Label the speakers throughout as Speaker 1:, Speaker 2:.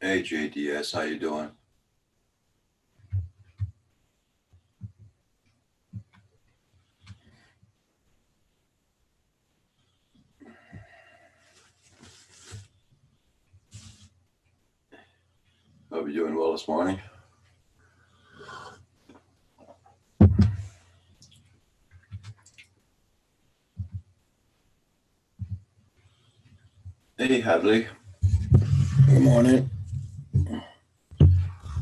Speaker 1: Hey JDS, how you doing? Hope you're doing well this morning. Hey Hadley. Good morning.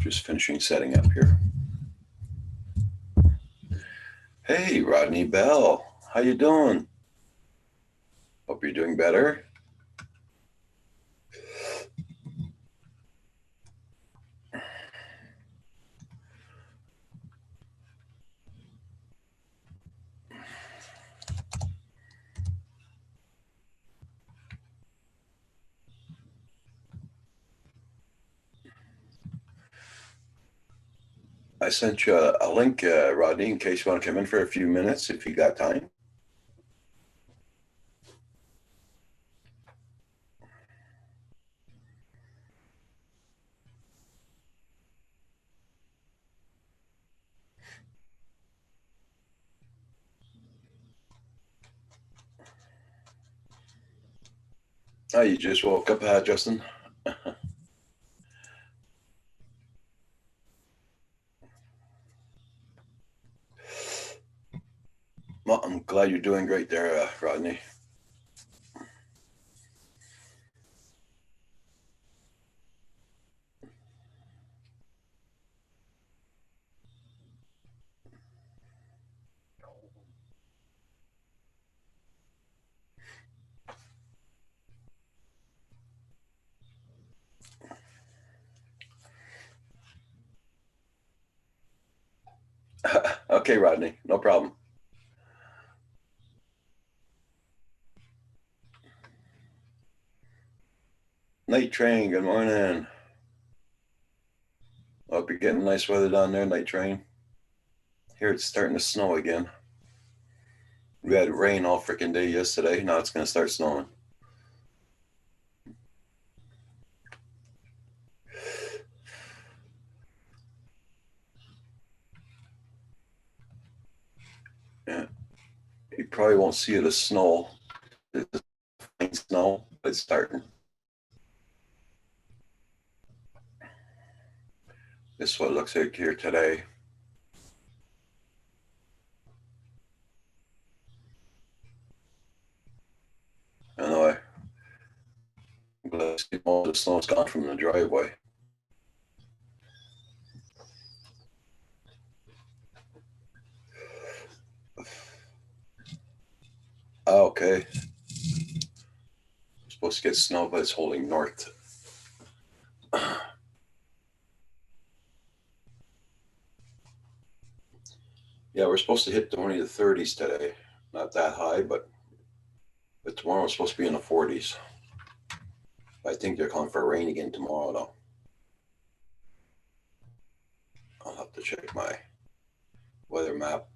Speaker 1: Just finishing setting up here. Hey Rodney Bell, how you doing? Hope you're doing better. I sent you a link, Rodney, in case you want to come in for a few minutes if you got time. Oh, you just woke up, Justin? Well, I'm glad you're doing great there, Rodney. Okay, Rodney, no problem. Night train, good morning. Hope you're getting nice weather down there, night train. Here it's starting to snow again. We had rain all freaking day yesterday. Now it's going to start snowing. Yeah, you probably won't see it as snow. It's fine snow, but it's starting. This is what it looks like here today. Anyway, I'm glad to see all the snow's gone from the driveway. Okay. Supposed to get snow, but it's holding north. Yeah, we're supposed to hit 20 to 30s today. Not that high, but tomorrow it's supposed to be in the 40s. I think they're calling for rain again tomorrow, though. I'll have to check my weather map.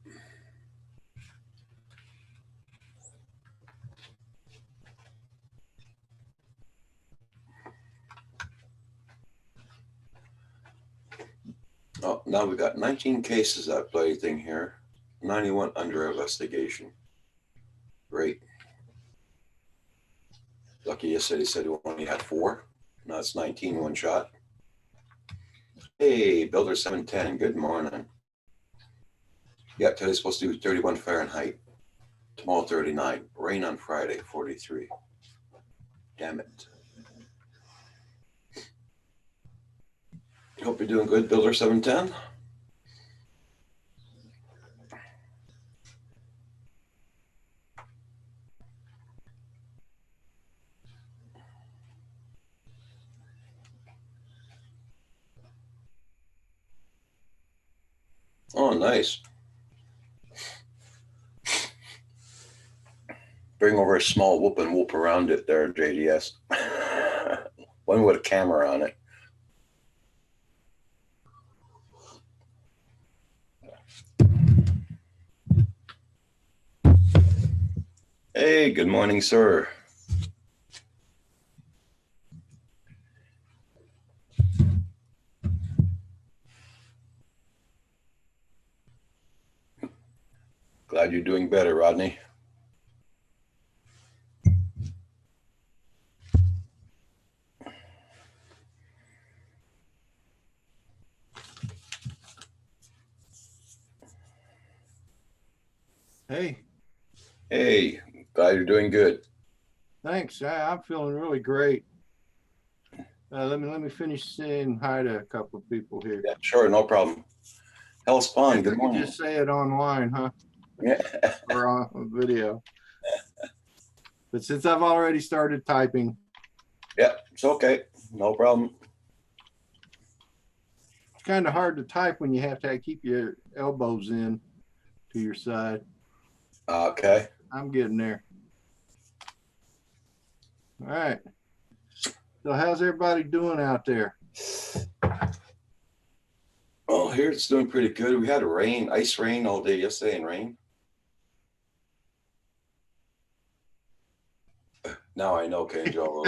Speaker 1: Oh, now we got 19 cases of that bloody thing here. 91 under investigation. Great. Lucky yesterday he said he only had 4. Now it's 19 one shot. Hey, Builder 710, good morning. Yeah, today's supposed to be 31 Fahrenheit. Tomorrow 39. Rain on Friday, 43. Damn it. Hope you're doing good, Builder 710. Oh, nice. Bring over a small whoop and whoop around it there, JDS. One with a camera on it. Hey, good morning, sir. doing better, Rodney?
Speaker 2: Hey,
Speaker 1: Hey, glad you're doing good.
Speaker 2: thanks. I'm feeling really great. Let me finish saying hi to a couple of people here.
Speaker 1: Yeah, sure, no problem. Hell
Speaker 2: I
Speaker 1: Spawn, good
Speaker 2: could
Speaker 1: morning.
Speaker 2: just say it online, huh?
Speaker 1: Yeah,
Speaker 2: Or on video. But since I've already started typing,
Speaker 1: yeah, it's okay. No problem.
Speaker 2: it's kind of hard to type when you have to keep your elbows in to your side.
Speaker 1: Okay.
Speaker 2: I'm getting there. All right. So how's everybody doing out there?
Speaker 1: Well, here it's doing pretty good. We had rain, ice rain all day yesterday and rain. Now I know Ken Joel.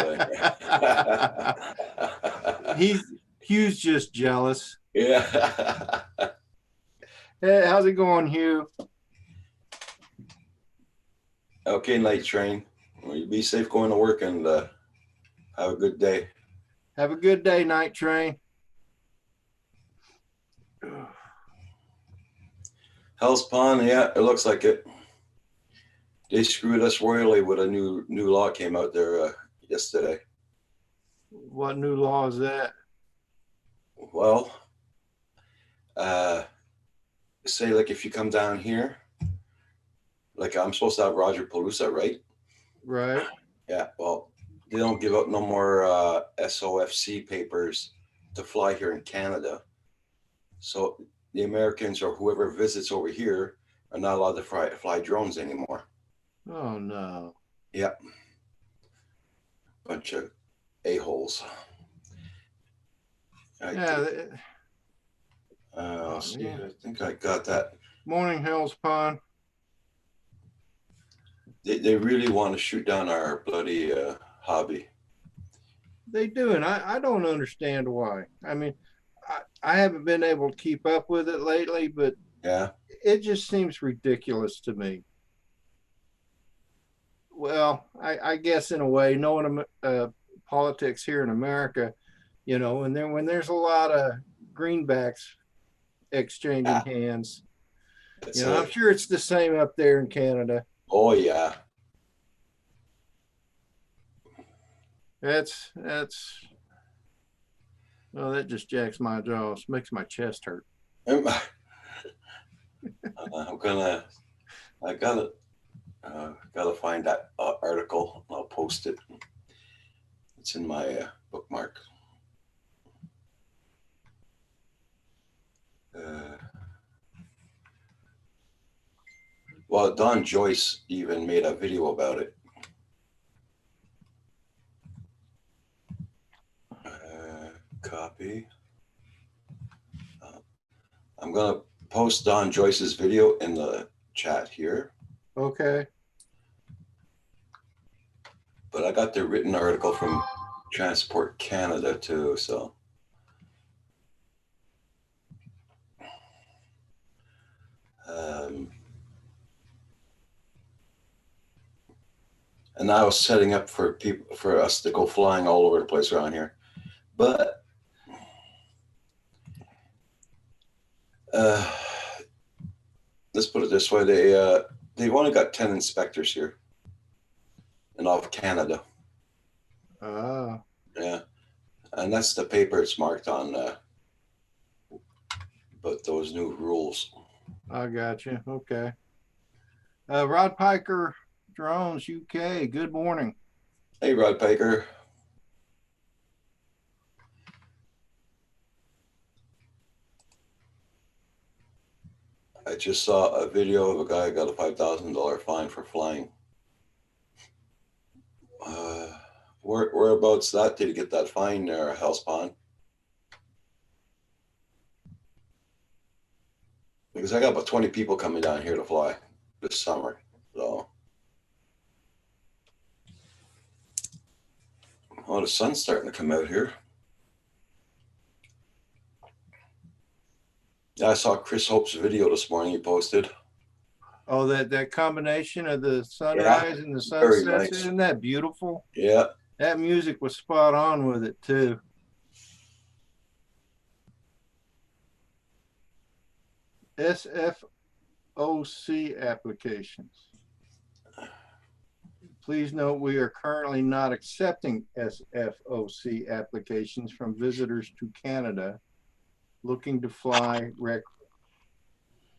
Speaker 2: Hugh's just jealous.
Speaker 1: Yeah.
Speaker 2: Hey, how's it going, Hugh?
Speaker 1: Okay, night train. Well, you be safe going to work and have a good day.
Speaker 2: Have a good day, night train.
Speaker 1: Hell's Pond, yeah, it looks like it. They screwed us royally with a new law came out there yesterday.
Speaker 2: What new law is that?
Speaker 1: Well, say like if you come down here, like I'm supposed to have Roger Palooza, right?
Speaker 2: Right.
Speaker 1: Yeah. Well, they don't give out no more SOFC papers to fly here in Canada. So the Americans or whoever visits over here are not allowed to fly drones anymore.
Speaker 2: Oh no.
Speaker 1: Yeah. Bunch of a-holes.
Speaker 2: Yeah.
Speaker 1: Let's see. I think I got that.
Speaker 2: Morning, Hell's Pond.
Speaker 1: They really want to shoot down our bloody hobby.
Speaker 2: They do, and I don't understand why. I mean, I haven't been able to keep up with it lately, but
Speaker 1: Yeah.
Speaker 2: it just seems ridiculous to me. Well, I guess in a way, knowing politics here in America, and then when there's a lot of greenbacks exchanging hands, I'm sure it's the same up there in Canada.
Speaker 1: Oh yeah.
Speaker 2: That's well, that just jacks my jaws, makes my chest hurt.
Speaker 1: I gotta find that article. I'll post it. It's in my bookmark. Well, Don Joyce even made a video about it. Copy. I'm gonna post Don Joyce's video in the chat here.
Speaker 2: Okay.
Speaker 1: But I got the written article from Transport Canada too, so. And I was setting up for us to go flying all over the place around here, but let's put it this way: they've only got 10 inspectors here in all of Canada. Yeah, and that's the paper it's marked on. But those new rules.
Speaker 2: I got you. Okay. Rod Piker Drones UK. Good morning.
Speaker 1: Hey, Rod Piker. I just saw a video of a guy who got a $5,000 fine for flying. Whereabouts that did he get that fine there, Hell's Pond? Because I got about 20 people coming down here to fly this summer. So, oh, the sun's starting to come out here. Yeah, I saw Chris Hope's video this morning he posted.
Speaker 2: Oh, that combination of the
Speaker 1: Yeah,
Speaker 2: sunrise and the
Speaker 1: very
Speaker 2: sunsets,
Speaker 1: nice.
Speaker 2: isn't that beautiful?
Speaker 1: Yeah.
Speaker 2: That music was spot on with it too. SFOC applications. Please note we are currently not accepting SFOC applications from visitors to Canada looking to fly rec.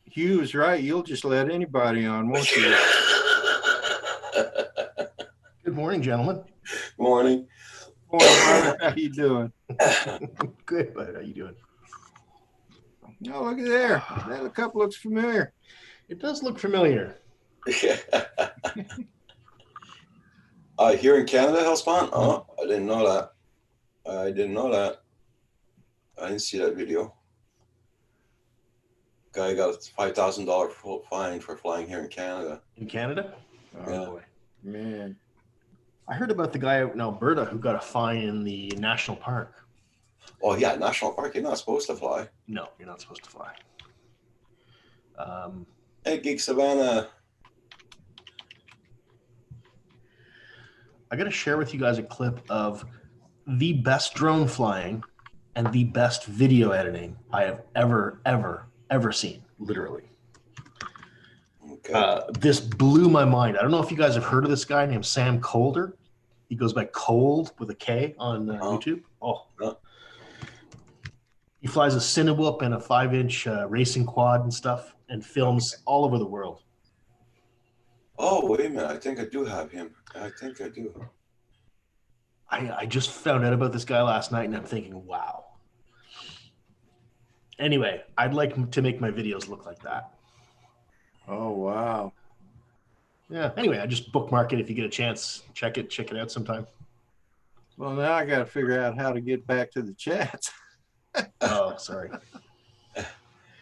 Speaker 2: Hugh's right. You'll just let anybody on, won't you?
Speaker 3: Good morning, gentlemen.
Speaker 1: Morning.
Speaker 2: Morning, brother. How you doing?
Speaker 3: Good, bud. How you doing?
Speaker 2: Oh, look at there. That cup looks familiar.
Speaker 3: It does look familiar.
Speaker 1: Here in Canada, Hellspawn? Oh, I didn't know that. I didn't know that. I didn't see that video. Guy got a $5,000 fine for flying here in Canada.
Speaker 3: In Canada?
Speaker 2: Oh,
Speaker 1: Yeah.
Speaker 2: boy. Man.
Speaker 3: I heard about the guy out in Alberta who got a fine in the national park.
Speaker 1: Oh, yeah, national park. You're not supposed to fly.
Speaker 3: No, you're not supposed to fly.
Speaker 1: Hey, Geek Savannah.
Speaker 3: I got to share with you guys a clip of the best drone flying and the best video editing I have ever seen, literally.
Speaker 1: Okay.
Speaker 3: This blew my mind. I don't know if you guys have heard of this guy named Sam Colder. He goes by Cold with a K on YouTube. Oh. He flies a Cinewhoop and a 5-inch racing quad and stuff and films all over the world.
Speaker 1: Oh, wait a minute. I think I do have him. I think I do.
Speaker 3: I just found out about this guy last night and I'm thinking, wow. Anyway, I'd like to make my videos look like that.
Speaker 2: Oh, wow.
Speaker 3: Yeah. Anyway, I just bookmark it if you get a chance. Check it out sometime.
Speaker 2: Well, now I got to figure out how to get back to the chats.
Speaker 3: Oh, sorry.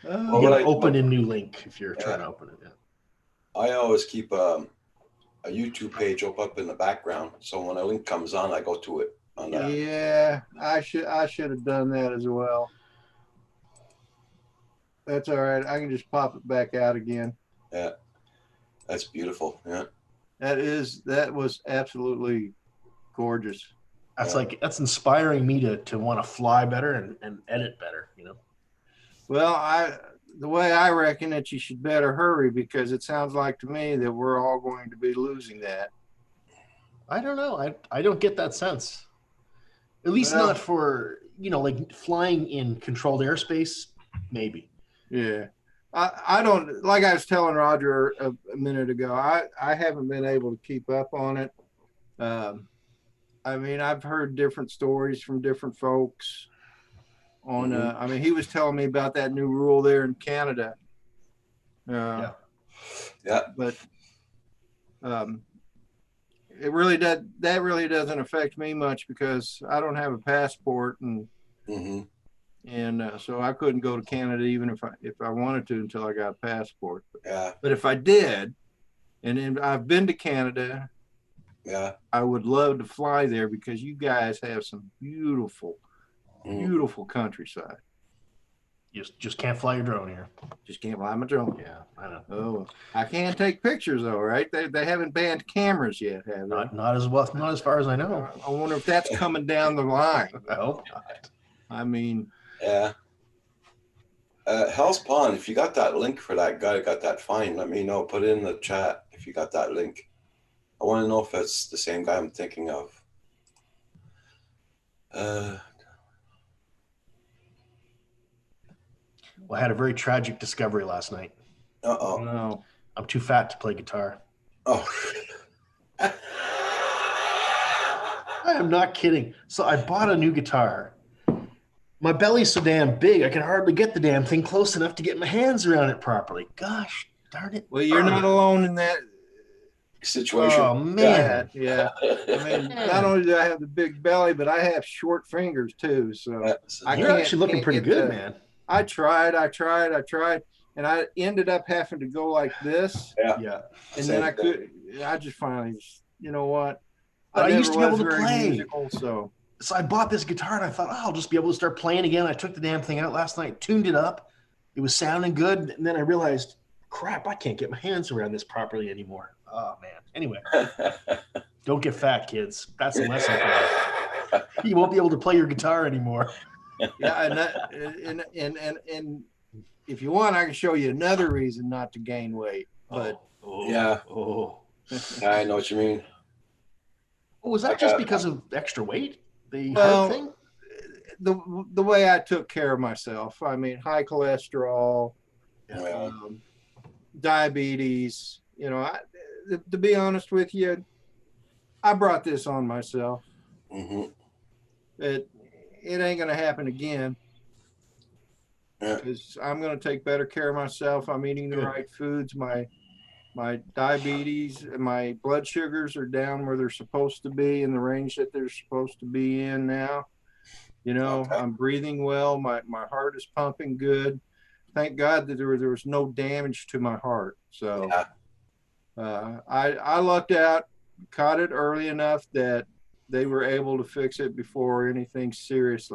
Speaker 1: Well,
Speaker 3: You
Speaker 1: what
Speaker 3: can open a new link if you're trying to open it. Yeah.
Speaker 1: I always keep a YouTube page up in the background, so when a link comes on, I go to it. On that.
Speaker 2: Yeah, I should have done that as well. That's all right. I can just pop it back out again.
Speaker 1: Yeah, that's beautiful. Yeah,
Speaker 2: That was absolutely gorgeous.
Speaker 3: That's inspiring me to want to fly better and edit better, you know.
Speaker 2: Well, the way I reckon it, you should better hurry because it sounds like to me that we're all going to be losing that.
Speaker 3: I don't know. I don't get that sense. At least
Speaker 2: Well,
Speaker 3: not for, like flying in controlled airspace, maybe.
Speaker 2: Yeah. I don't, like I was telling Roger a minute ago, I haven't been able to keep up on it. I mean, I've heard different stories from different folks on, I mean, he was telling me about that new rule there in Canada.
Speaker 1: yeah.
Speaker 2: But it really that really doesn't affect me much because I don't have a passport and so I couldn't go to Canada even if I wanted to until I got a passport.
Speaker 1: Yeah.
Speaker 2: But if I did, and I've been to Canada,
Speaker 1: Yeah.
Speaker 2: I would love to fly there because you guys have some beautiful countryside.
Speaker 3: You just can't fly your drone here.
Speaker 2: Just can't fly my drone.
Speaker 3: Yeah, I know.
Speaker 2: Oh, I can take pictures though, right? They haven't banned cameras yet, have they?
Speaker 3: Not as far as I know.
Speaker 2: I wonder if that's coming down the line.
Speaker 3: I hope not.
Speaker 2: I mean,
Speaker 1: Yeah. Hell's Pond, if you got that link for that guy that got that fine, let me know. Put it in the chat if you got that link. I want to know if it's the same guy I'm thinking of.
Speaker 3: Well, I had a very tragic discovery last night.
Speaker 1: Uh-oh.
Speaker 2: no.
Speaker 3: I'm too fat to play guitar.
Speaker 1: Oh.
Speaker 3: I am not kidding. So I bought a new guitar. My belly's so damn big, I can hardly get the damn thing close enough to get my hands around it properly. Gosh darn it.
Speaker 2: Well, you're not alone in that
Speaker 1: Situation.
Speaker 3: Oh, man.
Speaker 2: Yeah. I mean, not only do I have the big belly, but I have short fingers too. So I
Speaker 3: You're
Speaker 2: can't-
Speaker 3: actually looking
Speaker 2: can't
Speaker 3: pretty
Speaker 2: get
Speaker 3: good,
Speaker 2: the-
Speaker 3: man.
Speaker 2: I tried, and I ended up having to go like this.
Speaker 3: Yeah.
Speaker 2: And then I just finally, you know what?
Speaker 3: But I
Speaker 2: never
Speaker 3: used to be able
Speaker 2: was
Speaker 3: to
Speaker 2: very
Speaker 3: play.
Speaker 2: musical, so
Speaker 3: So I bought this guitar and I thought, oh, I'll just be able to start playing again. I took the damn thing out last night, tuned it up. It was sounding good. And then I realized crap, I can't get my hands around this properly anymore. Oh man. Anyway, don't get fat, kids. That's a lesson for you. You won't be able to play your guitar anymore.
Speaker 2: Yeah, and if you want, I can show you another reason not to gain weight. But
Speaker 1: Yeah.
Speaker 3: Oh.
Speaker 1: I know what you mean.
Speaker 3: Oh, was that just because of extra weight? The
Speaker 2: Well,
Speaker 3: heart thing?
Speaker 2: the way I took care of myself, I mean, high cholesterol,
Speaker 1: Yeah.
Speaker 2: diabetes. You know, to be honest with you, I brought this on myself.
Speaker 1: Hmm.
Speaker 2: It ain't gonna happen again
Speaker 1: Yeah.
Speaker 2: because I'm gonna take better care of myself. I'm eating the
Speaker 3: Good.
Speaker 2: right foods. My diabetes and my blood sugars are down where they're supposed to be, in the range that they're supposed to be in now. You know,
Speaker 1: Okay.
Speaker 2: I'm breathing well. My heart is pumping good. Thank God that there was no damage to my heart. So
Speaker 1: Yeah.
Speaker 2: I lucked out, caught it early enough that they were able to fix it before anything serious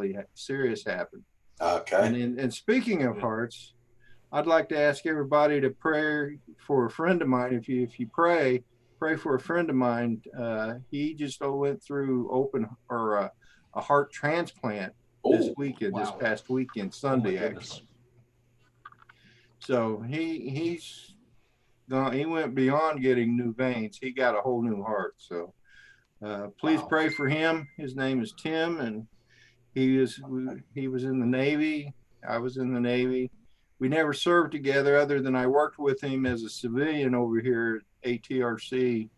Speaker 2: happened.
Speaker 1: Okay.
Speaker 2: And speaking of hearts, I'd like to ask everybody to pray for a friend of mine. If you pray for a friend of mine. He just went through a heart transplant this
Speaker 1: Oh,
Speaker 2: weekend, this
Speaker 3: wow.
Speaker 2: past weekend,
Speaker 3: Oh my
Speaker 2: Sunday
Speaker 3: goodness.
Speaker 2: actually. So he's gone. He went beyond getting new veins. He got a whole new heart. So please
Speaker 3: Wow.
Speaker 2: pray for him. His name is Tim, and he was in the Navy. I was in the Navy. We never served together, other than I worked with him as a civilian over here at ATRC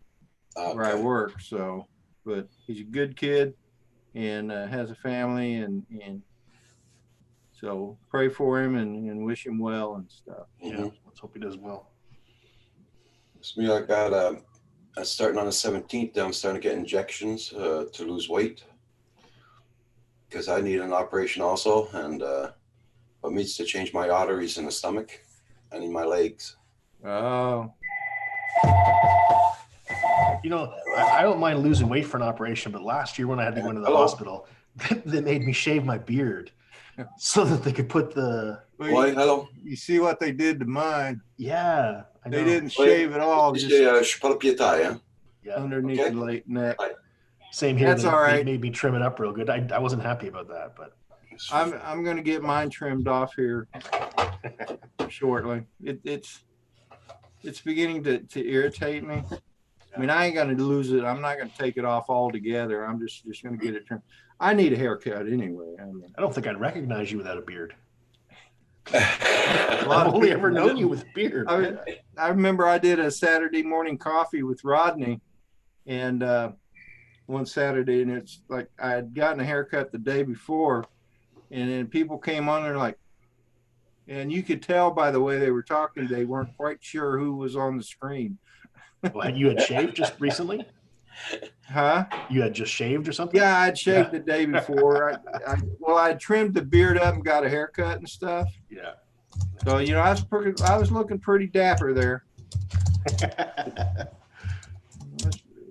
Speaker 2: where I
Speaker 1: okay.
Speaker 2: work. So, but he's a good kid and has a family, and so pray for him and wish him well and stuff.
Speaker 3: Yeah,
Speaker 1: Mhm.
Speaker 3: let's hope he does well.
Speaker 1: So me, I got starting on the 17th. I'm starting to get injections to lose weight because I need an operation also, and what needs to change my arteries in the stomach and in my legs.
Speaker 2: Oh,
Speaker 3: You know, I don't mind losing weight for an operation, but last year when I had to go into the
Speaker 1: Hello.
Speaker 3: hospital, they made me shave my beard so that they could put the
Speaker 1: Why? Hello.
Speaker 2: You see what they did to mine?
Speaker 3: I
Speaker 2: They
Speaker 3: know.
Speaker 2: didn't shave at all, just
Speaker 1: Je suis pas le piétaille, hein?
Speaker 3: Yeah,
Speaker 2: underneath
Speaker 1: Okay.
Speaker 2: the late neck.
Speaker 3: same here.
Speaker 2: That's all
Speaker 3: They
Speaker 2: right.
Speaker 3: made me trim it up real good. I wasn't happy about that, but
Speaker 2: I'm going to get mine trimmed off here shortly. It's beginning to irritate me. I mean, I ain't going to lose it. I'm not going to take it off altogether. I'm just going to get it trimmed. I need a haircut anyway. I mean,
Speaker 3: I don't think I'd recognize you without a beard.
Speaker 2: a lot
Speaker 3: I've
Speaker 2: of
Speaker 3: only
Speaker 2: people
Speaker 3: ever known
Speaker 2: didn't.
Speaker 3: you with beard. man.
Speaker 2: I remember I did a Saturday morning coffee with Rodney, and one Saturday, and it's like I had gotten a haircut the day before, and then people came on there like, and you could tell by the way they were talking, they weren't quite sure who was on the screen.
Speaker 3: Well, you had shaved just recently?
Speaker 2: Huh?
Speaker 3: You had just shaved or something?
Speaker 2: Yeah, I'd shaved
Speaker 3: Yeah.
Speaker 2: the day before. I trimmed the beard up and got a haircut and stuff.
Speaker 3: Yeah.
Speaker 2: So I was looking pretty dapper there.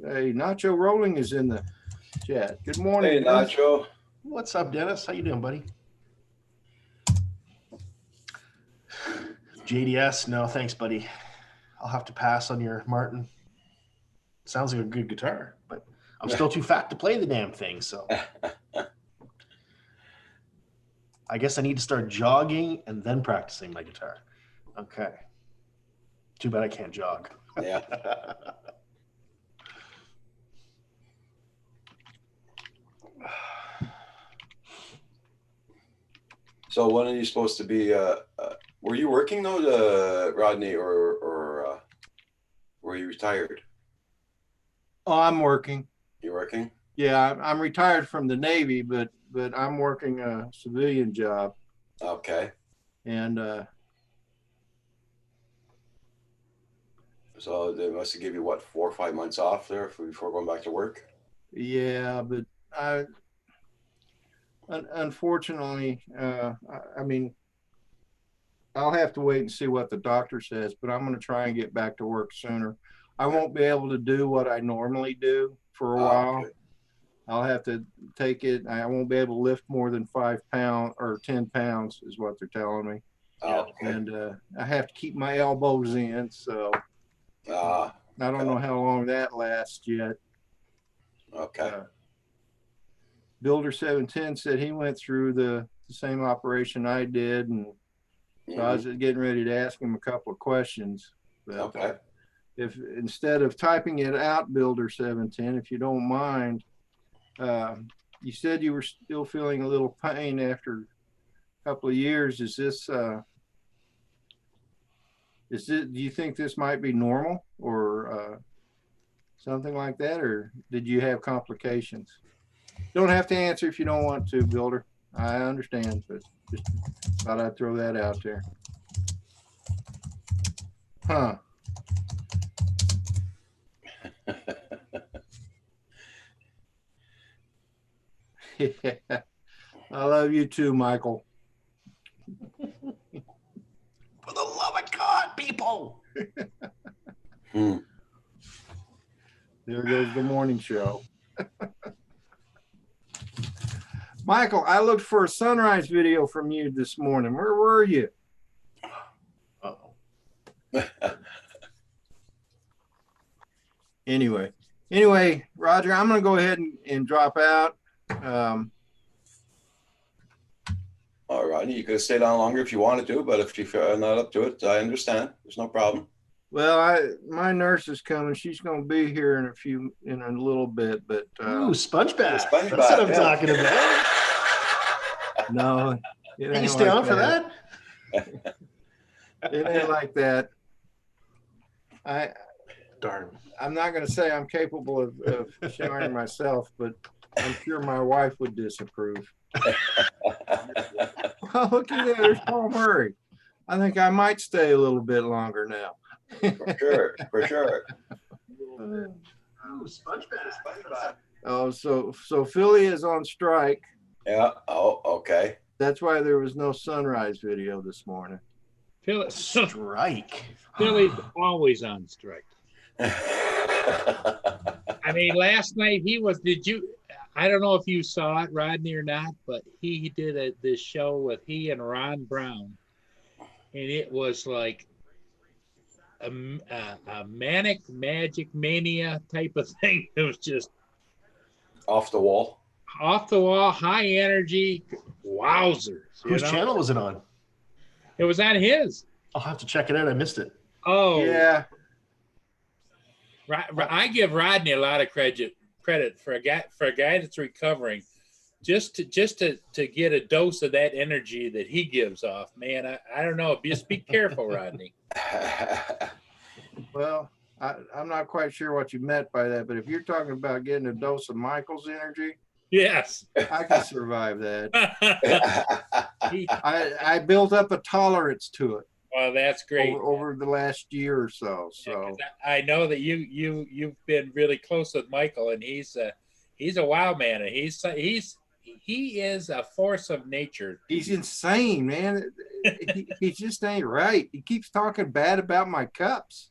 Speaker 2: Hey, Nacho Rolling is in the chat. Good morning.
Speaker 1: Hey,
Speaker 2: Dennis.
Speaker 1: Nacho.
Speaker 3: What's up, Dennis? How you doing, buddy? JDS, no, thanks, buddy. I'll have to pass on your Martin. Sounds like a good guitar, but I'm still too fat to play the damn thing, so I guess I need to start jogging and then practicing my guitar. Okay. Too bad I can't jog.
Speaker 1: Yeah. So when are you supposed to be? Were you working though, Rodney, or were you retired?
Speaker 2: Oh, I'm working.
Speaker 1: You working?
Speaker 2: Yeah, I'm retired from the Navy, but I'm working a civilian job,
Speaker 1: Okay.
Speaker 2: and
Speaker 1: So they must have give you what, 4 or 5 months off there before going back to work.
Speaker 2: yeah, but unfortunately, I mean, I'll have to wait and see what the doctor says, but I'm going to try and get back to work sooner. I won't be able to do what I normally do for a while.
Speaker 1: Okay.
Speaker 2: I'll have to take it. I won't be able to lift more than 5 pounds or 10 pounds is what they're telling me.
Speaker 1: Okay.
Speaker 2: and I have to keep my elbows in. So I don't know how long that lasts yet.
Speaker 1: Okay.
Speaker 2: Builder 710 said he went through the same operation I did, and so I was getting ready to ask him a couple of questions. But,
Speaker 1: Okay.
Speaker 2: if instead of typing it out, Builder 710, if you don't mind, you said you were still feeling a little pain after a couple of years. Is this, do you think this might be normal or something like that, or did you have complications? Don't have to answer if you don't want to, Builder. I understand, but just thought I'd throw that out there. Huh. Yeah. I love you too, Michael.
Speaker 3: For the love of God, people.
Speaker 2: There goes the morning show. Michael, I looked for a sunrise video from you this morning. Where were you?
Speaker 3: Uh-oh.
Speaker 2: Anyway, Roger, I'm going to go ahead and drop out.
Speaker 1: All right. You could have stayed on longer if you wanted to, but if you're not up to it, I understand. There's no problem.
Speaker 2: Well, my nurse is coming. She's going to be here in a little bit, but
Speaker 3: Ooh, sponge bath.
Speaker 1: Sponge
Speaker 3: That's what
Speaker 1: bath,
Speaker 3: I'm
Speaker 1: yeah.
Speaker 3: talking about.
Speaker 2: no, it
Speaker 3: Can
Speaker 2: ain't
Speaker 3: you stay
Speaker 2: like
Speaker 3: on for that?
Speaker 2: It ain't like that.
Speaker 3: Darn.
Speaker 2: I'm not going to say I'm capable of showering myself, but I'm sure my wife would disapprove. Well, look at that. There's Paul Murray. I think I might stay a little bit longer now.
Speaker 1: For sure.
Speaker 3: Ooh, sponge bath.
Speaker 2: Oh, so Philly is on strike.
Speaker 1: Yeah. Oh, okay.
Speaker 2: That's why there was no sunrise video this morning.
Speaker 3: Strike.
Speaker 4: Philly's always on strike. I mean, last night I don't know if you saw it, Rodney, or not, but he did this show with he and Ron Brown. And it was like a manic magic mania type of thing. It was just
Speaker 1: Off the wall.
Speaker 4: off the wall, high energy, wowzers.
Speaker 3: Whose channel was it on?
Speaker 4: It was on his.
Speaker 3: I'll have to check it out. I missed it.
Speaker 4: Oh,
Speaker 2: Yeah.
Speaker 4: I give Rodney a lot of credit for a guy that's recovering, just to get a dose of that energy that he gives off. Man, I don't know. Just be careful, Rodney.
Speaker 2: Well, I'm not quite sure what you meant by that, but if you're talking about getting a dose of Michael's energy,
Speaker 4: Yes.
Speaker 2: I can survive that. I built up a tolerance to it
Speaker 4: Well, that's great.
Speaker 2: over the last year or so. So
Speaker 4: I know that you've been really close with Michael, and he's a wild man, and he is a force of nature.
Speaker 2: he's insane, man. He just ain't right. He keeps talking bad about my cups.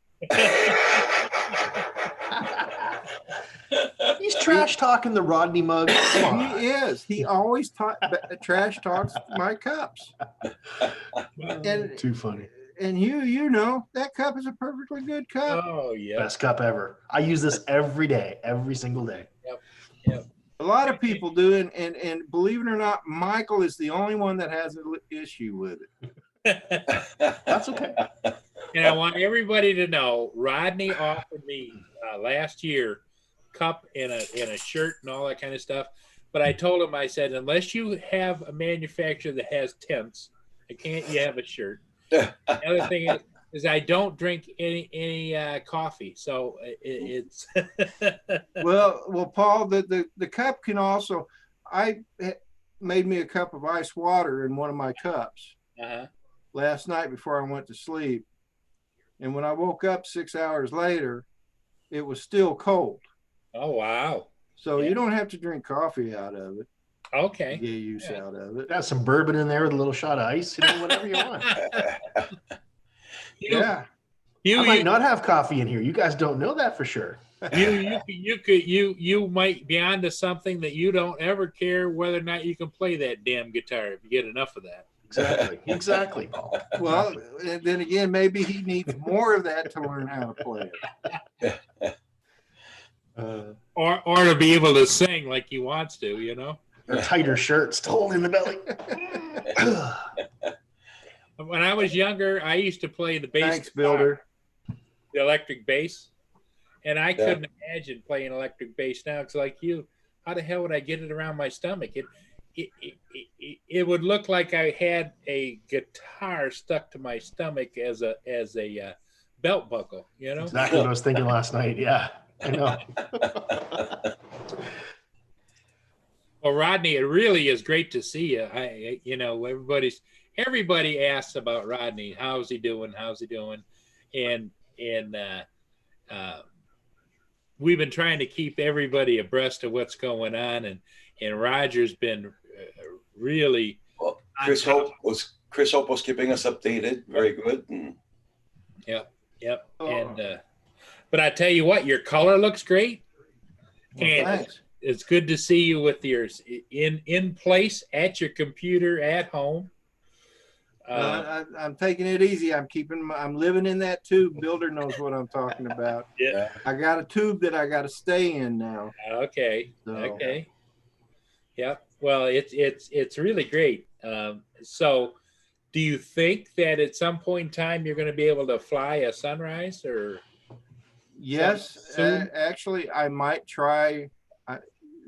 Speaker 3: He's trash talking the Rodney mug. Come on.
Speaker 2: He is. He always trash talks my cups. And
Speaker 3: Too funny.
Speaker 2: and you know that cup is a perfectly good cup.
Speaker 4: Oh yeah.
Speaker 3: Best cup ever. I use this every day, every single day.
Speaker 4: Yep.
Speaker 2: A lot of people do, and believe it or not, Michael is the only one that has an issue with it.
Speaker 3: That's okay.
Speaker 4: And I want everybody to know, Rodney offered me last year cup and a shirt and all that kind of stuff. But I told him, I said, unless you have a manufacturer that has tents, you have a shirt. The other thing is I don't drink any coffee, so it's
Speaker 2: Well, Paul, the cup can also. I made me a cup of ice water in one of my cups last night before I went to sleep, and when I woke up 6 hours later, it was still cold.
Speaker 4: Oh wow.
Speaker 2: So you don't have to drink coffee out of it.
Speaker 4: Okay.
Speaker 2: Get use out of it.
Speaker 3: Got some bourbon in there with a little shot of ice, whatever you want.
Speaker 2: Yeah.
Speaker 3: I might not have coffee in here. You guys don't know that for sure.
Speaker 4: You might be onto something that you don't ever care whether or not you can play that damn guitar if you get enough of that.
Speaker 3: Exactly, Paul.
Speaker 2: Well, and then again, maybe he needs more of that to learn how to play it.
Speaker 4: Or to be able to sing like he wants to, you know.
Speaker 3: Or tighter shirts to hold in the belly.
Speaker 4: When I was younger, I used to play the bass,
Speaker 2: Thanks, Builder.
Speaker 4: the electric bass, and I couldn't imagine playing electric bass now. It's like you, how the hell would I get it around my stomach? It would look like I had a guitar stuck to my stomach as a belt buckle, you know.
Speaker 3: Exactly what I was thinking last night. Yeah, I know.
Speaker 4: Well, Rodney, it really is great to see you. You know, everybody asks about Rodney. How's he doing? How's he doing? And we've been trying to keep everybody abreast of what's going on, and Roger's been really.
Speaker 1: Well, Chris Hope was keeping us updated. Very good. And
Speaker 4: Yep. And but I tell you what, your color looks great, and
Speaker 2: Thanks.
Speaker 4: it's good to see you with yours in place at your computer at home.
Speaker 2: I'm taking it easy. I'm living in that tube. Builder knows what I'm talking about.
Speaker 4: Yeah.
Speaker 2: I got a tube that I got to stay in now.
Speaker 4: Okay.
Speaker 2: So.
Speaker 4: Okay. Yeah. Well, it's really great. So, do you think that at some point in time you're going to be able to fly a Sunrise or?
Speaker 2: Yes,
Speaker 4: Soon?
Speaker 2: actually, I might try.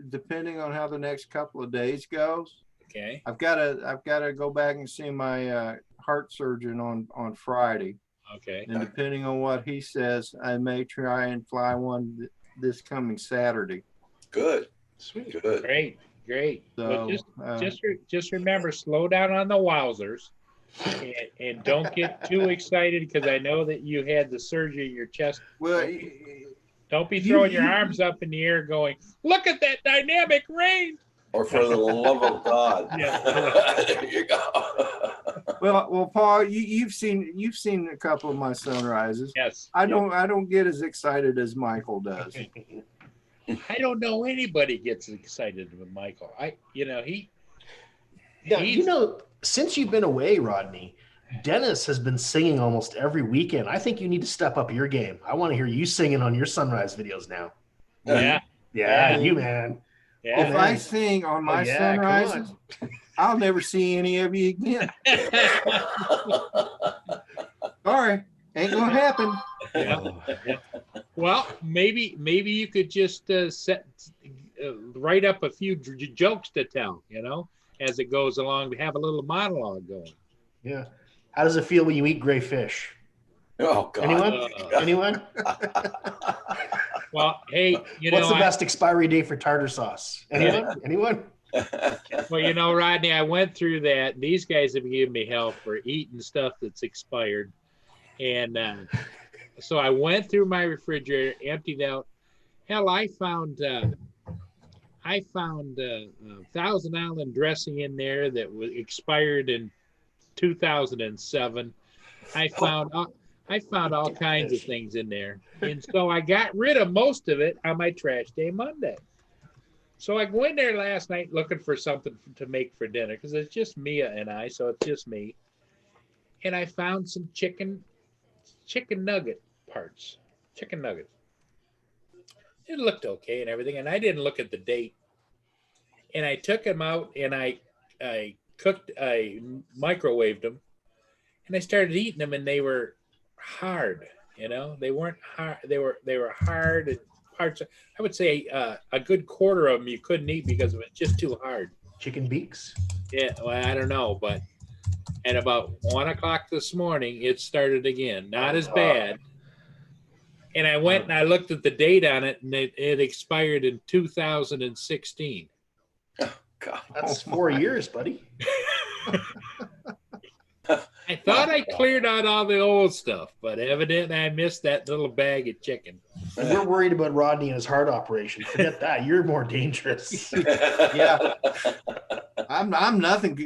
Speaker 2: Depending on how the next couple of days goes.
Speaker 4: Okay.
Speaker 2: I've got to go back and see my heart surgeon on Friday,
Speaker 4: Okay.
Speaker 2: and depending on what he says, I may try and fly one this coming Saturday.
Speaker 1: good.
Speaker 3: Sweet.
Speaker 1: Good.
Speaker 4: Great.
Speaker 2: So
Speaker 4: But just remember, slow down on the wowzers, and don't get too excited because I know that you had the surgery in your chest.
Speaker 2: well,
Speaker 4: Don't be throwing your arms up in the air going, look at that dynamic range.
Speaker 1: Or for the love of God.
Speaker 4: Yeah.
Speaker 1: There you go.
Speaker 2: well, Paul, you've seen a couple of my sunrises.
Speaker 4: Yes.
Speaker 2: I don't get as excited as Michael does.
Speaker 4: I don't know anybody gets excited with Michael.
Speaker 3: Yeah, you know, since you've been away, Rodney, Dennis has been singing almost every weekend. I think you need to step up your game. I want to hear you singing on your Sunrise videos now.
Speaker 4: Yeah.
Speaker 3: Yeah, you, man.
Speaker 4: Yeah.
Speaker 2: If I sing on my sunrises, I'll never see any of you again. Sorry, ain't gonna happen.
Speaker 4: Yeah. Well, maybe you could just write up a few jokes to tell, you know, as it goes along, to have a little monologue going.
Speaker 3: Yeah. How does it feel when you eat gray fish?
Speaker 1: Oh God.
Speaker 3: Anyone? Anyone?
Speaker 4: Well, hey, you
Speaker 3: What's
Speaker 4: know,
Speaker 3: the best expiry date for tartar sauce? Anyone? Anyone?
Speaker 4: well, you know, Rodney, I went through that. These guys have given me hell for eating stuff that's expired, and so I went through my refrigerator, emptied out. Hell, I found Thousand Island dressing in there that was expired in 2007. I found all kinds of things in there, and so I got rid of most of it on my trash day Monday. So I go in there last night looking for something to make for dinner because it's just Mia and I, so it's just me. And I found some chicken nugget parts, chicken nuggets. It looked okay and everything, and I didn't look at the date. And I took them out and I microwaved them, and I started eating them, and they were hard. You know, they weren't hard. They were hard and parts. I would say a good quarter of them you couldn't eat because it was just too hard.
Speaker 3: Chicken beaks?
Speaker 4: Yeah, well, I don't know, but at about 1 o'clock this morning, it started again. Not as bad. And I went and I looked at the date on it, and it expired in 2016.
Speaker 1: God.
Speaker 3: That's 4 years, buddy.
Speaker 4: I thought I cleared out all the old stuff, but evidently I missed that little bag of chicken.
Speaker 3: And we're worried about Rodney and his heart operation. Forget that. You're more dangerous.
Speaker 2: Yeah, I'm nothing.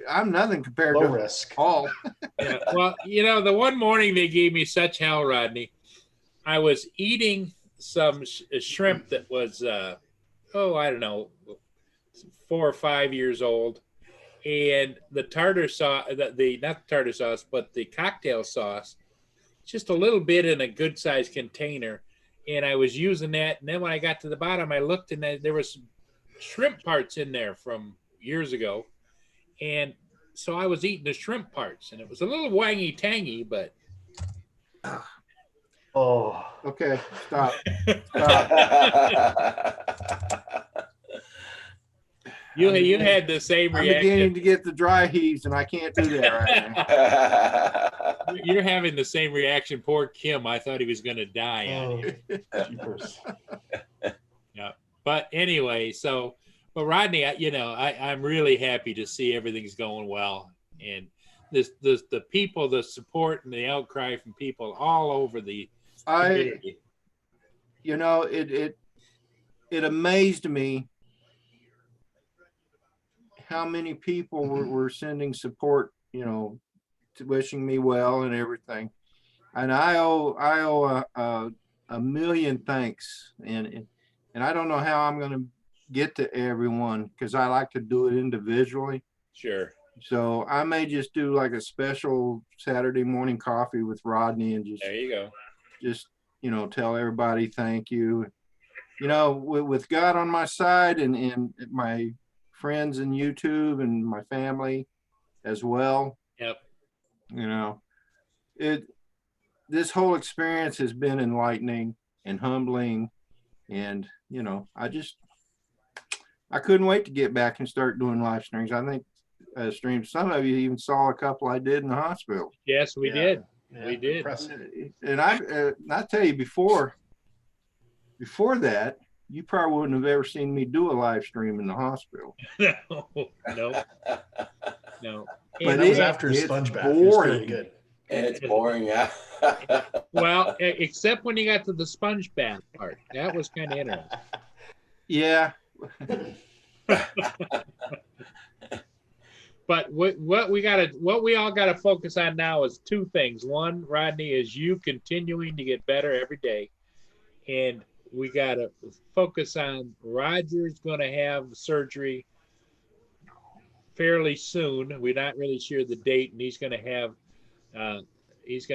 Speaker 2: I'm nothing compared
Speaker 3: Low
Speaker 2: to
Speaker 3: risk.
Speaker 2: Paul.
Speaker 4: Yeah. Well, you know, the one morning they gave me such hell, Rodney. I was eating some shrimp that was, I don't know, 4 or 5 years old. and the tartar sauce, the not the tartar sauce, but the cocktail sauce, just a little bit in a good sized container. And I was using that. And then when I got to the bottom, I looked and there was shrimp parts in there from years ago. And so I was eating the shrimp parts, and it was a little wangy tangy, but
Speaker 3: Oh,
Speaker 2: Okay, stop.
Speaker 4: you had the same
Speaker 2: I'm beginning
Speaker 4: reaction.
Speaker 2: to get the dry heaves, and I can't do that right now.
Speaker 4: You're having the same reaction. Poor Kim. I thought he was going to die on you.
Speaker 3: jeepers.
Speaker 4: But anyway, but Rodney, I'm really happy to see everything's going well, and the people, the support and the outcry from people all over the community.
Speaker 2: It amazed me how many people were sending support, to wishing me well and everything. And I owe a million thanks. And I don't know how I'm going to get to everyone, because I like to do it individually.
Speaker 4: Sure.
Speaker 2: So I may just do like a special Saturday morning coffee with Rodney and
Speaker 4: There you go.
Speaker 2: just tell everybody thank you. With God on my side and my friends in YouTube and my family as well.
Speaker 4: Yep.
Speaker 2: This whole experience has been enlightening and humbling, and I couldn't wait to get back and start doing live streams. I think streams. Some of you even saw a couple I did in the hospital.
Speaker 4: Yes, we did.
Speaker 3: Yeah,
Speaker 4: We did.
Speaker 3: impressive.
Speaker 2: And I tell you, before that, you probably wouldn't have ever seen me do a live stream in the hospital.
Speaker 4: No.
Speaker 3: But that was after a sponge bath. It was
Speaker 2: boring.
Speaker 3: really good.
Speaker 1: It's boring, yeah.
Speaker 4: Well, except when you got to the sponge bath part, that was kind of interesting.
Speaker 2: Yeah.
Speaker 4: But what we all got to focus on now is two things. One, Rodney, is you continuing to get better every day, and we got to focus on Roger's going to have surgery fairly soon. We're not really sure the date, and he's going to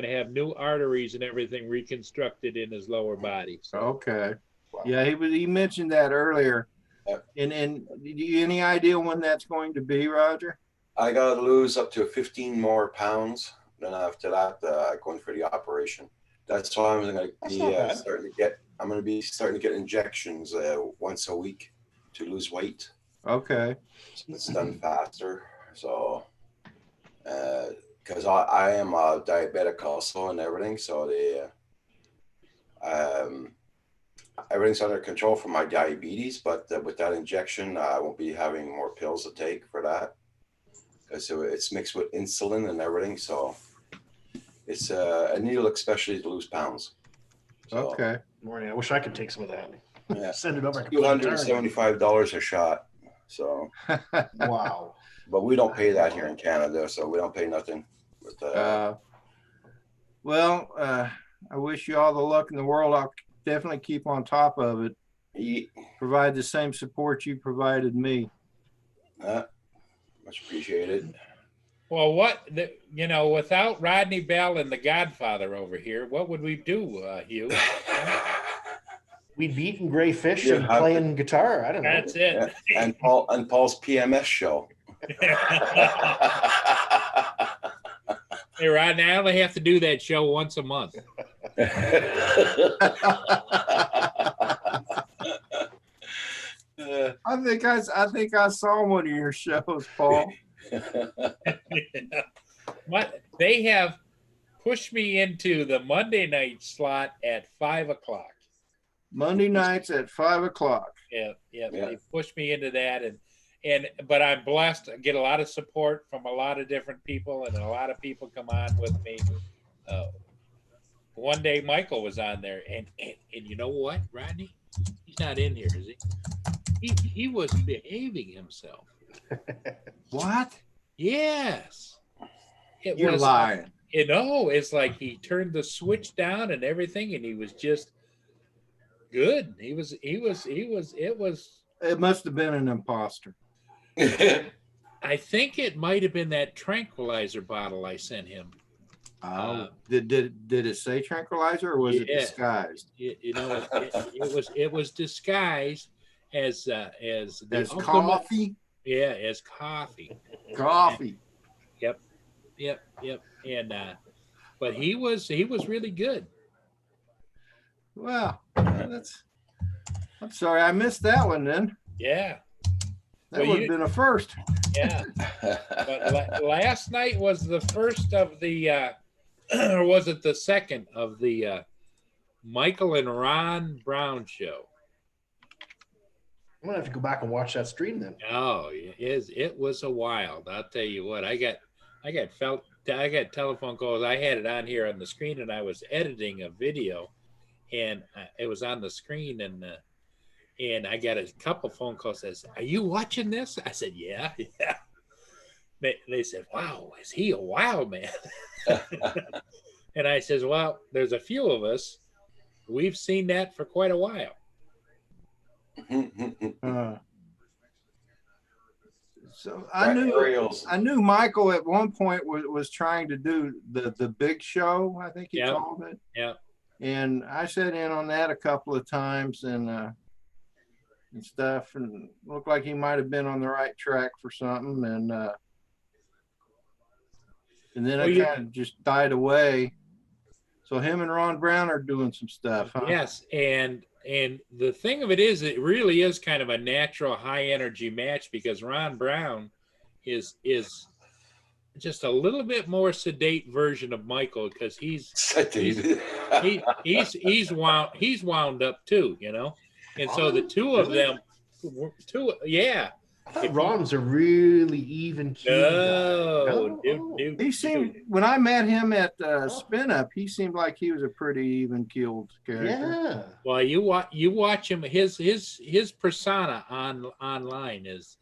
Speaker 4: have new arteries and everything reconstructed in his lower body. So,
Speaker 2: Okay.
Speaker 3: Wow.
Speaker 2: Yeah, he mentioned that earlier.
Speaker 1: Yep.
Speaker 2: And any idea when that's going to be, Roger?
Speaker 1: I gotta lose up to 15 more pounds. Then after that, going for the operation. That's why I'm gonna
Speaker 3: That's
Speaker 1: be
Speaker 3: not bad.
Speaker 1: starting to get injections once a week to lose weight.
Speaker 2: Okay.
Speaker 1: So it's done faster. So, because I am a diabetic also and everything, so everything's under control for my diabetes. But with that injection, I won't be having more pills to take for that, because it's mixed with insulin and everything. So it's a needle, especially to lose pounds. So,
Speaker 2: Okay.
Speaker 3: Morning. I wish I could take some of that.
Speaker 1: yeah,
Speaker 3: Send it over. I could play guitar again.
Speaker 1: $275 a shot. So,
Speaker 3: Wow.
Speaker 1: but we don't pay that here in Canada, so we don't pay nothing. With,
Speaker 2: I wish you all the luck in the world. I'll definitely keep on top of it. Provide the same support you provided me.
Speaker 1: Much appreciated.
Speaker 4: well, without Rodney Bell and the Godfather over here, what would we do, Hugh?
Speaker 3: We'd be eating gray fish
Speaker 1: Yeah,
Speaker 3: and playing guitar. I don't know.
Speaker 4: That's it.
Speaker 1: Yeah. And Paul's PMS show.
Speaker 4: Hey, Rodney, I only have to do that show once a month.
Speaker 2: I think I saw one of your shows, Paul.
Speaker 4: They have pushed me into the Monday night slot at 5:00.
Speaker 2: Monday nights at 5:00.
Speaker 4: Yeah. They pushed me into that, but I'm blessed. I get a lot of support from a lot of different people, and a lot of people come on with me. One day Michael was on there, and you know what, Rodney? He's not in here, is he? He was behaving himself.
Speaker 2: What?
Speaker 4: Yes.
Speaker 2: You're lying.
Speaker 4: It's like he turned the switch down and everything, and he was just good. It was
Speaker 2: It must have been an imposter.
Speaker 4: I I think it might have been that tranquilizer bottle I sent him.
Speaker 2: Did it say tranquilizer or was it
Speaker 4: Yeah.
Speaker 2: disguised
Speaker 4: You know, it was disguised as the
Speaker 2: as
Speaker 4: ultimate,
Speaker 2: coffee?
Speaker 4: yeah, as coffee.
Speaker 2: Coffee.
Speaker 4: Yep. And but he was really good.
Speaker 2: Well, I'm sorry I missed that one then.
Speaker 4: Yeah.
Speaker 2: That
Speaker 4: Well,
Speaker 2: would have been a first.
Speaker 4: Yeah. But last night was the first of the or was it the second of the Michael and Ron Brown show?
Speaker 3: I'm gonna have to go back and watch that stream then.
Speaker 4: Oh, it was a wild. I'll tell you what. I got telephone calls. I had it on here on the screen, and I was editing a video, and it was on the screen, and I got a couple phone calls. Says, "Are you watching this?" I said, "Yeah." They said, "Wow, is he a wild man?" And I says, "Well, there's a few of us. We've seen that for quite a while."
Speaker 2: So I knew Michael at one point was trying to do the big show, I think he called it.
Speaker 4: Yeah.
Speaker 2: And I sat in on that a couple of times and stuff, and looked like he might have been on the right track for something, and then it kind of just died away. So him and Ron Brown are doing some stuff, huh?
Speaker 4: Yes, and the thing of it is, it really is kind of a natural high energy match because Ron Brown is just a little bit more sedate version of Michael because he's wound up too, you know, and so the two of them,
Speaker 3: I thought Ron was a really even key
Speaker 4: guy.
Speaker 2: He seemed, when I met him at Spin Up, he seemed like he was a pretty even keeled character.
Speaker 3: Yeah.
Speaker 4: Well, you watch him. His persona online is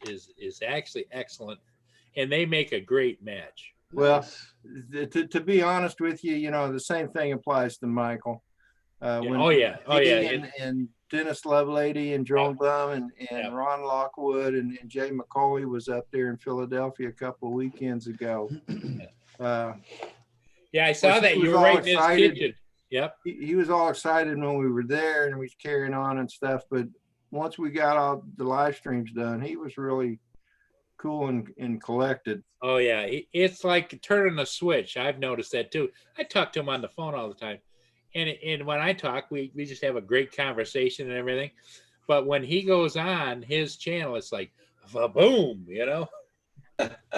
Speaker 4: actually excellent, and they make a great match.
Speaker 2: Well, to be honest with you, you know, the same thing applies to Michael. And Dennis Lovelady and Drone Bum and Ron Lockwood and Jay McCauley was up there in Philadelphia a couple of weekends ago.
Speaker 4: I saw that you were right in his kitchen. Yep.
Speaker 2: He was all excited when we were there and we was carrying on and stuff. But once we got all the live streams done, he was really cool and collected.
Speaker 4: Oh yeah, it's like turning a switch. I've noticed that too. I talk to him on the phone all the time. And when I talk, we just have a great conversation and everything. But when he goes on his channel, it's like, boom, you know?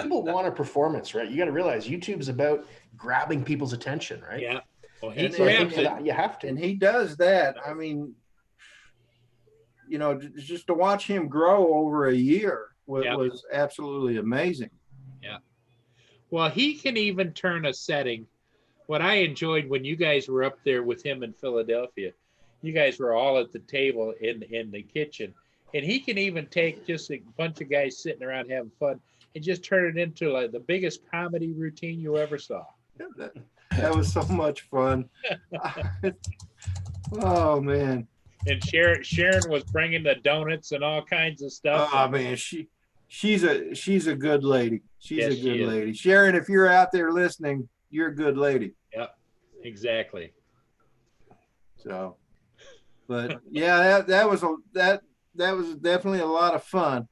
Speaker 3: People want a performance, right? You got to realize YouTube's about grabbing people's attention, right?
Speaker 4: Yeah. Well,
Speaker 3: he grabs it. You have to.
Speaker 2: And he does that. I mean, you know, just to watch him grow over a year was absolutely amazing.
Speaker 4: Yeah. Well, he can even turn a setting. What I enjoyed when you guys were up there with him in Philadelphia, you guys were all at the table in the kitchen, and he can even take just a bunch of guys sitting around having fun and just turn it into like the biggest comedy routine you ever saw.
Speaker 2: That was so much fun. Oh man!
Speaker 4: And Sharon was bringing the donuts and all kinds of stuff.
Speaker 2: Oh man, she's a good lady. She's a good lady. Sharon, if you're out there listening, you're a good lady.
Speaker 4: Yep, exactly.
Speaker 2: So, but yeah, that was definitely a lot of fun,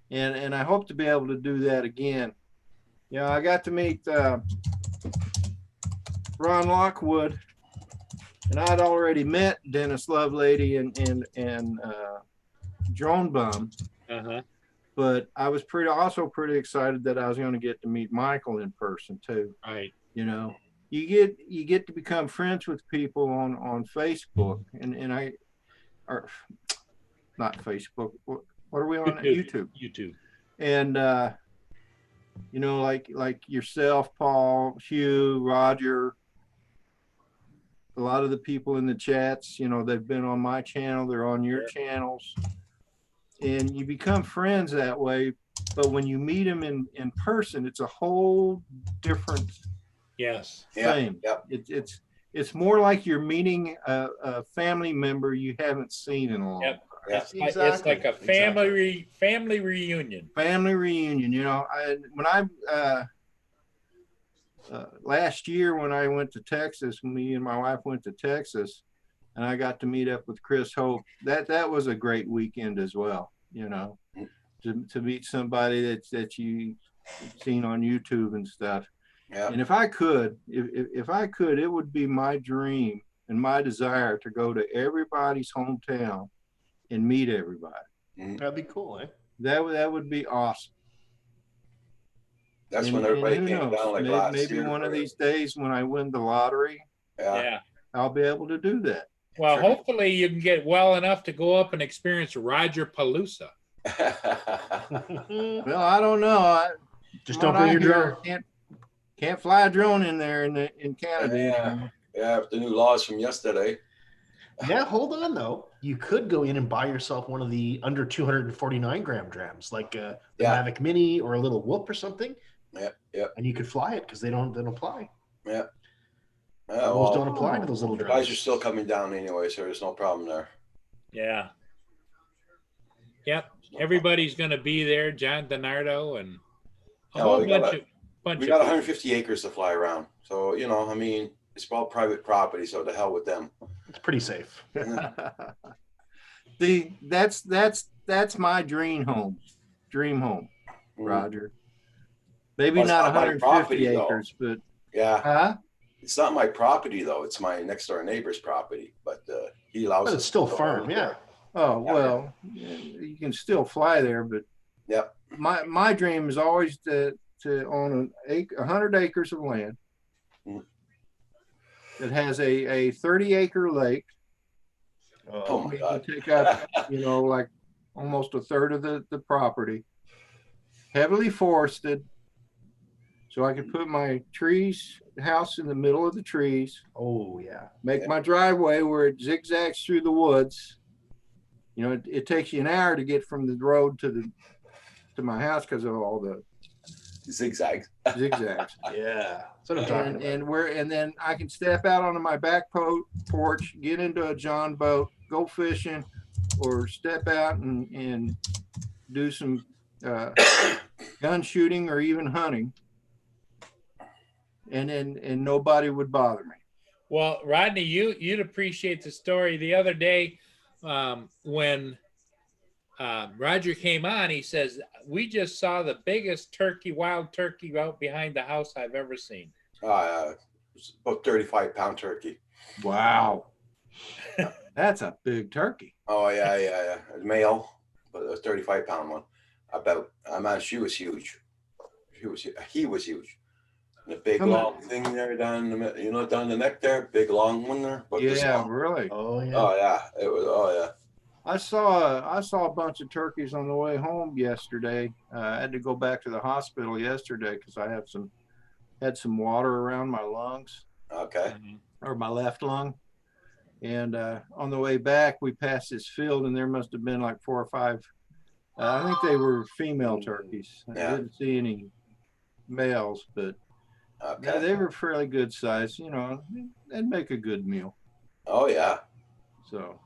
Speaker 2: and I hope to be able to do that again. You know, I got to meet Ron Lockwood, and I'd already met Dennis Lovelady and Drone Bum. But I was also pretty excited that I was going to get to meet Michael in person too.
Speaker 4: Right.
Speaker 2: You know, you get to become friends with people on Facebook and not Facebook. What are we on? YouTube. And you know, like yourself, Paul, Hugh, Roger, a lot of the people in the chats, you know, they've been on my channel, they're on your channels, and you become friends that way. But when you meet them in person, it's a whole different thing.
Speaker 1: Yep.
Speaker 2: it's more like you're meeting a family member you haven't seen in a long
Speaker 4: Yep.
Speaker 2: time.
Speaker 1: Yeah.
Speaker 4: It's like a
Speaker 3: Exactly.
Speaker 4: family reunion.
Speaker 2: Family reunion. You know, last year when I went to Texas, me and my wife went to Texas, and I got to meet up with Chris Hope. That was a great weekend as well. You know, to meet somebody that you seen on YouTube and stuff.
Speaker 1: Yeah.
Speaker 2: And if I could, it would be my dream and my desire to go to everybody's hometown and meet everybody.
Speaker 3: That'd be cool, eh?
Speaker 2: That would be awesome.
Speaker 1: That's
Speaker 2: And
Speaker 1: when everybody
Speaker 2: who
Speaker 1: came
Speaker 2: knows?
Speaker 1: down like last
Speaker 2: Maybe
Speaker 1: year.
Speaker 2: one of these days when I win the lottery,
Speaker 4: Yeah.
Speaker 2: I'll be able to do that.
Speaker 4: Well,
Speaker 1: Sure.
Speaker 4: hopefully you can get well enough to go up and experience Roger Palooza.
Speaker 2: Well, I don't know.
Speaker 3: Just
Speaker 2: From
Speaker 3: don't
Speaker 2: what
Speaker 3: bring
Speaker 2: I
Speaker 3: your
Speaker 2: hear,
Speaker 3: drone.
Speaker 2: can't fly a drone in there in Canada.
Speaker 1: Yeah. Yeah, the new laws from yesterday.
Speaker 3: Yeah, hold on though. You could go in and buy yourself one of the under 249 gram drams, like the
Speaker 1: Yeah.
Speaker 3: Mavic Mini or a little Whoop or something,
Speaker 1: Yeah.
Speaker 3: and you could fly it because they don't apply.
Speaker 1: Yeah.
Speaker 3: Rules don't
Speaker 1: Well,
Speaker 3: apply to those little
Speaker 1: the
Speaker 3: drums.
Speaker 1: guys are still coming down anyway, so there's no problem there.
Speaker 4: Yeah. Yep. Everybody's going to be there. John DiNardo and a
Speaker 1: Yeah,
Speaker 4: whole
Speaker 1: we got
Speaker 4: bunch
Speaker 1: We
Speaker 4: of
Speaker 1: got
Speaker 4: people.
Speaker 1: 150 acres to fly around. So, you know, I mean, it's all private property, so the hell with them.
Speaker 3: It's pretty safe.
Speaker 2: That's my dream home,
Speaker 1: Mhm.
Speaker 2: Roger. Maybe
Speaker 1: Well, it's
Speaker 2: not
Speaker 1: not my
Speaker 2: 150
Speaker 1: property, though.
Speaker 2: acres, but
Speaker 1: Yeah. It's not my property, though. It's my next door neighbor's property, but he allows
Speaker 3: But
Speaker 1: us
Speaker 3: it's still
Speaker 1: to go
Speaker 3: firm,
Speaker 1: over
Speaker 3: yeah.
Speaker 1: there.
Speaker 2: Oh, well, you can still fly there, but
Speaker 1: Yep.
Speaker 2: my dream is always to own 100 acres of land
Speaker 1: Mm.
Speaker 2: that has a 30-acre lake.
Speaker 1: Oh, my
Speaker 2: You
Speaker 1: God.
Speaker 2: can take up, like almost a third of the property, heavily forested, so I could put my house in the middle of the trees,
Speaker 3: Oh yeah.
Speaker 2: make
Speaker 1: Yeah.
Speaker 2: my driveway where it zigzags through the woods. It takes you an hour to get from the road to my house because of all the
Speaker 1: Zigzags.
Speaker 2: zigzags.
Speaker 3: Yeah. That's what I'm talking about.
Speaker 2: And then I can step out onto my back porch, get into a John boat, go fishing, or step out and do some gun shooting or even hunting, and nobody would bother me.
Speaker 4: Well, Rodney, you'd appreciate the story. The other day, when Roger came on, he says, "We just saw the biggest wild turkey out behind the house I've ever seen."
Speaker 1: It's about 35-pound turkey.
Speaker 2: Wow, that's a big turkey.
Speaker 1: Oh, yeah. Male, but a 35-pound one. She was huge. He was huge. And the big
Speaker 2: Come on.
Speaker 1: long thing there down down the neck there, big long one there. But this
Speaker 2: Yeah,
Speaker 1: long.
Speaker 2: really.
Speaker 3: Oh yeah.
Speaker 1: Oh yeah, it was. Oh yeah.
Speaker 2: I saw a bunch of turkeys on the way home yesterday. I had to go back to the hospital yesterday because I had some water around my lungs,
Speaker 1: Okay.
Speaker 2: or my left lung. And on the way back, we passed this field, and there must have been like 4 or 5. I think they were female turkeys.
Speaker 1: Yeah.
Speaker 2: I didn't see any males, but
Speaker 1: Okay.
Speaker 2: they were fairly good size. They'd make a good meal.
Speaker 1: Oh yeah.
Speaker 2: So,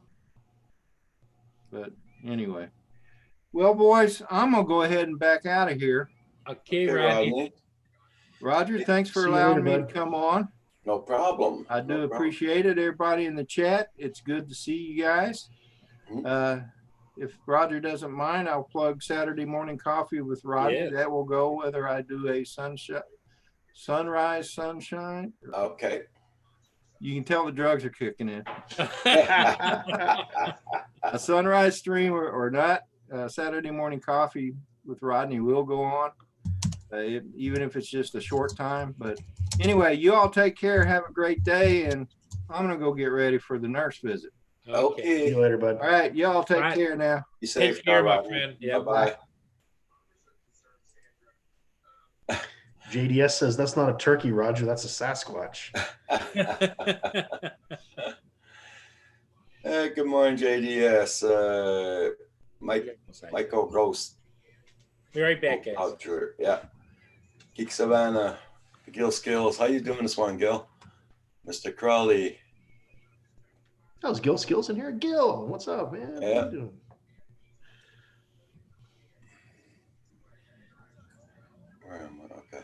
Speaker 2: but anyway, well, boys, I'm gonna go ahead and back out of here.
Speaker 4: Okay,
Speaker 1: Okay,
Speaker 4: Rodney.
Speaker 1: Rodney.
Speaker 2: Roger, thanks for
Speaker 3: See you
Speaker 2: allowing
Speaker 3: later,
Speaker 2: me to come on.
Speaker 1: No problem.
Speaker 2: I do appreciate it, everybody in the chat. It's good to see you guys. If Roger doesn't mind, I'll plug Saturday Morning Coffee with Roger.
Speaker 4: Yes.
Speaker 2: That will go whether I do a sunrise, sunshine.
Speaker 1: Okay.
Speaker 2: You can tell the drugs are kicking in. A sunrise stream or not, Saturday Morning Coffee with Rodney will go on, even if it's just a short time. But anyway, you all take care. Have a great day. And I'm going to go get ready for the nurse visit.
Speaker 3: See
Speaker 1: Okay.
Speaker 3: you later, bud.
Speaker 2: All right. Y'all take
Speaker 4: Right.
Speaker 2: care now.
Speaker 1: You safe,
Speaker 4: Take care, my
Speaker 1: Rodney.
Speaker 4: friend. Yeah.
Speaker 1: Bye-bye.
Speaker 3: JDS says that's not a turkey, Roger. That's a Sasquatch.
Speaker 1: Hey, good morning, JDS. Michael Gross.
Speaker 4: Be right back, guys.
Speaker 1: Yeah. Geek Savannah. Gil Skills. How you doing this one, Gil? Mr. Crowley.
Speaker 3: That was Gil Skills in here. Gil, what's up, man?
Speaker 1: Yeah.
Speaker 3: How you doing?
Speaker 1: Where am I? Okay.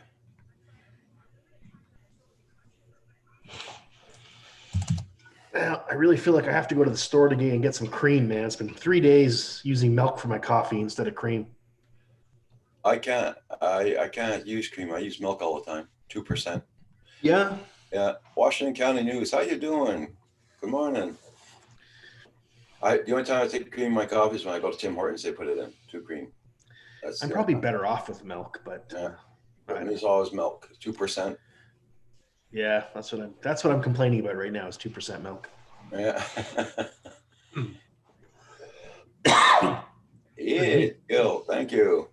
Speaker 3: Now, I really feel like I have to go to the store today and get some cream, man. It's been 3 days using milk for my coffee instead of cream.
Speaker 1: I can't. I can't use cream. I use milk all the time. 2%.
Speaker 3: Yeah.
Speaker 1: Yeah. Washington County News. How you doing? Good morning. The only time I take cream in my coffee is when I go to Tim Hortons. They put it in 2 cream. That's
Speaker 3: I'm
Speaker 1: the
Speaker 3: probably
Speaker 1: only time.
Speaker 3: better off with milk, but
Speaker 1: Yeah.
Speaker 3: I
Speaker 1: And there's always milk. 2%.
Speaker 3: yeah, that's what I'm complaining about right now is 2% milk.
Speaker 1: Yeah. Yeah. Gil, thank you.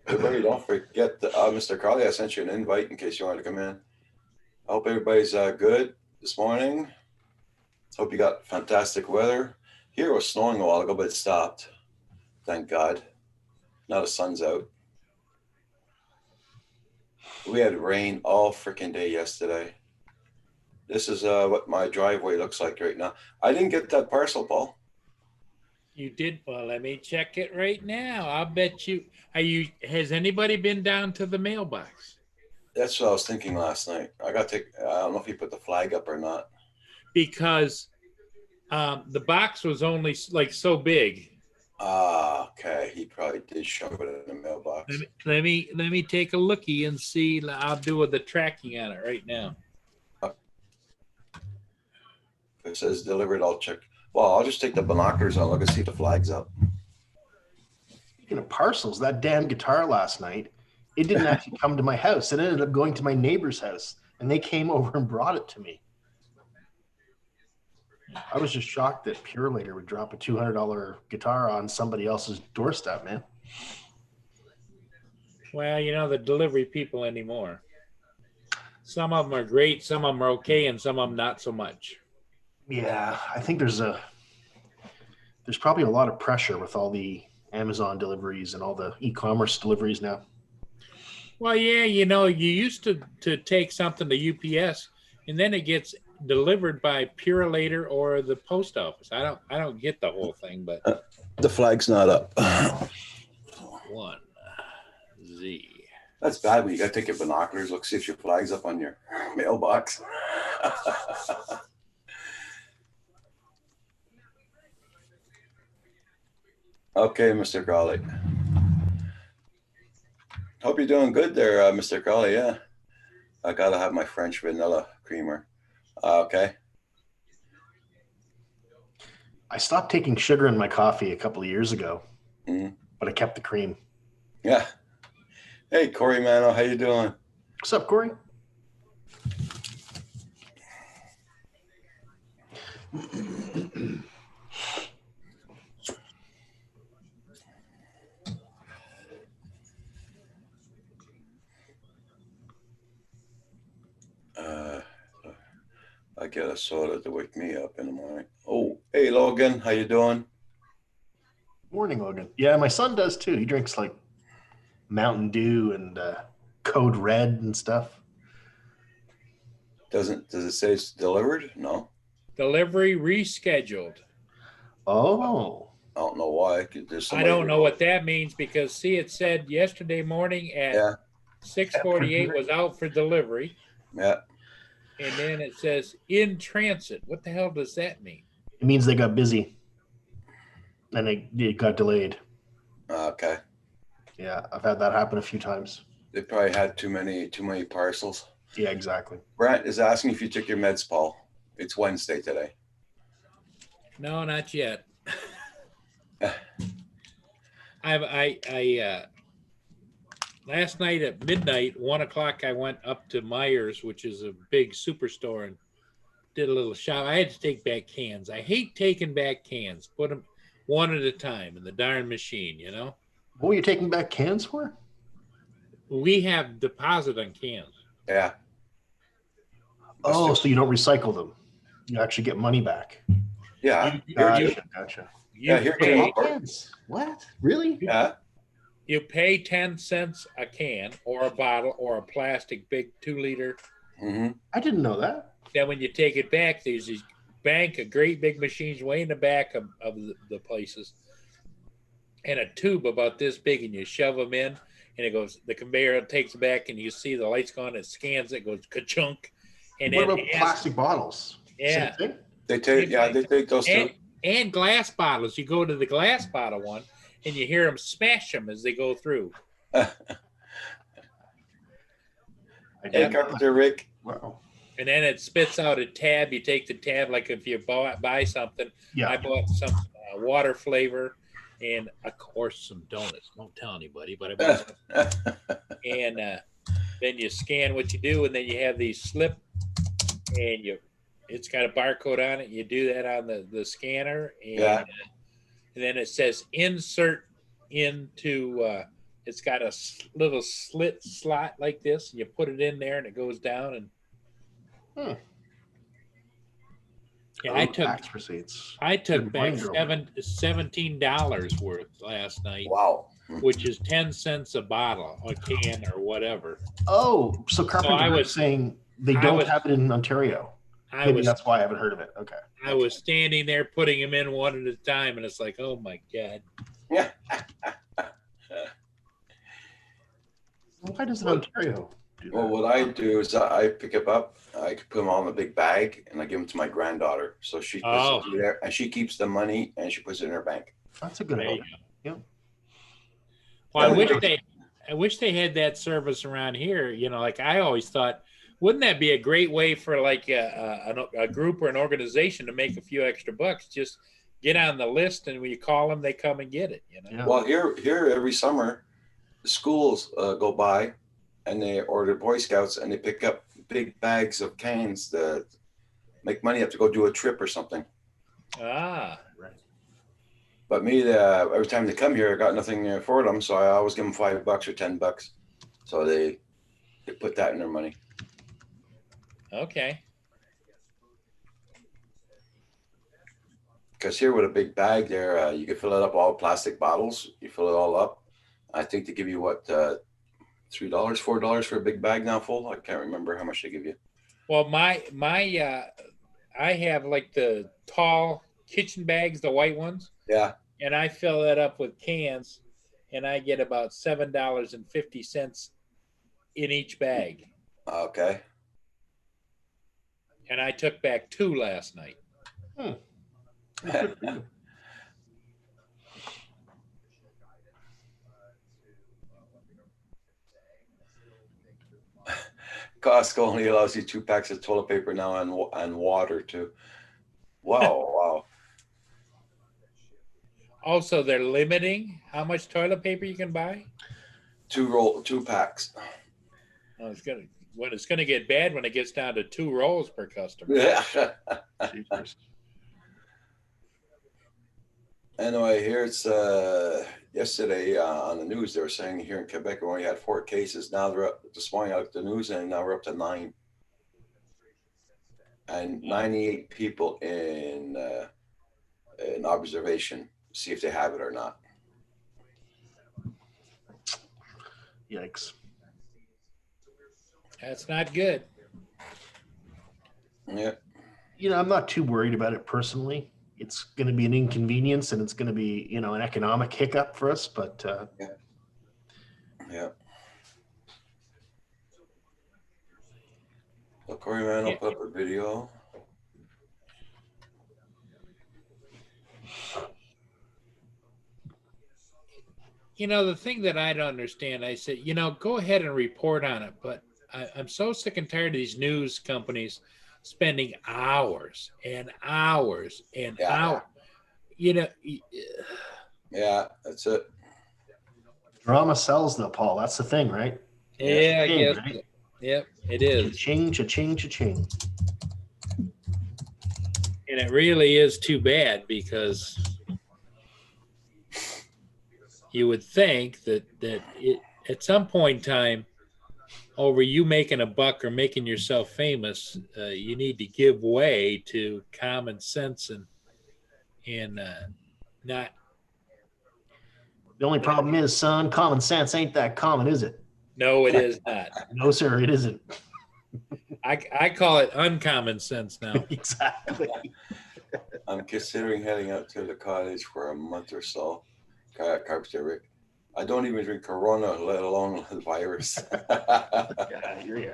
Speaker 1: Everybody, don't forget Mr. Crowley. I sent you an invite in case you wanted to come in. I hope everybody's good this morning. Hope you got fantastic weather. Here it was snowing a while ago, but it stopped. Thank God. Now the sun's out. We had rain all freaking day yesterday. This is what my driveway looks like right now. I didn't get that parcel, Paul.
Speaker 4: You did? Well, let me check it right now. I'll bet you. Has anybody been down to the mailbox?
Speaker 1: That's what I was thinking last night. I don't know if you put the flag up or not.
Speaker 4: Because the box was only like so big.
Speaker 1: Okay. He probably did shove it in the mailbox.
Speaker 4: Let me take a looky and see. I'll do the tracking on it right now.
Speaker 1: If it says delivered, I'll check. Well, I'll just take the binoculars and look and see if the flag's up.
Speaker 3: Speaking of parcels, that damn guitar last night, it didn't actually come to my house. It ended up going to my neighbor's house, and they came over and brought it to me. I was just shocked that Pure Later would drop a $200 guitar on somebody else's doorstep, man.
Speaker 4: Well, the delivery people anymore. Some of them are great, some of them are okay, and some of them not so much.
Speaker 3: Yeah, I think there's probably a lot of pressure with all the Amazon deliveries and all the e-commerce deliveries now.
Speaker 4: Well, yeah, you used to take something to UPS, and then it gets delivered by Pure Later or the post office. I don't get the whole thing, but
Speaker 1: The flag's not up.
Speaker 4: 1Z.
Speaker 1: That's bad when you got to take your binoculars. Look, see if your flag's up on your mailbox. Okay, Mr. Crowley. Hope you're doing good there, Mr. Crowley. Yeah. I got to have my French vanilla creamer. Okay.
Speaker 3: I stopped taking sugar in my coffee a couple of years ago, but I kept the cream.
Speaker 1: Yeah. Hey, Corey Mano, how you doing?
Speaker 3: What's up, Corey?
Speaker 1: I get a soda to wake me up in the morning. Oh, hey, Logan, how you doing?
Speaker 3: Morning, Logan. Yeah, my son does too. He drinks like Mountain Dew and Code Red and stuff.
Speaker 1: Does it say it's delivered? No.
Speaker 4: Delivery rescheduled.
Speaker 3: Oh.
Speaker 1: I don't know why.
Speaker 4: I don't know what that means because see, it said yesterday morning at 6:48 was out for delivery.
Speaker 1: Yeah.
Speaker 4: And then it says in transit. What the hell does that mean?
Speaker 3: It means they got busy and it got delayed.
Speaker 1: Okay.
Speaker 3: Yeah, I've had that happen a few times.
Speaker 1: They probably had too many parcels.
Speaker 3: Yeah, exactly.
Speaker 1: Brent is asking if you took your meds, Paul. It's Wednesday today.
Speaker 4: No, not yet. Last night at midnight, 1 o'clock, I went up to Myers, which is a big superstore, and did a little shop. I had to take back cans. I hate taking back cans. Put them one at a time in the darn machine,
Speaker 3: What were you taking back cans for?
Speaker 4: We have deposit on cans.
Speaker 1: Yeah.
Speaker 3: Oh, so you don't recycle them. You actually get money back.
Speaker 1: Yeah.
Speaker 3: Gotcha.
Speaker 1: Yeah, here
Speaker 4: pay-
Speaker 1: too.
Speaker 3: Cans? What? Really?
Speaker 1: Yeah.
Speaker 4: You pay 10 cents a can or a bottle or a plastic big 2 liter.
Speaker 1: Hmm.
Speaker 3: I didn't know that.
Speaker 4: Then when you take it back, there's these bank of great big machines way in the back of the places, and a tube about this big, and you shove them in, and it goes. The conveyor takes it back, and you see the lights go on. It scans it, goes ka-chunk, and
Speaker 3: What
Speaker 4: then
Speaker 3: about plastic bottles?
Speaker 4: Yeah.
Speaker 3: Same thing?
Speaker 1: They take, yeah, they take those too.
Speaker 4: and glass bottles. You go to the glass bottle one, and you hear them smash them as they go through.
Speaker 3: I
Speaker 1: Hey,
Speaker 3: didn't know
Speaker 1: Carpenter Rick.
Speaker 3: that. Wow.
Speaker 4: And then it spits out a tab. You take the tab, like if you buy something.
Speaker 3: Yeah.
Speaker 4: I bought some water flavor, and of course some donuts. Don't tell anybody, but I bought some. And then you scan what you do, and then you have these slip, and it's got a barcode on it. You do that on the scanner, and,
Speaker 1: Yeah.
Speaker 4: And then it says insert into. It's got a little slit slot like this, and you put it in there, and it goes down. And yeah, I took
Speaker 3: tax receipts.
Speaker 4: back
Speaker 3: Mind blowing.
Speaker 4: $17 worth last night,
Speaker 1: Wow.
Speaker 4: which is 10 cents a bottle, a can, or whatever.
Speaker 3: Oh, so Carpenter
Speaker 4: I
Speaker 3: was
Speaker 4: was-
Speaker 3: saying they
Speaker 4: I
Speaker 3: don't
Speaker 4: was-
Speaker 3: have it in Ontario.
Speaker 4: I
Speaker 3: Maybe
Speaker 4: was
Speaker 3: that's why I haven't heard of it. Okay.
Speaker 4: I was standing there putting them in one at a time, and it's like, oh my god.
Speaker 1: Yeah.
Speaker 3: Why doesn't Ontario do that?
Speaker 1: Well, what I do is I pick them up. I put them all in a big bag, and I give them to my granddaughter. So she puts
Speaker 4: Oh.
Speaker 1: it through there, and she keeps the money, and she puts it in her bank.
Speaker 3: That's a good
Speaker 4: There you
Speaker 3: idea.
Speaker 4: go.
Speaker 3: Yeah.
Speaker 4: Well,
Speaker 1: Yeah,
Speaker 4: I wish they had that service around here. You know, like I always thought, wouldn't that be a great way for like a group or an organization to make a few extra bucks? Just get on the list, and when you call them, they come and get it. You know.
Speaker 3: Yeah.
Speaker 1: Well, here every summer, the schools go by, and they order Boy Scouts, and they pick up big bags of cans to make money. Have to go do a trip or something.
Speaker 4: Ah,
Speaker 3: Right.
Speaker 1: But me, every time they come here, I got nothing for them, so I always give them $5 or $10. So they put that in their money.
Speaker 4: okay.
Speaker 1: Because here with a big bag there, you can fill it up, all plastic bottles. You fill it all up. I think they give you what, $3, $4 for a big bag now full. I can't remember how much they give you.
Speaker 4: Well, my I have like the tall kitchen bags, the white ones,
Speaker 1: Yeah.
Speaker 4: and I fill that up with cans, and I get about $7.50 in each bag.
Speaker 1: Okay.
Speaker 4: And I took back 2 last night.
Speaker 3: Good for you.
Speaker 1: Costco only allows you 2 packs of toilet paper now and water too. Wow. Wow.
Speaker 4: Also, they're limiting how much toilet paper you can buy.
Speaker 1: 2 packs.
Speaker 4: Oh, it's gonna get bad when it gets down to 2 rolls per customer.
Speaker 1: Yeah.
Speaker 3: Jeepers.
Speaker 1: Anyway, here it's yesterday on the news they were saying here in Quebec we only had 4 cases. Now they're up this morning. I looked at the news and now we're up to 9, and 98 people in observation. See if they have it or not.
Speaker 3: Yikes.
Speaker 4: That's not good.
Speaker 1: Yeah.
Speaker 3: You know, I'm not too worried about it personally. It's going to be an inconvenience and it's going to be, you know, an economic hiccup for us, but
Speaker 1: Yeah. So Corey Man will put up a video.
Speaker 4: You know, the thing that I don't understand, I said, you know, go ahead and report on it, but I'm so sick and tired of these news companies spending hours and hours and
Speaker 1: Yeah.
Speaker 4: hours. You know,
Speaker 1: Yeah, that's it.
Speaker 3: drama sells though, Paul. That's the thing, right?
Speaker 4: yeah, I
Speaker 3: Cha-ching,
Speaker 4: guess.
Speaker 3: right?
Speaker 4: Yep, it is.
Speaker 3: Cha-ching, cha-ching, cha-ching.
Speaker 4: And it really is too bad because you would think that it, at some point in time, over you making a buck or making yourself famous, you need to give way to common sense and not.
Speaker 3: The only problem is, son, common sense ain't that common, is it?
Speaker 4: No, it is not.
Speaker 3: No, sir, it isn't.
Speaker 4: I call it uncommon sense now.
Speaker 3: Exactly.
Speaker 1: I'm considering heading out to the cottage for a month or so. Carpenter Rick. I don't even drink Corona, let alone the virus.
Speaker 3: Yeah, I hear you.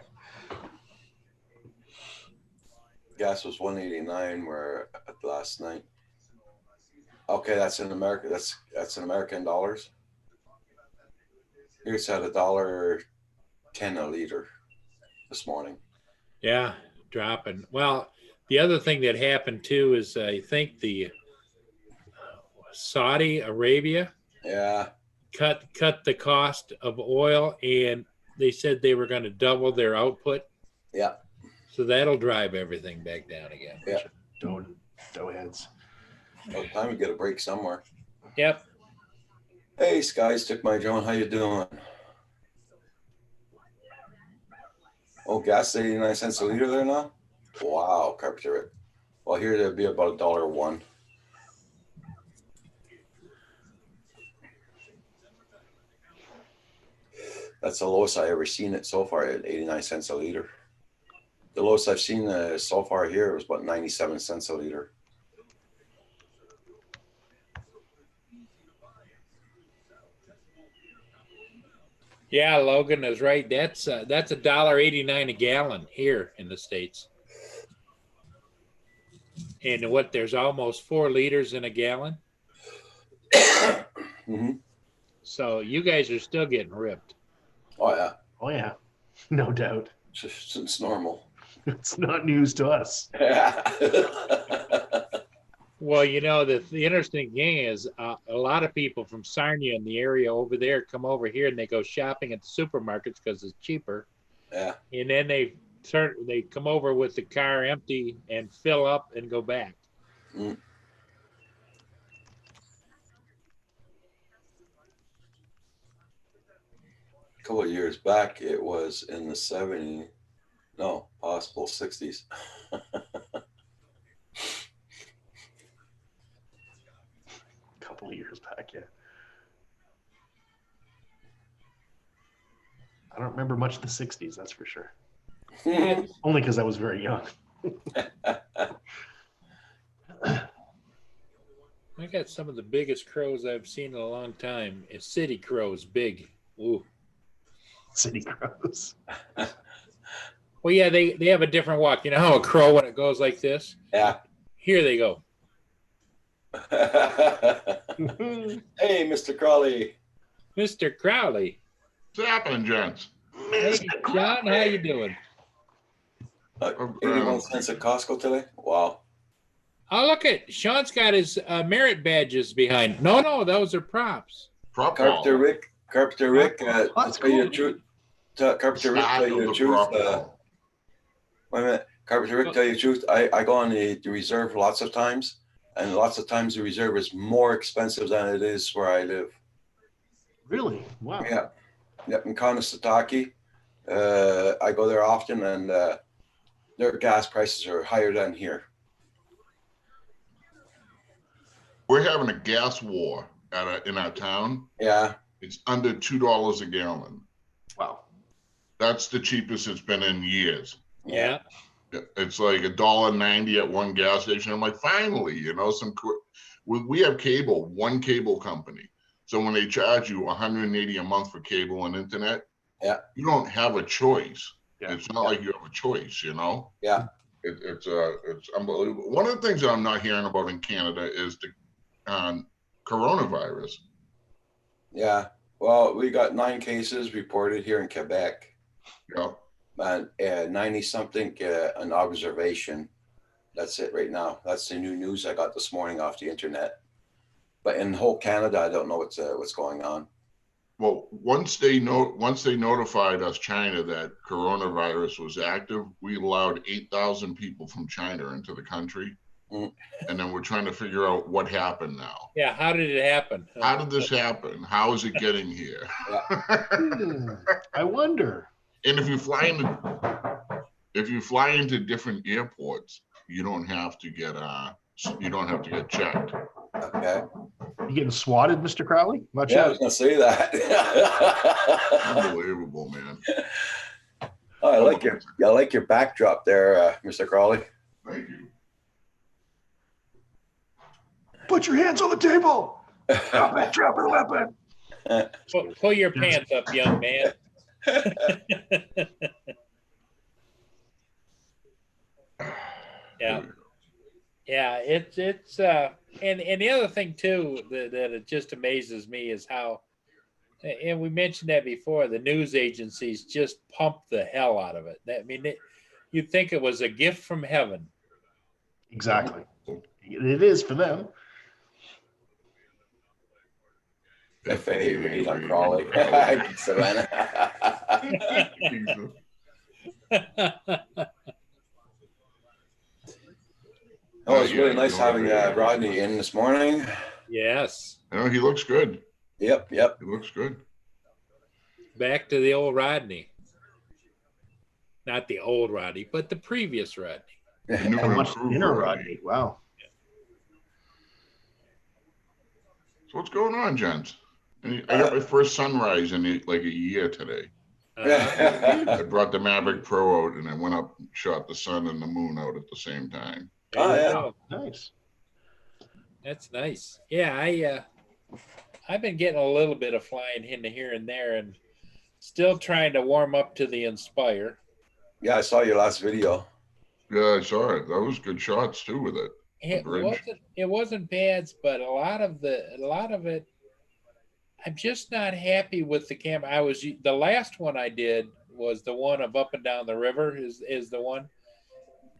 Speaker 1: Gas was 189 where last night. Okay, that's in America. That's in American dollars. Here's at $1.10 a liter this morning.
Speaker 4: Yeah, dropping. Well, the other thing that happened too is I think the Saudi Arabia
Speaker 1: Yeah,
Speaker 4: cut the cost of oil, and they said they were going to double their output.
Speaker 1: yeah.
Speaker 4: So that'll drive everything back down again.
Speaker 1: Yeah.
Speaker 3: Dough heads.
Speaker 1: Well, time we get a break somewhere.
Speaker 4: Yep.
Speaker 1: Hey, Skies took my John. How you doing? Oh, gas 89 cents a liter there now? Wow, Carpenter Rick. Well, here it'll be about $1.01. That's the lowest I ever seen it so far at 89 cents a liter. The lowest I've seen so far here was about 97 cents a liter.
Speaker 4: Yeah, Logan is right. That's $1.89 a gallon here in the States. And what? There's almost 4 liters in a gallon.
Speaker 1: Mm-hmm.
Speaker 4: So you guys are still getting ripped.
Speaker 1: Oh, yeah.
Speaker 3: Oh, yeah. No doubt.
Speaker 1: It's normal.
Speaker 3: It's not news to us.
Speaker 4: Well, you know, the interesting thing is a lot of people from Sarnia and the area over there come over here and they go shopping at the supermarkets because it's cheaper.
Speaker 1: Yeah.
Speaker 4: And then they come over with the car empty and fill up and go back.
Speaker 1: Mm. A couple of years back, it was in the 70s. No, possible 60s.
Speaker 3: Couple of years back, yeah. I don't remember much of the 60s, that's for sure. Only because I was very young.
Speaker 4: I got some of the biggest crows I've seen in a long time. It's city crows, big. Ooh.
Speaker 3: City crows.
Speaker 4: Well, yeah, they have a different walk. You know how a crow, when it goes like this?
Speaker 1: Yeah.
Speaker 4: Here they go.
Speaker 1: Hey, Mr. Crawley.
Speaker 4: Mr. Crowley.
Speaker 5: What's happening, gents?
Speaker 4: Hey, John, how you doing?
Speaker 1: 81 cents at Costco today? Wow.
Speaker 4: Oh, look at Sean's got his merit badges behind. No, those are props.
Speaker 5: Prop
Speaker 1: Carpenter Rick,
Speaker 3: That's
Speaker 1: tell you the
Speaker 3: cool.
Speaker 1: truth. Carpenter Rick, tell you the truth. Wait a minute. Carpenter Rick, tell you the truth. I go on the reserve lots of times, and lots of times the reserve is more expensive than it is where I live.
Speaker 3: Really? Wow.
Speaker 1: Yeah. Yep, in Conestoga. I go there often, and their gas prices are higher than here.
Speaker 5: We're having a gas war in our town.
Speaker 1: Yeah.
Speaker 5: It's under $2 a gallon.
Speaker 3: Wow.
Speaker 5: That's the cheapest it's been in years.
Speaker 4: Yeah.
Speaker 5: It's like $1.90 at one gas station. I'm like, finally, we have cable, one cable company. So when they charge you $180 a month for cable and internet,
Speaker 1: yeah,
Speaker 5: you don't have a choice.
Speaker 3: Yeah.
Speaker 5: It's not like you have a choice, you know?
Speaker 1: Yeah.
Speaker 5: It's unbelievable. One of the things that I'm not hearing about in Canada is the coronavirus.
Speaker 1: Yeah. Well, we got 9 cases reported here in Quebec.
Speaker 5: Yeah.
Speaker 1: And 90 something an observation. That's it right now. That's the new news I got this morning off the internet. But in whole Canada, I don't know what's going on.
Speaker 5: Well, once they notified us, China, that coronavirus was active, we allowed 8,000 people from China into the country.
Speaker 1: Mm.
Speaker 5: And then we're trying to figure out what happened now.
Speaker 4: Yeah, how did it happen?
Speaker 5: How did this happen? How is it getting here?
Speaker 3: I wonder.
Speaker 5: And if you fly into different airports, you don't have to get checked.
Speaker 1: Okay.
Speaker 3: You getting swatted, Mr. Crowley? Watch
Speaker 1: Yeah, I
Speaker 3: out.
Speaker 1: was gonna say that.
Speaker 5: Unbelievable, man.
Speaker 1: Oh, I like your backdrop there, Mr. Crawley.
Speaker 5: Thank you.
Speaker 3: Put your hands on the table. Drop it, drop the weapon.
Speaker 4: Pull your pants up, young man. Yeah. Yeah, it's and the other thing too that it just amazes me is how, and we mentioned that before, the news agencies just pump the hell out of it. I mean, you'd think it was a gift from heaven.
Speaker 3: Exactly. It is for them.
Speaker 1: FAA raid on Crawley. Savannah. Oh, it was really nice having Rodney in this morning.
Speaker 4: Yes.
Speaker 5: You know, he looks good.
Speaker 1: Yep.
Speaker 5: He looks good.
Speaker 4: Back to the old Rodney. Not the old Rodney, but the previous Rodney.
Speaker 5: The new
Speaker 3: And
Speaker 5: and
Speaker 3: much
Speaker 5: improved
Speaker 3: thinner
Speaker 5: Rodney.
Speaker 3: Rodney. Wow.
Speaker 5: So what's going on, gents? I got my first sunrise in like a year today. I brought the Maverick Pro out and I went up and shot the sun and the moon out at the same time.
Speaker 4: There you
Speaker 1: Oh, yeah.
Speaker 4: go.
Speaker 3: Nice.
Speaker 4: That's nice. Yeah, I've been getting a little bit of flying into here and there, and still trying to warm up to the Inspire.
Speaker 1: Yeah, I saw your last video.
Speaker 5: Yeah, I saw it. That was good shots too with it.
Speaker 4: It wasn't bad, but a lot of it, I'm just not happy with the camera. The last one I did was the one of Up and Down the River is the one.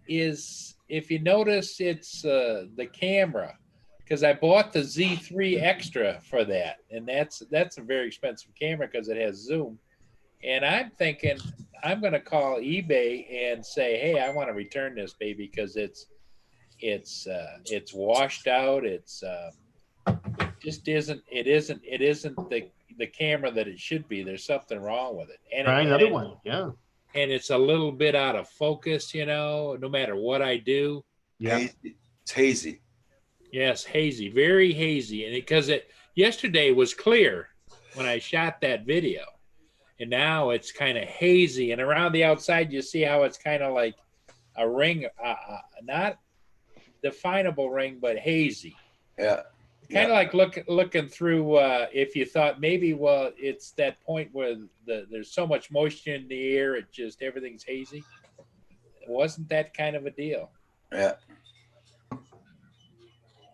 Speaker 4: If you notice, it's the camera, because I bought the Z3 Extra for that, and that's a very expensive camera because it has zoom. And I'm thinking I'm going to call eBay and say, hey, I want to return this baby because it's washed out. It just isn't the camera that it should be. There's something wrong with it. And
Speaker 3: Try another one. Yeah.
Speaker 4: And it's a little bit out of focus, no matter what I do.
Speaker 3: Yeah.
Speaker 1: It's hazy.
Speaker 4: Yes, hazy, very hazy. And because yesterday was clear when I shot that video, and now it's kind of hazy. And around the outside, you see how it's kind of like a ring, not definable ring, but hazy.
Speaker 1: Yeah.
Speaker 4: Kind of like looking through. If you thought maybe, it's that point where there's so much moisture in the air, everything's hazy. It wasn't that kind of a deal.
Speaker 1: Yeah.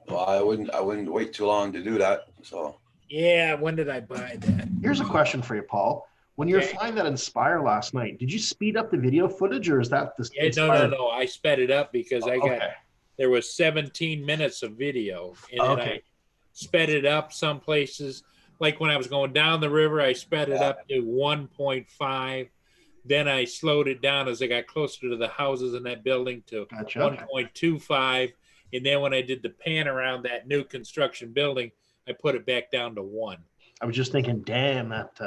Speaker 1: Well, I wouldn't wait too long to do that. So.
Speaker 4: Yeah. When did I buy that?
Speaker 3: Here's a question for you, Paul. When you were flying that Inspire last night, did you speed up the video footage, or is that the
Speaker 4: No. I sped it up because there was 17 minutes of video, and then I sped it up some places. Like when I was going down the river, I sped it up to 1.5. Then I slowed it down as I got closer to the houses in that building to 1.25. And then when I did the pan around that new construction building, I put it back down to 1.
Speaker 3: I was just thinking, damn, that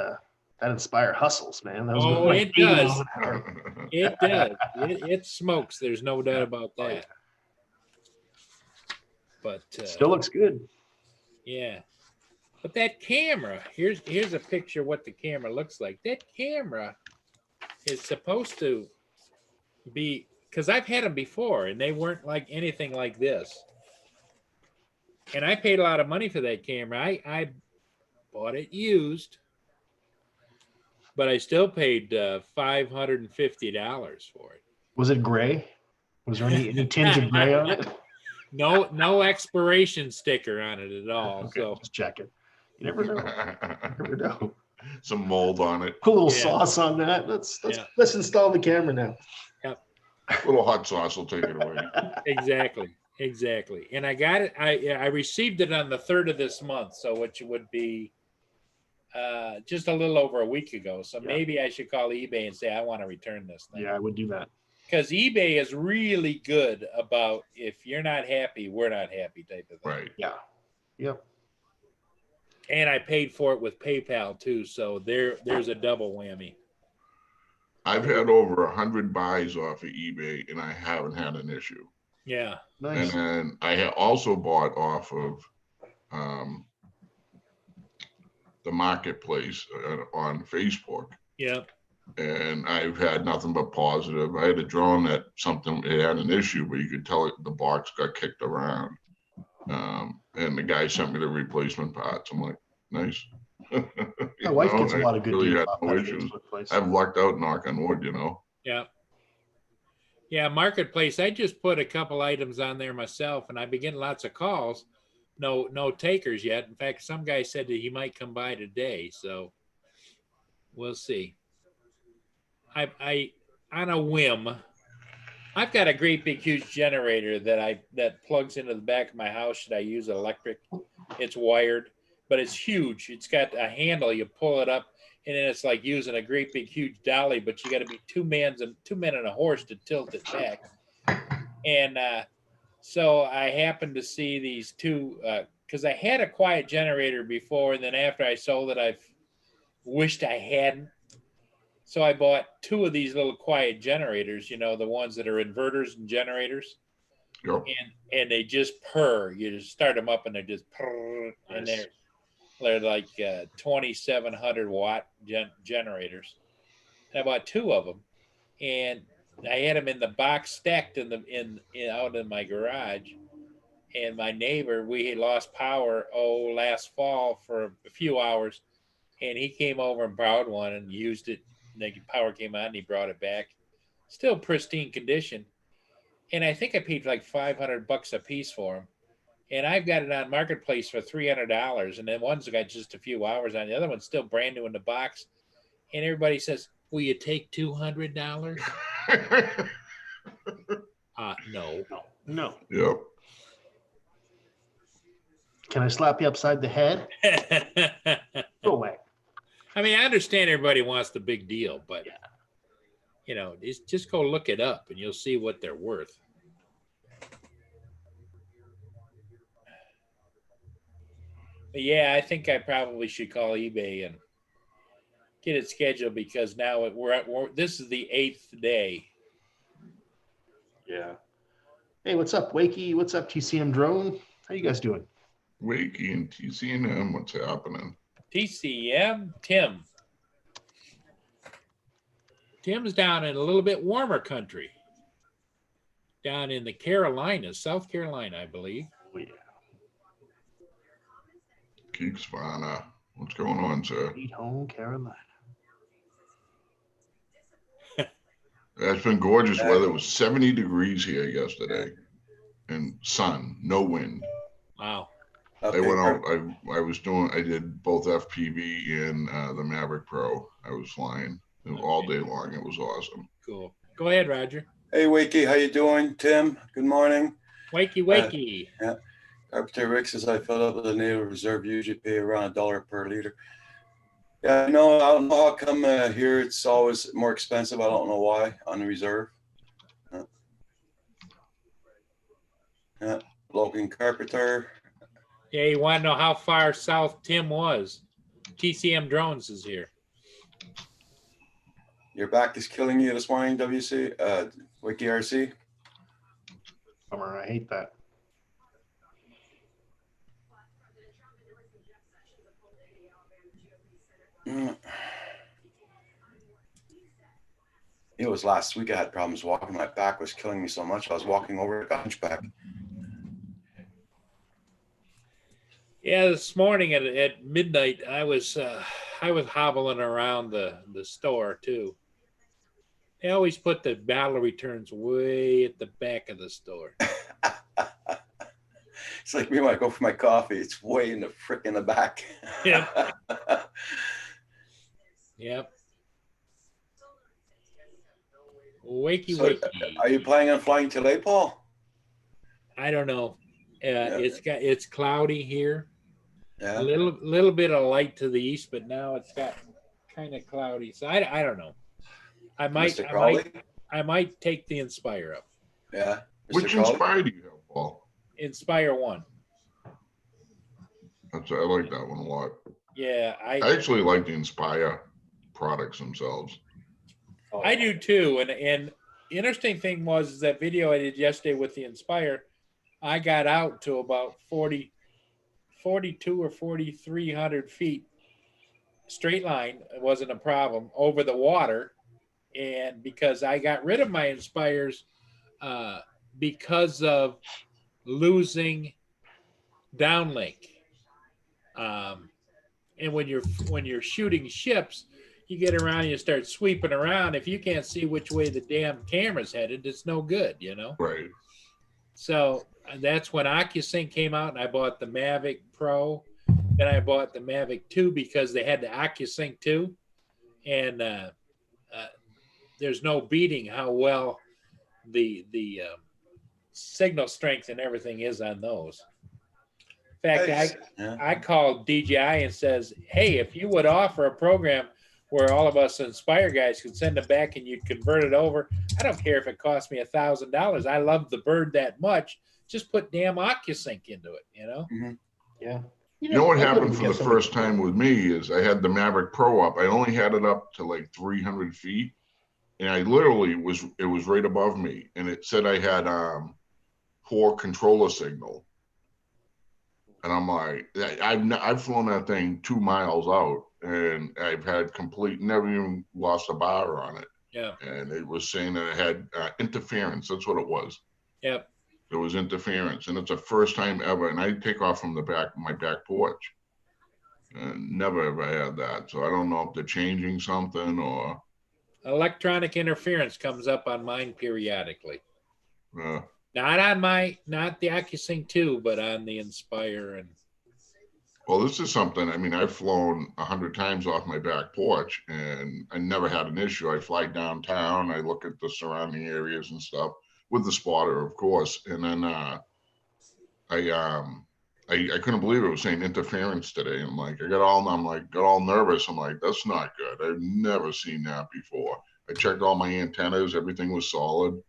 Speaker 3: Inspire hustles, man. That was
Speaker 4: it does. It does. It smokes. There's no doubt about that. But
Speaker 3: still looks good.
Speaker 4: Yeah. But that camera, here's a picture of what the camera looks like. That camera is supposed to be, because I've had them before and they weren't like anything like this. And I paid a lot of money for that camera. I bought it used, but I still paid $550 for it.
Speaker 3: Was it gray? Was there any tinge of gray on it?
Speaker 4: No expiration sticker on it at all.
Speaker 3: Okay,
Speaker 4: so
Speaker 3: just check it. You never know. You never know.
Speaker 5: Some mold on it.
Speaker 3: Put a little sauce on that. Let's install the camera now.
Speaker 5: A little hot sauce will take it away.
Speaker 4: Exactly. And I got it. I received it on the 3rd of this month, so which would be just a little over a week ago. So maybe I should call eBay and say I want to return this thing.
Speaker 3: Yeah, I would do that.
Speaker 4: Because eBay is really good about if you're not happy, we're not happy type of thing.
Speaker 5: Right.
Speaker 3: Yeah. Yep.
Speaker 4: And I paid for it with PayPal too, so there's a double whammy.
Speaker 5: I've had over 100 buys off of eBay and I haven't had an issue.
Speaker 4: Yeah.
Speaker 3: Nice.
Speaker 5: And then I had also bought off of the marketplace on Facebook.
Speaker 4: Yeah.
Speaker 5: And I've had nothing but positive. I had a drone that it had an issue, but you could tell the box got kicked around. And the guy sent me the replacement parts. I'm like, nice.
Speaker 3: My wife gets a lot of good
Speaker 5: really
Speaker 3: deals
Speaker 5: had
Speaker 3: off
Speaker 5: no
Speaker 3: that
Speaker 5: issues.
Speaker 3: Facebook place.
Speaker 5: I've lucked out, knock on wood, you know.
Speaker 4: Yeah. Yeah, Marketplace. I just put a couple items on there myself, and I've been getting lots of calls. No takers yet. In fact, some guy said that he might come by today, so we'll see. I on a whim, I've got a great big huge generator that plugs into the back of my house. Should I use electric? It's wired, but it's huge. It's got a handle. You pull it up, and then it's like using a great big huge dolly. But you got to be two men and a horse to tilt it back. And so I happened to see these two because I had a quiet generator before, and then after I sold it, I wished I hadn't. So I bought two of these little quiet generators, you know, the ones that are inverters and generators.
Speaker 5: Yep.
Speaker 4: And they just purr. You just start them up and they're just purr. And they're like 2,700 watt generators. And I bought two of them. And I had them in the box stacked out in my garage. And my neighbor, we had lost power last fall for a few hours. And he came over and borrowed one and used it. The power came on and he brought it back. Still pristine condition. And I think I paid like $500 a piece for them. And I've got it on Marketplace for $300. And then one's got just a few hours on. The other one's still brand new in the box. And everybody says, will you take $200? No.
Speaker 3: No.
Speaker 5: Yep.
Speaker 3: Can I slap you upside the head? Go away.
Speaker 4: I mean, I understand everybody wants the big deal, but you know, just go look it up and you'll see what they're worth. But yeah, I think I probably should call eBay and get it scheduled because now this is the 8th day.
Speaker 3: Yeah. Hey, what's up, Wakey? What's up, TCM Drone? How you guys doing?
Speaker 5: Wakey and TCM, what's happening?
Speaker 4: TCM, Tim's down in a little bit warmer country. Down in the Carolinas, South Carolina, I believe.
Speaker 3: Oh, yeah.
Speaker 5: Keeps Fana. What's going on, sir?
Speaker 3: Sweet home Carolina.
Speaker 5: It's been gorgeous weather. It was 70 degrees here yesterday and sun, no wind.
Speaker 4: Wow.
Speaker 5: I went out, I did both FPV and the Maverick Pro. I was flying all day long. It was awesome.
Speaker 4: Cool. Go ahead, Roger.
Speaker 1: Hey, Wakey, how you doing? Tim, good morning.
Speaker 4: Wakey.
Speaker 1: Yeah. Carpenter Rick says I filled up with the Naval Reserve, usually pay around $1 per liter. Yeah, I don't know how come here it's always more expensive. I don't know why on the reserve. Yeah, Logan Carpenter.
Speaker 4: Yeah, you want to know how far south Tim was? TCM Drones is here.
Speaker 1: Your back is killing you this morning, WC, Wiki RC.
Speaker 3: Bummer, I hate that.
Speaker 1: It was last week I had problems walking. My back was killing me so much. I was walking over a hunchback.
Speaker 4: Yeah, this morning at midnight, I was hobbling around the store too. They always put the battle returns way at the back of the store.
Speaker 1: It's like me when I go for my coffee. It's way in the back.
Speaker 4: Yep. Yep. Wakey,
Speaker 1: So,
Speaker 4: wakey.
Speaker 1: are you planning on flying today, Paul?
Speaker 4: I don't know. It's cloudy here.
Speaker 1: Yeah.
Speaker 4: A little bit of light to the east, but now it's got kind of cloudy. So I don't know. I might take the Inspire up.
Speaker 1: Yeah.
Speaker 5: Which
Speaker 1: Crowley?
Speaker 5: Inspire do you have, Paul?
Speaker 4: Inspire 1.
Speaker 5: I like that one a lot.
Speaker 4: Yeah,
Speaker 5: I actually like the Inspire products themselves.
Speaker 4: I do too. And the interesting thing was that video I did yesterday with the Inspire, I got out to about 42 or 4,300 feet straight line, it wasn't a problem over the water. And because I got rid of my Inspires because of losing downlink. And when you're shooting ships, you get around and you start sweeping around. If you can't see which way the damn camera's headed, it's no good, you know?
Speaker 5: Right.
Speaker 4: So that's when OcuSync came out, and I bought the Mavic Pro. Then I bought the Mavic 2 because they had the OcuSync 2. And there's no beating how well the signal strength and everything is on those. In fact, I called DJI and says, hey, if you would offer a program where all of us Inspire guys could send them back and you'd convert it over, I don't care if it cost me $1,000. I love the bird that much. Just put damn OcuSync into it, you know?
Speaker 2: Mm-hmm.
Speaker 3: Yeah.
Speaker 5: You know what happened for the first time with me is I had the Mavic Pro up. I only had it up to like 300 feet. And I literally it was right above me. And it said I had poor controller signal. And I'm like, I've flown that thing 2 miles out, and I've had never even lost a bar on it.
Speaker 4: Yeah.
Speaker 5: And it was saying that it had interference. That's what it was.
Speaker 4: Yep.
Speaker 5: There was interference, and it's the first time ever. And I take off from my back porch, and never ever had that. So I don't know if they're changing something or.
Speaker 4: Electronic interference comes up on mine periodically. Not the OcuSync 2, but on the Inspire. And
Speaker 5: well, this is something, I mean, I've flown 100 times off my back porch and I never had an issue. I fly downtown, I look at the surrounding areas and stuff with the spotter, of course. And then I couldn't believe it was saying interference today. I'm like, got all nervous. I'm like, that's not good. I've never seen that before. I checked all my antennas, everything was solid.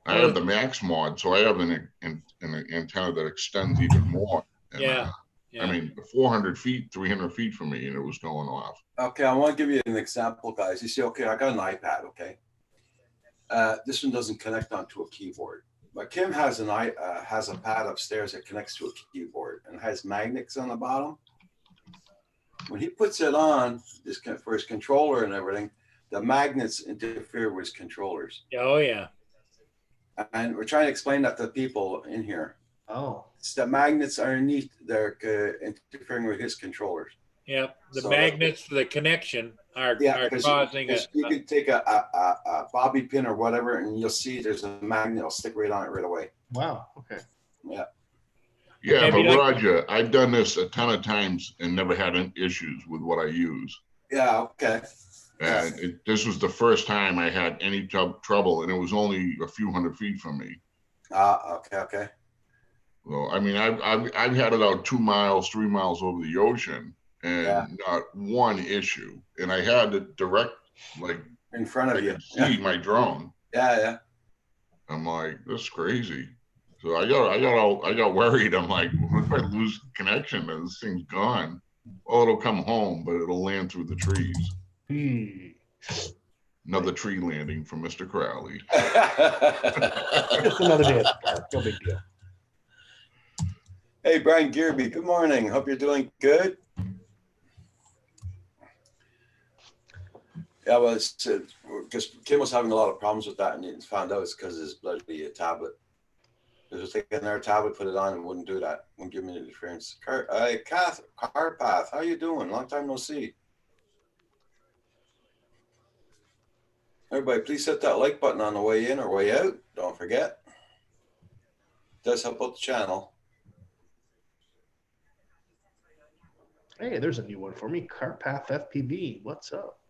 Speaker 5: I have the Max mod, so I have an antenna that extends even more. And,
Speaker 4: yeah.
Speaker 5: I mean, 400 feet, 300 feet from me, and it was going off.
Speaker 1: Okay, I want to give you an example, guys. You see, okay, I got an iPad, okay? This one doesn't connect onto a keyboard. But Kim has a pad upstairs that connects to a keyboard and has magnets on the bottom. When he puts it on, for his controller and everything, the magnets interfere with his controllers.
Speaker 4: Oh, yeah.
Speaker 1: And we're trying to explain that to people in here.
Speaker 3: Oh.
Speaker 1: It's the magnets underneath, they're interfering with his controllers.
Speaker 4: Yep. The magnets for the connection are causing it.
Speaker 1: You can take a bobby pin or whatever, and you'll see there's a magnet that'll stick right on it right away.
Speaker 3: Wow. Okay.
Speaker 1: Yeah.
Speaker 5: Yeah, but Roger, I've done this a ton of times and never had any issues with what I use.
Speaker 1: Yeah. Okay.
Speaker 5: And this was the first time I had any trouble, and it was only a few hundred feet from me.
Speaker 1: Okay.
Speaker 5: Well, I mean, I've had it out 2 miles, 3 miles over the ocean, and not one issue. And I had it direct, like
Speaker 1: in front of you.
Speaker 5: See my drone.
Speaker 1: Yeah.
Speaker 5: I'm like, that's crazy. So I got worried. I'm like, what if I lose connection and this thing's gone? Oh, it'll come home, but it'll land through the trees. Another tree landing from Mr. Crowley.
Speaker 3: Just another day at the park. No big deal.
Speaker 1: Hey, Brian Gearby, good morning. Hope you're doing good. Yeah, well, it's because Kim was having a lot of problems with that, and he found out it's because his bloody tablet. He was taking their tablet, put it on, and wouldn't do that. Wouldn't give me the difference. Carpath, how you doing? Long time no see. Everybody, please hit that like button on the way in or way out. Don't forget. It does help out the channel.
Speaker 3: Hey, there's a new one for me. Carpath FPV. What's up?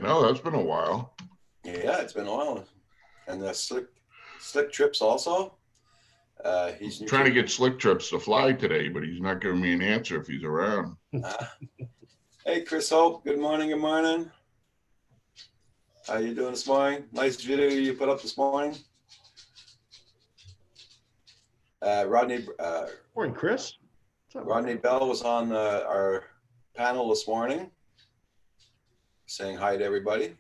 Speaker 5: No, that's been a while.
Speaker 1: Yeah, it's been a while. And the slick trips also. He's
Speaker 5: trying to get Slick Trips to fly today, but he's not giving me an answer if he's around.
Speaker 1: Hey, Chris Hope. Good morning. Good morning. How you doing this morning? Nice video you put up this morning. Rodney.
Speaker 3: Morning, Chris.
Speaker 1: Rodney Bell was on our panel this morning, saying hi to everybody.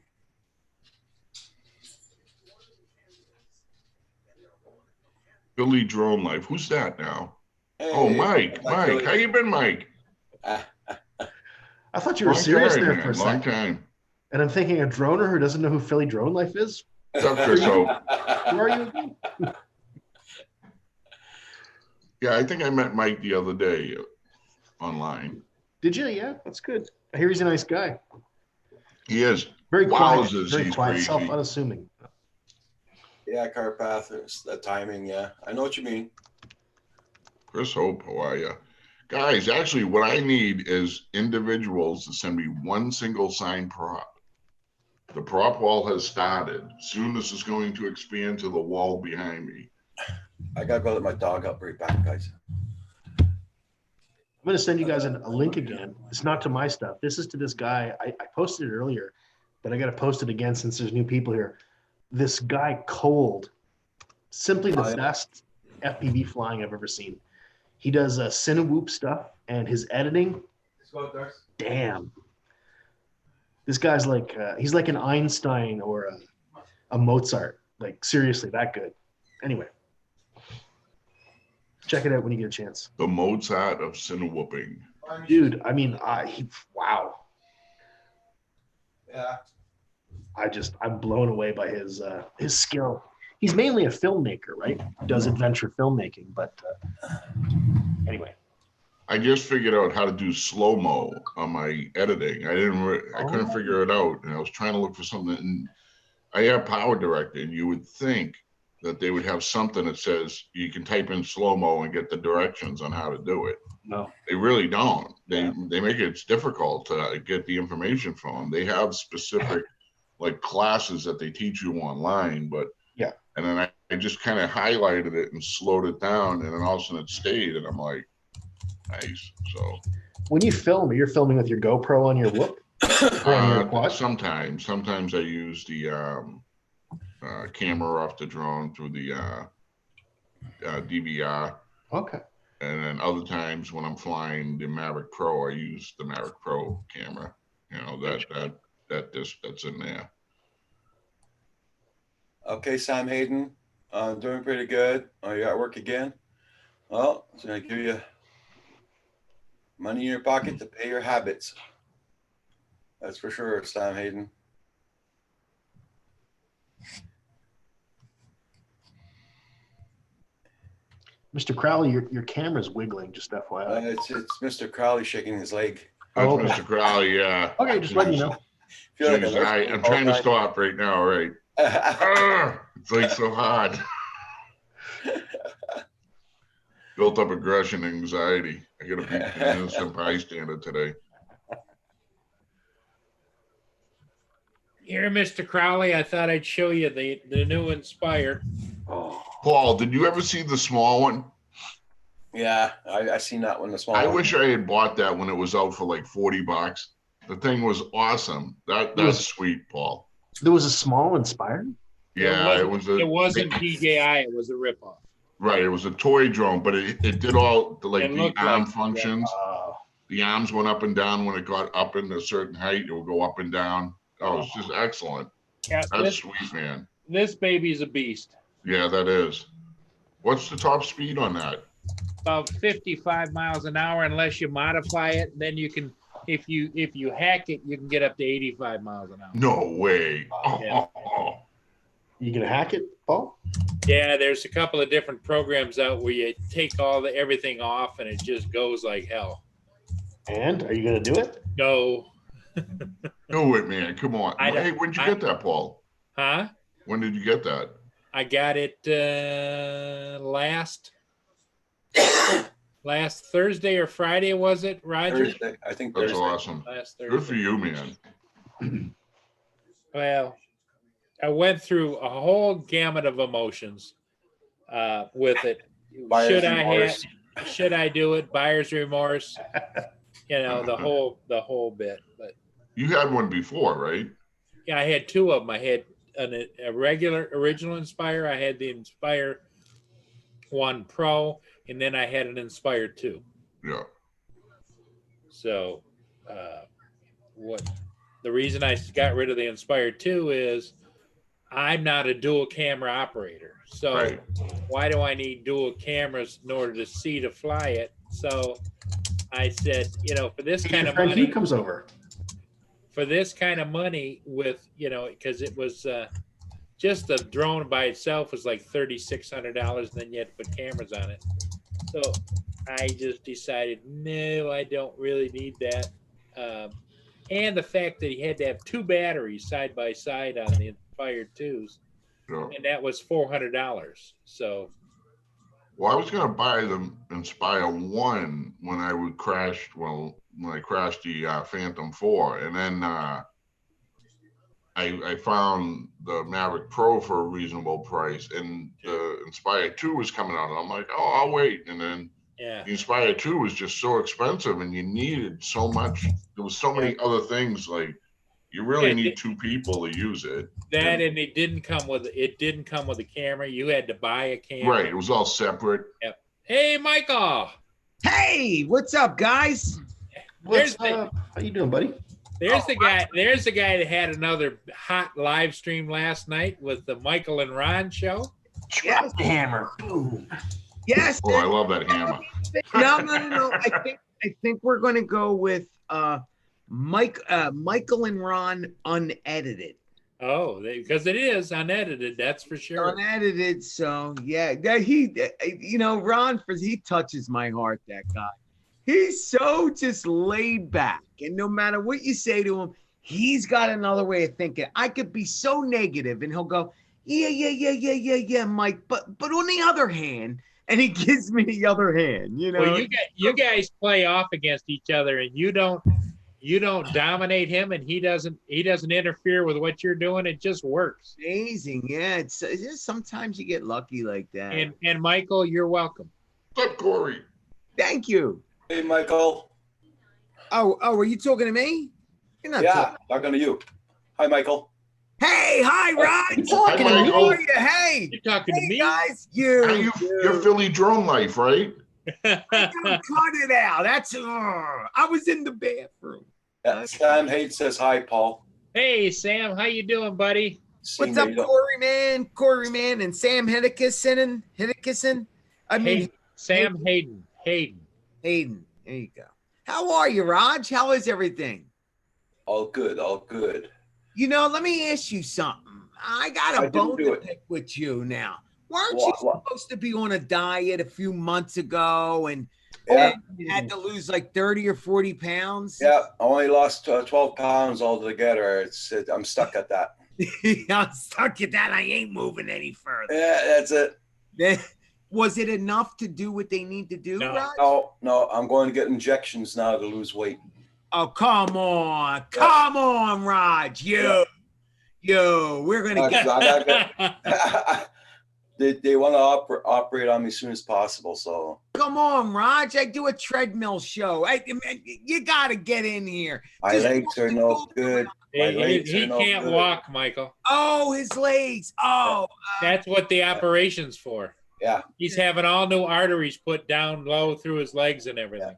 Speaker 5: Billy Drone Life. Who's that now?
Speaker 1: Hey,
Speaker 5: oh, Mike. Mike, how you been, Mike?
Speaker 3: I I thought you were
Speaker 5: Long
Speaker 3: serious
Speaker 5: time,
Speaker 3: there
Speaker 5: man,
Speaker 3: for a
Speaker 5: long
Speaker 3: second.
Speaker 5: time.
Speaker 3: And I'm thinking a droner who doesn't know who Philly Drone Life is?
Speaker 5: Except for so,
Speaker 3: Who are you again?
Speaker 5: yeah, I think I met Mike the other day online.
Speaker 3: Did you? Yeah, that's good. I hear he's a nice guy.
Speaker 5: He is.
Speaker 3: Very quiet.
Speaker 5: Wowzers,
Speaker 3: Very
Speaker 5: he's
Speaker 3: quiet,
Speaker 5: crazy.
Speaker 3: self-unassuming.
Speaker 1: Yeah, Carpath, it's the timing. Yeah, I know what you mean.
Speaker 5: Chris Hope, how are you? Guys, actually, what I need is individuals to send me one single signed prop. The prop wall has started. Soon this is going to expand to the wall behind me.
Speaker 1: I gotta go let my dog up right back, guys.
Speaker 3: I'm going to send you guys a link again. It's not to my stuff. This is to this guy. I posted it earlier, but I got to post it again since there's new people here. This guy, Cold, simply the best FPV flying I've ever seen. He does Cinewhoop stuff, and his editing, damn. This guy's like, he's like an Einstein or a Mozart. Like, seriously, that good. Anyway. Check it out when you get a chance.
Speaker 5: The Mozart of Cinewhooping.
Speaker 3: Dude, I mean, wow.
Speaker 1: Yeah.
Speaker 3: I'm blown away by his skill. He's mainly a filmmaker, right? Does adventure filmmaking, but anyway.
Speaker 5: I just figured out how to do slow-mo on my editing. I couldn't figure it out, and I was trying to look for something. And I have Power Director, and you would think that they would have something that says you can type in slow-mo and get the directions on how to do it.
Speaker 3: No.
Speaker 5: They really don't. They make it difficult to get the information from them. They have specific like classes that they teach you online, but
Speaker 3: yeah.
Speaker 5: And then I just kind of highlighted it and slowed it down, and then all of a sudden it stayed, and I'm like, nice. So
Speaker 3: when you film, you're filming with your GoPro on your whoop? Or on your quad?
Speaker 5: Sometimes I use the camera off the drone through the DVR. Okay. And then other times when I'm flying the Mavic Pro, I use the Mavic Pro camera. You know, that's in there.
Speaker 1: Okay, Sam Hayden, doing pretty good. Oh, you at work again? Well, it's gonna give you money in your pocket to pay your habits. That's for sure, Sam Hayden.
Speaker 3: Mr. Crowley, your camera's wiggling, just FYI.
Speaker 1: It's Mr. Crowley shaking his leg.
Speaker 5: That's Mr. Crowley, yeah.
Speaker 3: Okay, just letting you know.
Speaker 5: Jeez, I'm trying to stop right now, right? It's like so hard. Built up aggression, anxiety. I gotta be an innocent bystander today.
Speaker 4: Here, Mr. Crowley, I thought I'd show you the new Inspire.
Speaker 5: Oh. Paul, did you ever see the small one?
Speaker 1: Yeah, I seen that one. The small
Speaker 5: I
Speaker 1: one.
Speaker 5: wish I had bought that when it was out for like $40. The thing was awesome. That's sweet, Paul.
Speaker 3: There was a small Inspire?
Speaker 5: Yeah,
Speaker 4: it wasn't DJI. It was a ripoff.
Speaker 5: Right, it was a toy drone, but it did all the arm functions. The arms went up and down when it got up in a certain height. It would go up and down. Oh, it's just excellent.
Speaker 4: Yeah,
Speaker 5: that's sweet, man.
Speaker 4: This baby's a beast.
Speaker 5: Yeah, that is. What's the top speed on that?
Speaker 4: About 55 miles an hour, unless you modify it. Then you can, if you hack it, you can get up to 85 miles an hour.
Speaker 5: No way.
Speaker 4: Yeah.
Speaker 3: You gonna hack it, Paul?
Speaker 4: Yeah, there's a couple of different programs out where you take everything off and it just goes like hell.
Speaker 3: And are you gonna do it?
Speaker 4: No.
Speaker 5: Do it, man. Come on. Hey, when'd you get that, Paul?
Speaker 4: Huh?
Speaker 5: When did you get that?
Speaker 4: I got it last Thursday or Friday, was it, Roger?
Speaker 1: Thursday. I think
Speaker 5: that's
Speaker 1: Thursday.
Speaker 5: awesome.
Speaker 4: Last Thursday.
Speaker 5: Good for you, man.
Speaker 4: Well, I went through a whole gamut of emotions with it. Should I do it? Buyer's remorse. You know, the whole bit. But
Speaker 5: you had one before, right?
Speaker 4: Yeah, I had two of them. I had a regular original Inspire. I had the Inspire 1 Pro, and then I had an Inspire 2.
Speaker 5: Yeah.
Speaker 4: So, the reason I got rid of the Inspire 2 is I'm not a dual camera operator. So why do I need dual cameras in order to fly it? So I said, for this kind
Speaker 3: Your
Speaker 4: of
Speaker 3: friend
Speaker 4: money,
Speaker 3: Hugh comes over.
Speaker 4: with, because it was just the drone by itself was like $3,600. Then you had to put cameras on it. So I just decided, no, I don't really need that. And the fact that he had to have 2 batteries side by side on the Inspire 2s,
Speaker 5: Sure.
Speaker 4: and that was $400. So,
Speaker 5: Well, I was gonna buy the Inspire 1 when I crashed the Phantom 4, and then I found the Maverick Pro for a reasonable price, and the Inspire 2 was coming out, and I'm like, oh, I'll wait. And then
Speaker 4: yeah.
Speaker 5: the Inspire 2 was just so expensive, and you needed so much. There was so many other things, like you really need 2 people to use it.
Speaker 4: That and it didn't come with a camera. You had to buy a camera.
Speaker 5: Right. It was all separate.
Speaker 4: Yep. Hey, Michael.
Speaker 6: Hey, what's up, guys?
Speaker 3: What's up? How you doing, buddy?
Speaker 4: There's the guy. There's the guy that had another hot live stream last night with the Michael and Ron show.
Speaker 6: Yes.
Speaker 3: The hammer. Boom.
Speaker 6: Yes.
Speaker 5: Oh, I love that hammer.
Speaker 6: No. I think we're gonna go with Michael and Ron unedited.
Speaker 4: Oh, because it is unedited. That's for sure.
Speaker 6: Unedited. So yeah, Ron, he touches my heart. That guy. He's so just laid back, and no matter what you say to him, he's got another way of thinking. I could be so negative, and he'll go, yeah, Mike. But on the other hand, and he gives me the other hand.
Speaker 4: Well, you guys play off against each other, and you don't dominate him, and he doesn't interfere with what you're doing. It just works.
Speaker 6: Amazing, yeah. It's just sometimes you get lucky like that.
Speaker 4: And Michael, you're welcome.
Speaker 5: What's up, Corey?
Speaker 6: Thank you.
Speaker 1: Hey, Michael.
Speaker 6: Oh, are you talking to me? You're not
Speaker 1: Yeah, talking to you. Hi, Michael.
Speaker 6: Hey, hi, Rod.
Speaker 5: Talking to me.
Speaker 6: How are you? Hey,
Speaker 4: You're talking to me.
Speaker 6: guys.
Speaker 5: You're Philly drone life, right?
Speaker 6: Cut it out. That's I was in the bathroom.
Speaker 1: Sam Haight says hi, Paul.
Speaker 4: Hey, Sam, how you doing, buddy?
Speaker 6: What's up, Corey man, and Sam Hiddekison? I mean,
Speaker 4: Sam Hayden.
Speaker 6: Hayden. There you go. How are you, Raj? How is everything?
Speaker 1: All good, all good.
Speaker 6: Let me ask you something. I got a bone to pick with you now. Weren't you supposed to be on a diet a few months ago and had to lose like 30 or 40 pounds?
Speaker 1: Yeah, I only lost 12 pounds altogether. I'm stuck at that.
Speaker 6: I'm stuck at that. I ain't moving any further.
Speaker 1: Yeah, that's it.
Speaker 6: Was it enough to do what they need to do, Raj?
Speaker 1: No, I'm going to get injections now to lose weight.
Speaker 6: Oh, come on. Come on, Raj. Yo, we're going to get...
Speaker 1: They want to operate on me as soon as possible, so.
Speaker 6: Come on, Raj. I do a treadmill show. You got to get in here.
Speaker 1: My legs are no good.
Speaker 4: He can't walk, Michael.
Speaker 6: Oh, his legs. Oh.
Speaker 4: That's what the operation's for.
Speaker 1: Yeah.
Speaker 4: He's having all new arteries put down low through his legs and everything.
Speaker 1: Yeah.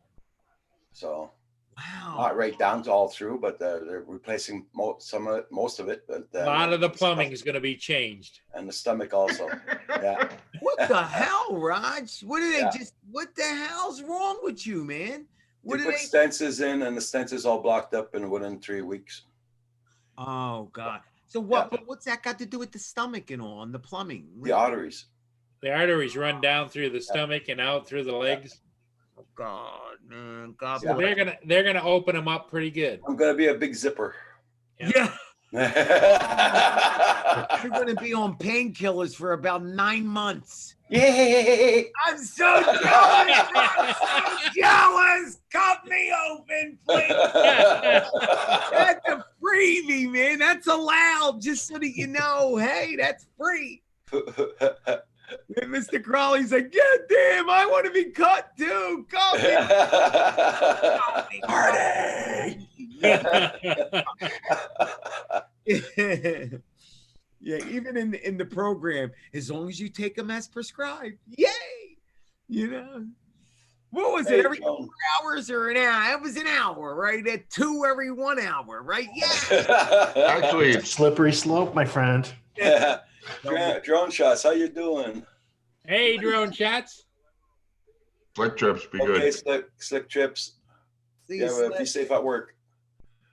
Speaker 1: So.
Speaker 6: Wow.
Speaker 1: Not right down to all through, but they're replacing most of it. But
Speaker 4: a lot of the plumbing is going to be changed,
Speaker 1: and the stomach also. Yeah.
Speaker 6: What the hell, Raj? What the hell's wrong with you, man?
Speaker 1: They put stents in, and the stents is all blocked up within 3 weeks.
Speaker 6: Oh God. So what? Yeah. But what's that got to do with the stomach and all, and the plumbing?
Speaker 1: The arteries.
Speaker 4: The arteries run down through the stomach and out through the legs.
Speaker 6: Oh God, man. God.
Speaker 4: So they're gonna open them up pretty good.
Speaker 1: I'm gonna be a big zipper.
Speaker 6: Yeah. You're gonna be on painkillers for about 9 months.
Speaker 1: Yay!
Speaker 6: I'm so jealous. I'm so jealous. Cut me open, please. That's a freebie, man. That's allowed. Just so that you know, hey, that's free. And Mr. Crawley's like, yeah, damn, I want to be cut too. Cut me. Party. Yeah, even in the program, as long as you take them as prescribed, yay. What was it? Every 4 hours or an hour? It was an hour, right? At 2 every 1 hour, right? Yeah.
Speaker 5: Actually,
Speaker 3: It's a slippery slope, my friend.
Speaker 1: Drone shots, how you doing?
Speaker 4: Hey, drone shots.
Speaker 5: Slick trips be
Speaker 1: Okay,
Speaker 5: good.
Speaker 1: slick trips.
Speaker 6: See you,
Speaker 1: Yeah, but be
Speaker 6: Slick.
Speaker 1: safe at work.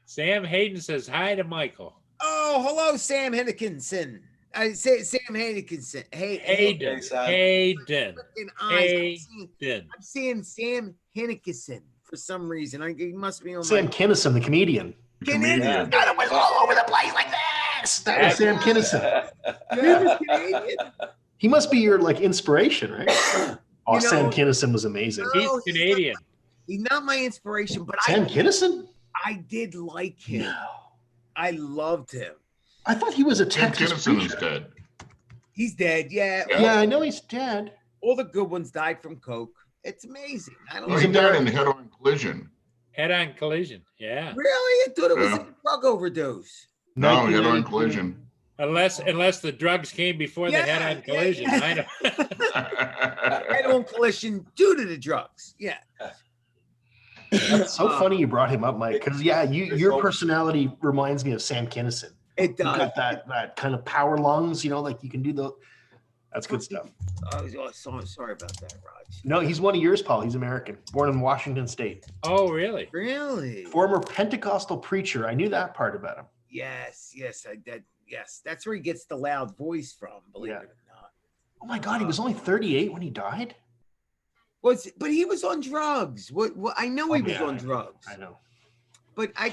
Speaker 4: Sam Hayden says hi to Michael.
Speaker 6: Oh, hello, Sam Hennikinson. I say Sam Hennikinson. Hey,
Speaker 4: Hayden.
Speaker 1: Hey, Sam.
Speaker 4: Hayden.
Speaker 6: fucking eyes.
Speaker 4: Hayden.
Speaker 6: I'm seeing Sam Hennikinson for some reason. He must be on
Speaker 3: Sam
Speaker 6: my
Speaker 3: Kinison, the comedian.
Speaker 5: Comedian.
Speaker 3: God, it was all over the place like this. That was Sam Kinison.
Speaker 6: You're Canadian?
Speaker 3: He must be your like inspiration, right? Oh,
Speaker 6: You know-
Speaker 3: Sam Kinison was amazing.
Speaker 4: He's
Speaker 6: No,
Speaker 4: Canadian.
Speaker 6: He's not my inspiration, but
Speaker 3: Sam Kinison?
Speaker 6: I did like him.
Speaker 3: No.
Speaker 6: I loved him.
Speaker 3: I thought he was a
Speaker 5: Sam
Speaker 3: Texas
Speaker 5: Kinison is
Speaker 3: preacher.
Speaker 5: dead.
Speaker 6: He's dead. Yeah.
Speaker 3: Yeah, I know he's dead.
Speaker 6: All the good ones died from coke. It's amazing. I don't
Speaker 5: Oh,
Speaker 3: He's
Speaker 5: he
Speaker 6: know.
Speaker 5: died in a head-on collision.
Speaker 4: Head-on collision. Yeah.
Speaker 6: Really? I thought it was
Speaker 5: Yeah.
Speaker 6: a drug overdose.
Speaker 5: No, head-on
Speaker 3: 1992.
Speaker 5: collision.
Speaker 4: Unless the drugs came before the
Speaker 6: Yeah,
Speaker 4: head-on
Speaker 6: yeah,
Speaker 4: collision.
Speaker 6: yeah.
Speaker 4: I don't.
Speaker 6: Head-on collision due to the drugs. Yeah.
Speaker 3: That's so funny you brought him up, Mike. Because yeah,
Speaker 1: There's
Speaker 3: your
Speaker 1: no-
Speaker 3: personality reminds me of Sam Kinison.
Speaker 6: It
Speaker 3: You
Speaker 6: does.
Speaker 3: got that kind of power lungs, you know, like you can do the. That's good stuff.
Speaker 6: Sorry about that, Raj.
Speaker 3: No, he's one of yours, Paul. He's American, born in Washington State,
Speaker 4: Oh, really?
Speaker 6: Really?
Speaker 3: former Pentecostal preacher. I knew that part about him.
Speaker 6: Yes. Yes. That's where he gets the loud voice from. Believe
Speaker 3: Yeah.
Speaker 6: it or not.
Speaker 3: Oh my God, he was only 38 when he died.
Speaker 6: But he was on drugs. What I know he was
Speaker 3: Yeah,
Speaker 6: on drugs.
Speaker 3: I know.
Speaker 6: But I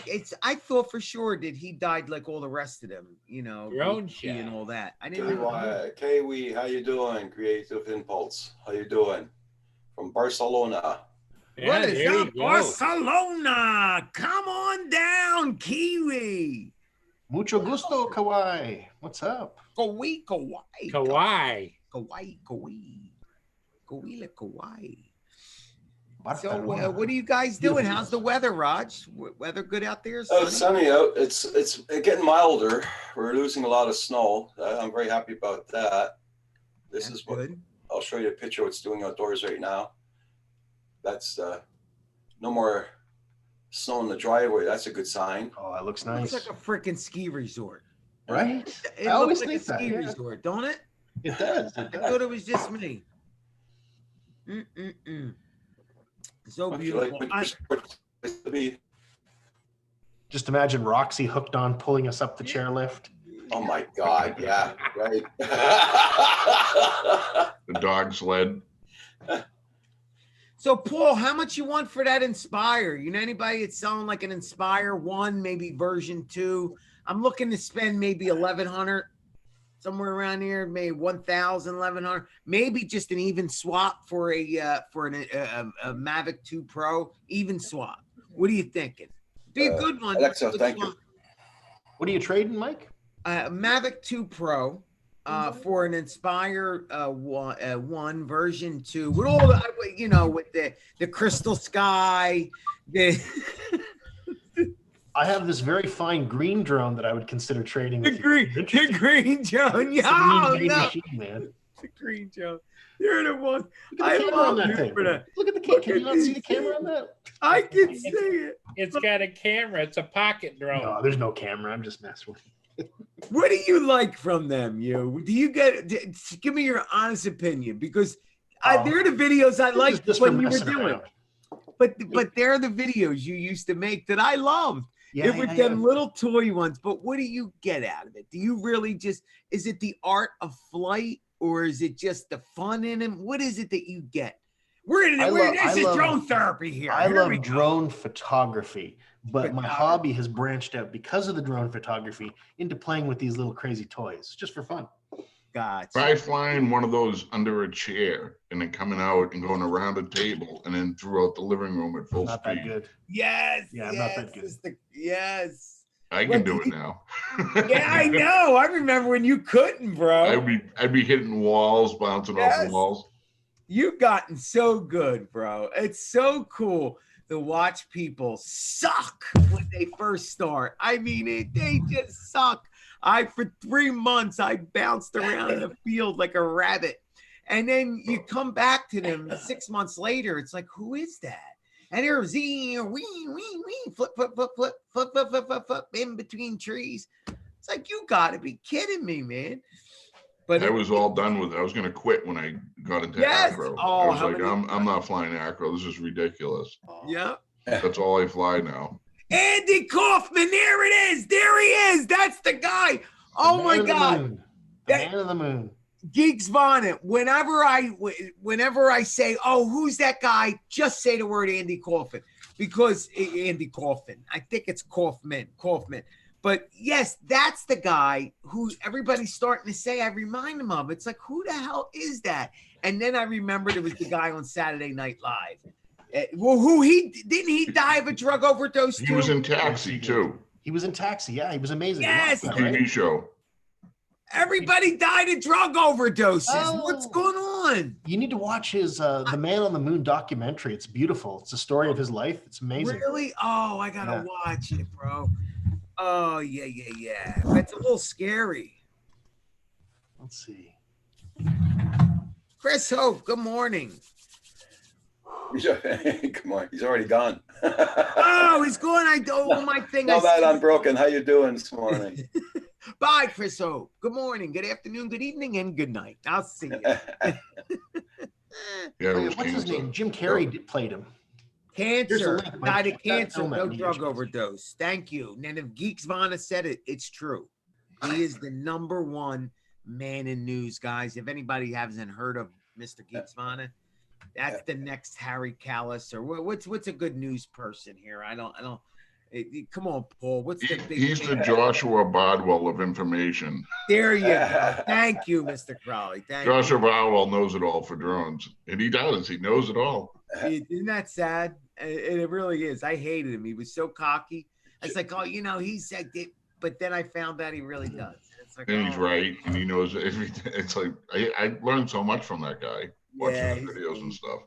Speaker 6: thought for sure that he died like all the rest of them, you know,
Speaker 4: Drone
Speaker 6: BP
Speaker 4: shot.
Speaker 6: and all that. I didn't know.
Speaker 1: Kiwi, how you doing? Creative Impulse, how you doing? From Barcelona.
Speaker 4: Yeah,
Speaker 6: What is
Speaker 4: there you
Speaker 6: up,
Speaker 4: go.
Speaker 6: Barcelona? Come on down, Kiwi.
Speaker 3: Mucho gusto, Kawhi. What's up?
Speaker 6: Kauai.
Speaker 4: Kauai.
Speaker 6: So what are you guys doing? How's the weather, Raj? Weather good out there?
Speaker 1: Oh, it's
Speaker 6: Sunny?
Speaker 1: sunny out. It's getting milder. We're losing a lot of snow. I'm very happy about that. This
Speaker 6: That's
Speaker 1: is what
Speaker 6: good.
Speaker 1: I'll show you a picture of what's doing outdoors right now. That's no more snow in the driveway. That's a good sign.
Speaker 3: Oh, that looks
Speaker 6: Looks
Speaker 3: nice.
Speaker 6: like a freaking ski resort.
Speaker 3: Right?
Speaker 6: It
Speaker 3: I always
Speaker 6: looks like a
Speaker 3: think that,
Speaker 6: ski
Speaker 3: yeah.
Speaker 6: resort, don't it?
Speaker 3: It does. It
Speaker 6: I
Speaker 3: does.
Speaker 6: thought it was just me. So
Speaker 1: Don't you like
Speaker 6: beautiful.
Speaker 1: winter sports to be?
Speaker 3: Just imagine Roxy hooked on pulling us up the chairlift.
Speaker 1: Oh my God! Yeah, right.
Speaker 5: The dog sled.
Speaker 6: So Paul, how much you want for that Inspire? You know anybody that's selling like an Inspire 1, maybe version 2? I'm looking to spend maybe 1,100, somewhere around here, maybe 1,000, 1,100, maybe just an even swap for a Mavic 2 Pro, even swap. What are you thinking? Be a good one.
Speaker 1: Alexa,
Speaker 6: Good
Speaker 1: thank you.
Speaker 6: swap.
Speaker 3: What are you trading, Mike?
Speaker 6: Mavic 2 Pro for an Inspire 1 version 2 with all the, you know, with the crystal sky.
Speaker 3: I have this very fine green drone that I would consider trading with you.
Speaker 6: The green Joan.
Speaker 3: It's a
Speaker 6: Yeah,
Speaker 3: green
Speaker 6: no,
Speaker 3: machine, man.
Speaker 6: the green Joan. You're the one.
Speaker 3: Look at
Speaker 6: I
Speaker 3: the camera on
Speaker 6: love
Speaker 3: that
Speaker 6: you
Speaker 3: thing.
Speaker 6: for that.
Speaker 3: Look at the
Speaker 6: Look
Speaker 3: camera. Can you
Speaker 6: at
Speaker 3: not see the
Speaker 6: these
Speaker 3: camera on that?
Speaker 6: I can see it.
Speaker 4: It's got a camera. It's a pocket drone.
Speaker 3: No, there's no camera. I'm just messing with you.
Speaker 6: What do you like from them? Do you give me your honest opinion? Because they're the videos I like
Speaker 3: Just for
Speaker 6: when you were
Speaker 3: messing
Speaker 6: doing.
Speaker 3: around.
Speaker 6: But they're the videos you used to make that I loved.
Speaker 3: Yeah,
Speaker 6: It were
Speaker 3: yeah,
Speaker 6: them little toy ones, but what do you get out of it? Do you really is it the art of flight or is it just the fun in them? What is it that you get? This is drone therapy here.
Speaker 3: I
Speaker 6: Here
Speaker 3: love
Speaker 6: we go.
Speaker 3: drone photography, but my
Speaker 6: Photography.
Speaker 3: hobby has branched out because of the drone photography into playing with these little crazy toys, just for fun.
Speaker 6: Gotcha.
Speaker 5: Try flying one of those under a chair and then coming out and going around a table and then throughout the living room at full
Speaker 3: Not
Speaker 5: speed.
Speaker 3: that good.
Speaker 6: Yes.
Speaker 3: Yeah, I'm
Speaker 6: yes,
Speaker 3: not that good.
Speaker 6: it's yes.
Speaker 5: I can do it now.
Speaker 6: Yeah, I know. I remember when you couldn't, bro.
Speaker 5: I'd be hitting walls, bouncing off
Speaker 6: Yes.
Speaker 5: the walls.
Speaker 6: You've gotten so good, bro. It's so cool to watch people suck when they first start. I mean, they just suck. For 3 months, I bounced around in the field like a rabbit. And then you come back to them 6 months later. It's like, who is that? And they're flip, in between trees. It's like, you got to be kidding me, man. But
Speaker 5: I was all done with it. I was going to quit when I got into
Speaker 6: Yes.
Speaker 5: acro.
Speaker 6: Oh,
Speaker 5: I was
Speaker 6: how
Speaker 5: like,
Speaker 6: many-
Speaker 5: I'm not flying acro. This is ridiculous.
Speaker 6: Yeah.
Speaker 5: That's all I fly now.
Speaker 6: Andy Kaufman, there it is. There he is. That's the guy. Oh my God.
Speaker 3: Man of the moon.
Speaker 6: Geeks Vonna, whenever I say, oh, who's that guy? Just say the word Andy Kaufman, because Andy Kaufman, I think it's Kaufman. But yes, that's the guy who everybody's starting to say I remind him of. It's like, who the hell is that? And then I remembered it was the guy on Saturday Night Live. Well, didn't he die of a drug overdose too?
Speaker 5: He was in Taxi too.
Speaker 3: He was in Taxi. Yeah, he was amazing.
Speaker 6: Yes.
Speaker 3: That,
Speaker 5: TV
Speaker 3: right?
Speaker 5: show.
Speaker 6: Everybody died of drug overdoses.
Speaker 3: Oh.
Speaker 6: What's going on?
Speaker 3: You need to watch his The Man on the Moon documentary. It's beautiful. It's a story of his life. It's amazing.
Speaker 6: Really? Oh, I gotta watch it, bro. Oh, yeah. That's a little scary.
Speaker 3: Let's see.
Speaker 6: Chris Hope, good morning.
Speaker 1: Come on, he's already gone.
Speaker 6: Oh, he's going. I don't my thing.
Speaker 1: Now that I'm broken, how you doing this morning?
Speaker 6: Bye, Chris Hope. Good morning, good afternoon, good evening, and good night. I'll see you.
Speaker 5: Yeah, it was
Speaker 3: What's his
Speaker 5: cancer.
Speaker 3: name? Jim Carrey played him.
Speaker 6: Cancer,
Speaker 3: link, Mike.
Speaker 6: died of
Speaker 3: That
Speaker 6: cancer,
Speaker 3: film
Speaker 6: no
Speaker 3: at
Speaker 6: drug
Speaker 3: News.
Speaker 6: overdose. Thank you. And if Geeks Vonna said it, it's true. He is the #1 man in news, guys. If anybody hasn't heard of Mr. Geeks Vonna, that's the next Harry Callis or what's a good news person here? I don't. Come on, Paul. What's the big?
Speaker 5: He's the Joshua Bardwell of information.
Speaker 6: There you go. Thank you, Mr. Crowley. Thank
Speaker 5: Joshua Bardwell knows it all for drones, and he does. He knows it all.
Speaker 6: you. Isn't that sad? And it really is. I hated him. He was so cocky. It's like, oh, he said it, but then I found out he really does. It's like,
Speaker 5: And he's
Speaker 6: oh,
Speaker 5: right, and he knows everything. It's like I learned so much from that guy watching
Speaker 6: Yeah,
Speaker 5: the
Speaker 6: he's
Speaker 5: videos
Speaker 6: great.
Speaker 5: and stuff.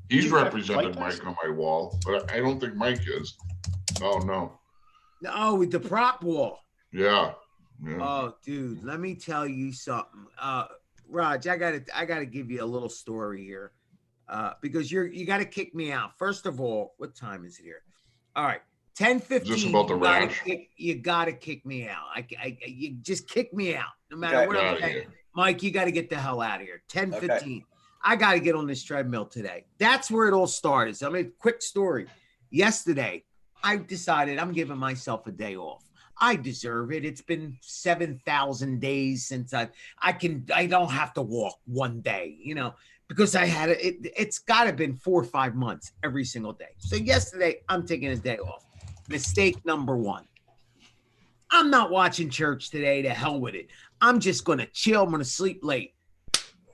Speaker 5: He's
Speaker 3: Did you ever
Speaker 5: represented
Speaker 3: fight
Speaker 5: Mike
Speaker 3: this?
Speaker 5: on my wall, but I don't think Mike is. Oh no.
Speaker 6: Oh, with the prop wall.
Speaker 5: Yeah.
Speaker 6: Oh, dude, let me tell you something. Raj, I gotta give you a little story here. Because you gotta kick me out. First of all, what time is it here? All right. 10:15.
Speaker 5: Is this about the rash?
Speaker 6: You gotta kick me out. You just kick me out. No matter
Speaker 1: Okay.
Speaker 6: what
Speaker 5: Get
Speaker 6: I'm
Speaker 5: outta
Speaker 6: saying.
Speaker 5: here.
Speaker 6: Mike, you gotta get the hell out of here. 10:15. I gotta get on this treadmill today. That's where it all started. I mean, quick story. Yesterday, I decided I'm giving myself a day off. I deserve it. It's been 7,000 days since I don't have to walk one day, because I had it's got to been 4 or 5 months every single day. So yesterday I'm taking a day off. Mistake number 1. I'm not watching church today. To hell with it. I'm just going to chill. I'm going to sleep late.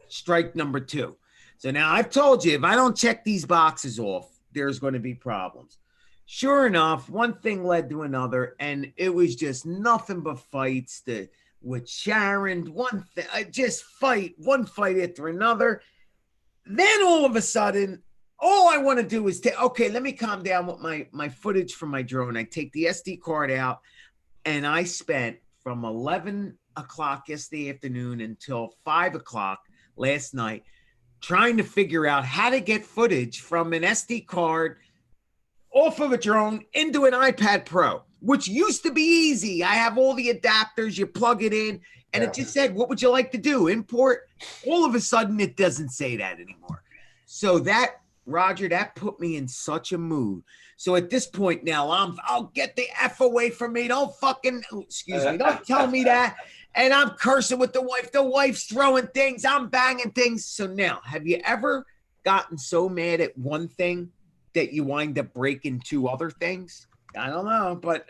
Speaker 6: Strike number 2. So now I've told you, if I don't check these boxes off, there's going to be problems. Sure enough, one thing led to another, and it was just nothing but fights with Sharon. One fight after another. Then all of a sudden, all I want to do is okay, let me calm down with my footage from my drone. I take the SD card out, and I spent from 11 o'clock yesterday afternoon until 5 o'clock last night trying to figure out how to get footage from an SD card off of a drone into an iPad Pro, which used to be easy. I have all the adapters, you plug it in, and it just said, what would you like to do? Import. All of a sudden, it doesn't say that anymore. So Roger, that put me in such a mood. So at this point now, I'll get the F away from me. Don't tell me that. And I'm cursing with the wife. The wife's throwing things. I'm banging things. So now, have you ever gotten so mad at one thing that you wind up breaking 2 other things? I don't know, but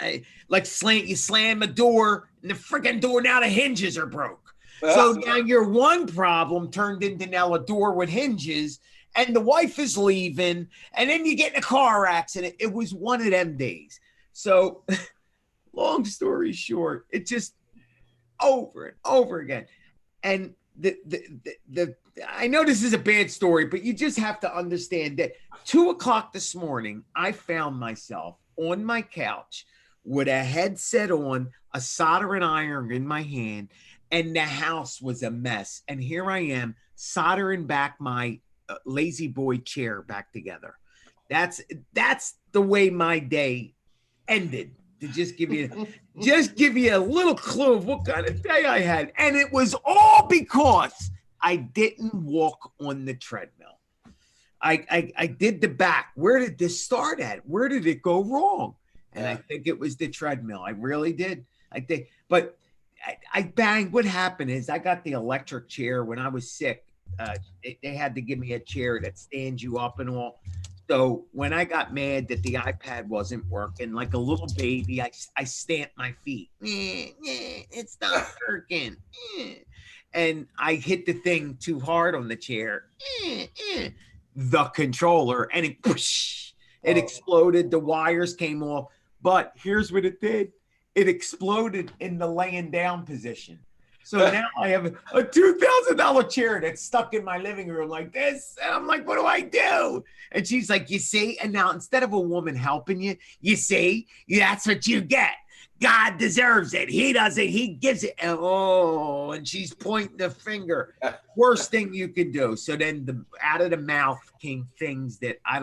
Speaker 6: you slam a door and the freaking door, now the hinges are broke. So now your one problem turned into now a door with hinges, and the wife is leaving, and then you get in a car accident. It was one of them days. So long story short, it just over and over again. And I know this is a bad story, but you just have to understand that 2 o'clock this morning, I found myself on my couch with a headset on, a soldering iron in my hand, and the house was a mess. And here I am soldering back my lazy boy chair back together. That's the way my day ended. To just give you a little clue of what kind of day I had. And it was all because I didn't walk on the treadmill. I did the back. Where did this start at? Where did it go wrong? And I think it was the treadmill. I really did. I think, but I banged. What happened is I got the electric chair when I was sick. They had to give me a chair that stands you up and all. So when I got mad that the iPad wasn't working, like a little baby, I stamped my feet. It's not working. And I hit the thing too hard on the chair. The controller, and it exploded. The wires came off. But here's what it did. It exploded in the laying down position. So now I have a $2,000 chair that's stuck in my living room like this. And I'm like, what do I do? And she's like, you see? And now instead of a woman helping you, you see, that's what you get. God deserves it. He doesn't. He gives it. And she's pointing the finger. Worst thing you can do. So then out of the mouth came things that I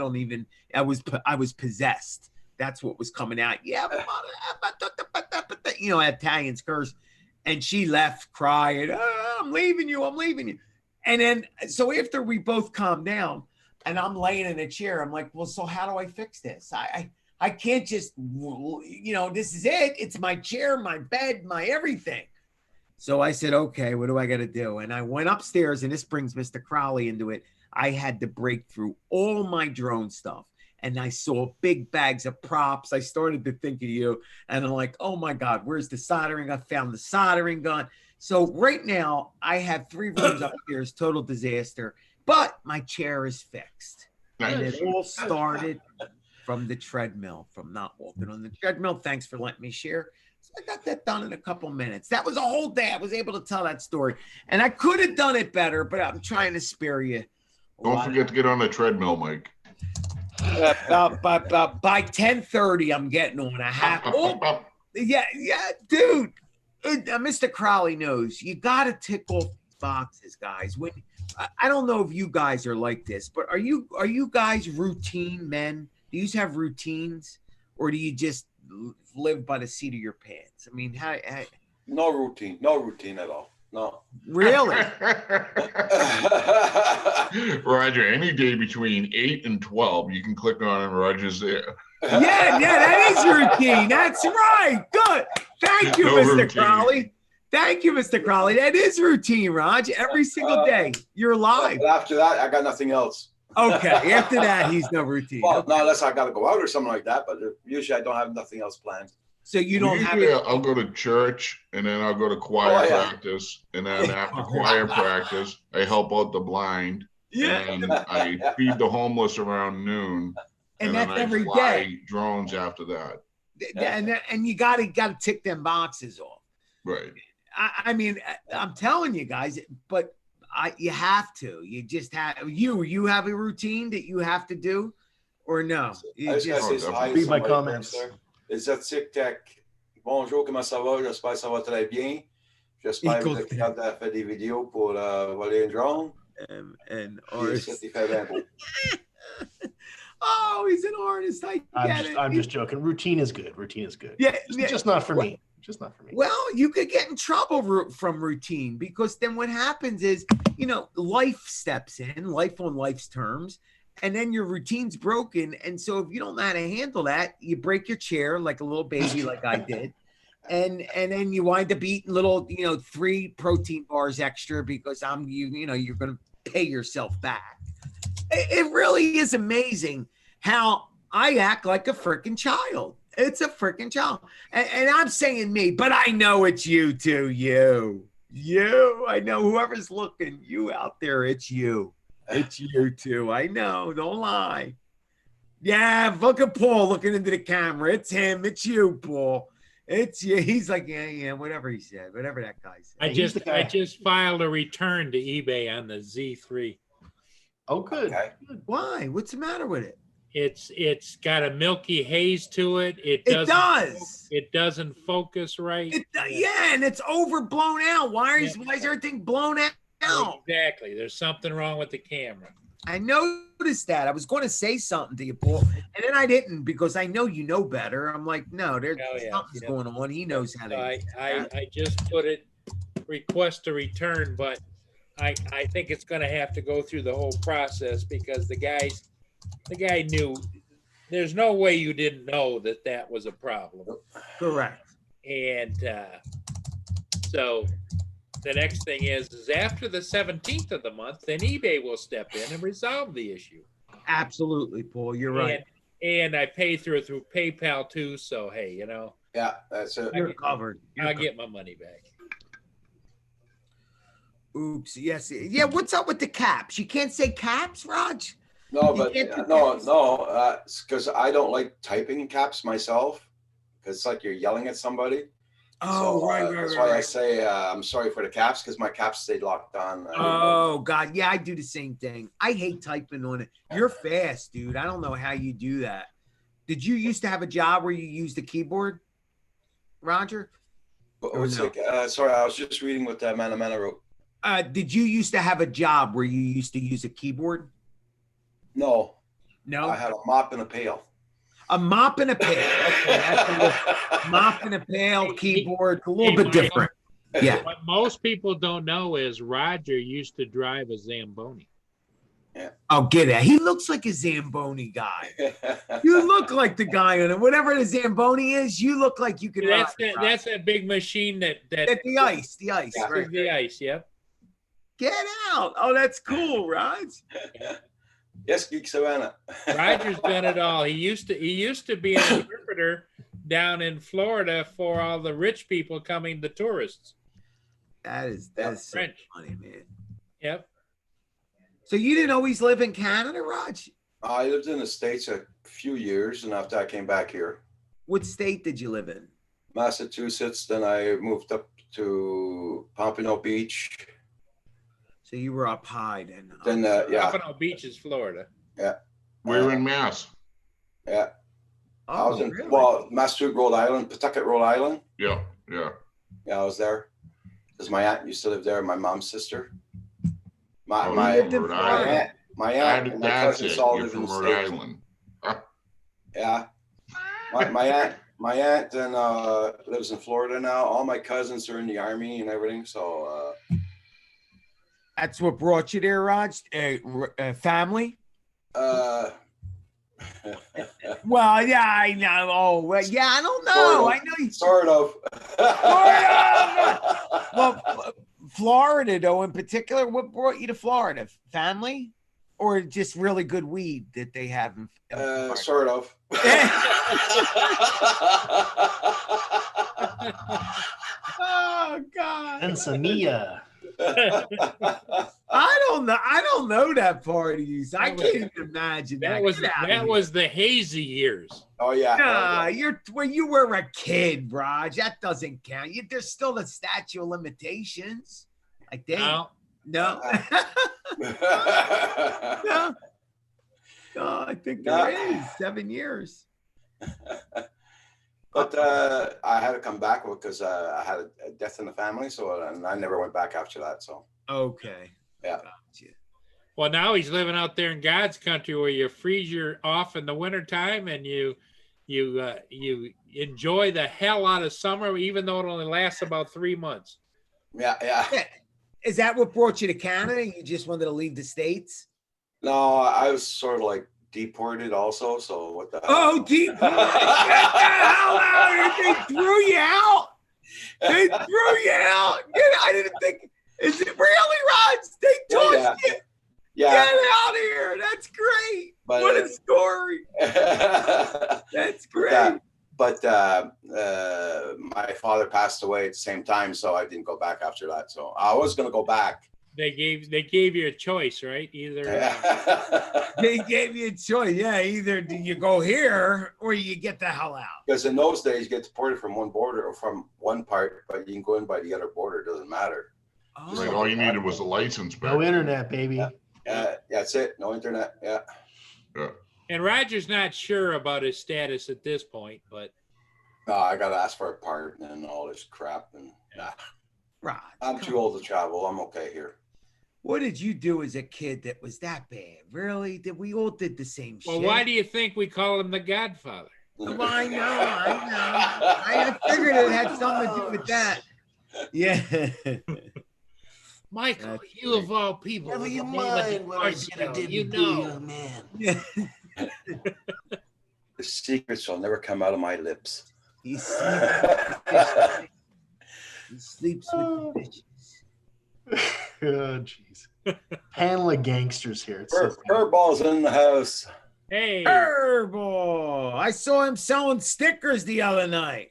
Speaker 6: was possessed. That's what was coming out. Yeah, Italians curse. And she left crying, I'm leaving you. And then, so after we both calmed down and I'm laying in a chair, I'm like, well, so how do I fix this? I can't just, this is it. It's my chair, my bed, my everything. So I said, okay, what do I got to do? And I went upstairs, and this brings Mr. Crowley into it. I had to break through all my drone stuff. And I saw big bags of props. I started to think of you. And I'm like, oh my God, where's the soldering? I found the soldering gun. So right now I have 3 rooms upstairs, total disaster, but my chair is fixed. And it all started from the treadmill, from not walking on the treadmill. Thanks for letting me share. So I got that done in a couple minutes. That was a whole day. I was able to tell that story. And I could have done it better, but I'm trying to spare you.
Speaker 5: Don't forget to get on the treadmill, Mike.
Speaker 6: By 10:30, I'm getting on a half. Yeah, dude. Mr. Crowley knows you got to tick off boxes, guys. When I don't know if you guys are like this, but are you guys routine men? Do you have routines, or do you just live by the seat of your pants? I mean, how
Speaker 1: no routine at all. No.
Speaker 6: Really?
Speaker 5: Roger, any day between 8 and 12, you can click on and Roger's there.
Speaker 6: Yeah, that is routine. That's right. Good. Thank you,
Speaker 5: No
Speaker 6: Mr.
Speaker 5: routine.
Speaker 6: Crowley. Thank you, Mr. Crowley. That is routine, Raj. Every single day you're live.
Speaker 1: But after that, I got nothing else.
Speaker 6: Okay. After that, he's no routine.
Speaker 1: Well, not unless I got to go out or something like that. But usually, I don't have nothing else planned.
Speaker 6: So you don't have
Speaker 5: Usually
Speaker 6: it.
Speaker 5: I'll go to church, and then I'll go to choir
Speaker 1: Oh, yeah.
Speaker 5: practice, and then after choir practice, I help out the blind,
Speaker 6: Yeah.
Speaker 5: and I feed the homeless around noon,
Speaker 6: And
Speaker 5: then
Speaker 6: that's
Speaker 5: I
Speaker 6: every
Speaker 5: fly
Speaker 6: day.
Speaker 5: drones after that.
Speaker 6: And you gotta tick them boxes off.
Speaker 5: Right.
Speaker 6: I mean, I'm telling you guys, but you have to. You just have. You have a routine that you have to do, or no? You
Speaker 1: I just gotta say
Speaker 5: just-
Speaker 1: hi to
Speaker 3: Read my
Speaker 1: somebody
Speaker 3: comments.
Speaker 1: first there. Is that Tic Tac? Bonjour, comment ça va? J'espère que ça va très bien. J'espère que vous êtes capable de faire des vidéos pour voler un drone.
Speaker 6: And
Speaker 1: Et ça, t'es fait bien beau.
Speaker 6: Oh, he's an artist. I get it.
Speaker 3: I'm just joking. Routine is good.
Speaker 6: Yeah,
Speaker 3: It's just not for me. Just not for me.
Speaker 6: Well, you could get in trouble from routine, because then what happens is, life steps in, life on life's terms, and then your routine's broken. And so if you don't know how to handle that, you break your chair like a little baby, like I did. And then you wind up eating little, 3 protein bars extra because you're going to pay yourself back. It really is amazing how I act like a freaking child. It's a freaking child. And I'm saying me, but I know it's you too. You, I know whoever's looking, you out there, it's you. It's you too. I know. Don't lie. Yeah, look at Paul looking into the camera. It's him. It's you, Paul. It's you. He's like, yeah, whatever he said, whatever that guy said.
Speaker 4: I
Speaker 3: He's the guy.
Speaker 4: just filed a return to eBay on the Z3.
Speaker 3: Oh, good.
Speaker 1: Okay.
Speaker 6: Why? What's the matter with it?
Speaker 4: It's got a milky haze to it.
Speaker 6: It does.
Speaker 4: It doesn't focus right.
Speaker 6: Yeah, and it's overblown out. Why is everything blown out?
Speaker 4: Exactly. There's something wrong with the camera.
Speaker 6: I noticed that. I was going to say something to you, Paul, and then I didn't, because I know you know better. I'm like, no, there's something's going on. He knows how
Speaker 4: So
Speaker 6: to.
Speaker 4: I just put it request to return, but I think it's going to have to go through the whole process because the guy knew. There's no way you didn't know that was a problem.
Speaker 6: Correct.
Speaker 4: And so the next thing is after the 17th of the month, then eBay will step in and resolve the issue.
Speaker 6: Absolutely, Paul. You're right.
Speaker 4: And I pay through PayPal too. So hey,
Speaker 1: Yeah, that's it.
Speaker 6: You're covered.
Speaker 4: I'll get my money back.
Speaker 6: Oops. Yes. Yeah. What's up with the caps? You can't say caps, Raj?
Speaker 1: No,
Speaker 6: You
Speaker 1: but
Speaker 6: can't do
Speaker 1: no,
Speaker 6: caps?
Speaker 1: no, because I don't like typing caps myself. Because it's like you're yelling at somebody.
Speaker 6: Oh,
Speaker 1: So,
Speaker 6: right.
Speaker 1: That's why I say I'm sorry for the caps because my caps stayed locked on.
Speaker 6: Oh God, yeah, I do the same thing. I hate typing on it. You're fast, dude. I don't know how you do that. Did you used to have a job where you used the keyboard, Roger?
Speaker 1: But
Speaker 6: or
Speaker 1: it's
Speaker 6: no?
Speaker 1: like, sorry, I was just reading what Mana wrote.
Speaker 6: Did you used to have a job where you used to use a keyboard?
Speaker 1: No,
Speaker 6: No,
Speaker 1: I had a mop and a pail.
Speaker 6: a mop and a pail. Okay, that's a little, mop and a pail, keyboard, a little
Speaker 4: Hey,
Speaker 6: bit
Speaker 4: Mario.
Speaker 6: different. Yeah.
Speaker 4: What most people don't know is Roger used to drive a Zamboni.
Speaker 6: Oh, get it. He looks like a Zamboni guy. You look like the guy on it. Whatever the Zamboni is, you look like you can ride.
Speaker 4: That's that big machine that
Speaker 6: the ice,
Speaker 1: Yeah.
Speaker 6: right?
Speaker 4: the ice. Yep.
Speaker 6: Get out. Oh, that's cool, Raj.
Speaker 1: Yes, Geek Savannah.
Speaker 4: Roger's done it all. He used to be an interpreter down in Florida for all the rich people coming, the tourists.
Speaker 6: That's so
Speaker 4: French.
Speaker 6: funny, man.
Speaker 4: Yep.
Speaker 6: So you didn't always live in Canada, Raj?
Speaker 1: I lived in the States a few years, and after I came back here,
Speaker 6: What state did you live in?
Speaker 1: Massachusetts, then I moved up to Pompano Beach.
Speaker 6: So you were up high then.
Speaker 1: Then, yeah,
Speaker 4: Pompano Beach is Florida.
Speaker 5: We're in Mass.
Speaker 1: yeah. I was in,
Speaker 6: really?
Speaker 1: well, Massachusetts, Rhode Island, Pawtucket, Rhode Island.
Speaker 5: Yeah.
Speaker 1: Yeah, I was there. Because my aunt used to live there, my mom's sister. My
Speaker 5: Oh,
Speaker 1: my,
Speaker 5: you lived in
Speaker 1: my
Speaker 6: Florida.
Speaker 1: aunt, my aunt and my
Speaker 5: That's
Speaker 1: cousins
Speaker 5: it.
Speaker 1: all
Speaker 5: You're
Speaker 1: live in
Speaker 5: from
Speaker 1: the
Speaker 5: Rhode
Speaker 1: States.
Speaker 5: Island.
Speaker 1: Yeah. My aunt then lives in Florida now. All my cousins are in the army and everything. So
Speaker 6: That's what brought you there, Raj? Family? Well, yeah, I know. Oh, well, yeah, I don't know.
Speaker 1: Sort of.
Speaker 6: I know you.
Speaker 1: Sort of.
Speaker 6: Well, Florida, though, in particular, what brought you to Florida? Family, or just really good weed that they have in Florida?
Speaker 1: Sort of.
Speaker 6: Oh God!
Speaker 3: Ensamia.
Speaker 6: I don't know. I don't know that part of you. So I can't even imagine that.
Speaker 4: That was the hazy years.
Speaker 1: Oh yeah.
Speaker 6: Nah, you're when you were a kid, Raj. That doesn't count. There's still the statute of limitations. I think.
Speaker 4: No.
Speaker 6: No. No. No, I think there is 7 years.
Speaker 1: But I had to come back because I had a death in the family, so and I never went back after that. So
Speaker 6: Okay.
Speaker 1: Yeah.
Speaker 6: Gotcha.
Speaker 4: Well, now he's living out there in God's country where you freeze your off in the wintertime and you enjoy the hell out of summer, even though it only lasts about 3 months.
Speaker 1: yeah.
Speaker 6: Is that what brought you to Canada? You just wanted to leave the States?
Speaker 1: No, I was sort of like deported also. So what the hell?
Speaker 6: Oh, deep. Get the hell out! They threw you out. They threw you out. I didn't think. Is it really, Raj? They
Speaker 1: Oh,
Speaker 6: tossed you.
Speaker 1: Yeah.
Speaker 6: Get out of here. That's great.
Speaker 1: But,
Speaker 6: what a story. That's great.
Speaker 1: But my father passed away at the same time, so I didn't go back after that. So I was going to go back.
Speaker 4: They gave you a choice, right? Either
Speaker 6: They gave you a choice. Yeah, either do you go here or you get the hell out.
Speaker 1: Because in those days, you get deported from one border or from one part, but you can go in by the other border. It doesn't matter.
Speaker 5: Like all you needed was a license back.
Speaker 3: No internet, baby.
Speaker 1: Yeah, that's it. No internet. Yeah.
Speaker 4: and Roger's not sure about his status at this point, but
Speaker 1: No, I got to ask for a pardon and all this crap. And
Speaker 6: Raj,
Speaker 1: I'm too old to travel. I'm okay here.
Speaker 6: what did you do as a kid that was that bad? Really? We all did the same
Speaker 4: well,
Speaker 6: shit.
Speaker 4: why do you think we call him the Godfather?
Speaker 6: Well, I know. I figured it had something to do with that. Yeah.
Speaker 4: Michael,
Speaker 6: That's
Speaker 4: you of all people.
Speaker 7: Never
Speaker 4: with
Speaker 7: you
Speaker 4: the name of
Speaker 7: mind what I did or
Speaker 4: Marcel,
Speaker 7: didn't
Speaker 4: you
Speaker 7: do,
Speaker 4: know.
Speaker 7: young man.
Speaker 6: Yeah.
Speaker 1: The secrets will never come out of my lips.
Speaker 6: He sleeps. He sleeps with the fishes.
Speaker 3: Oh, jeez. Panel of gangsters here. It's so funny.
Speaker 1: Furballs in the house.
Speaker 4: Hey,
Speaker 6: Herbal. I saw him selling stickers the other night.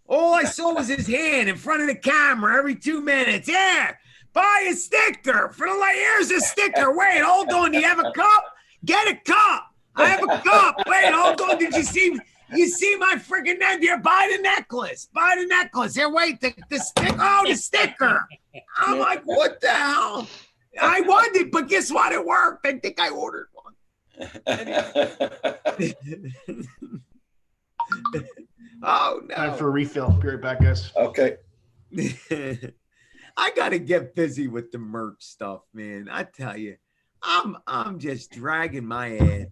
Speaker 6: All I saw was his hand in front of the camera every 2 minutes. Yeah, buy a sticker for the light. Here's a sticker. Wait, hold on. Do you have a cup? Get a cup. I have a cup. Wait, hold on. Did you see? You see my freaking neck here? Buy the necklace. Buy the necklace. Here, wait. The stick. Oh, the sticker. I'm like, what the hell? I wanted, but guess what? It worked. I think I ordered one. Oh
Speaker 3: Time
Speaker 6: no.
Speaker 3: for a refill. Be right back, guys.
Speaker 1: Okay.
Speaker 6: I gotta get busy with the merch stuff, man. I tell you, I'm just dragging my ass.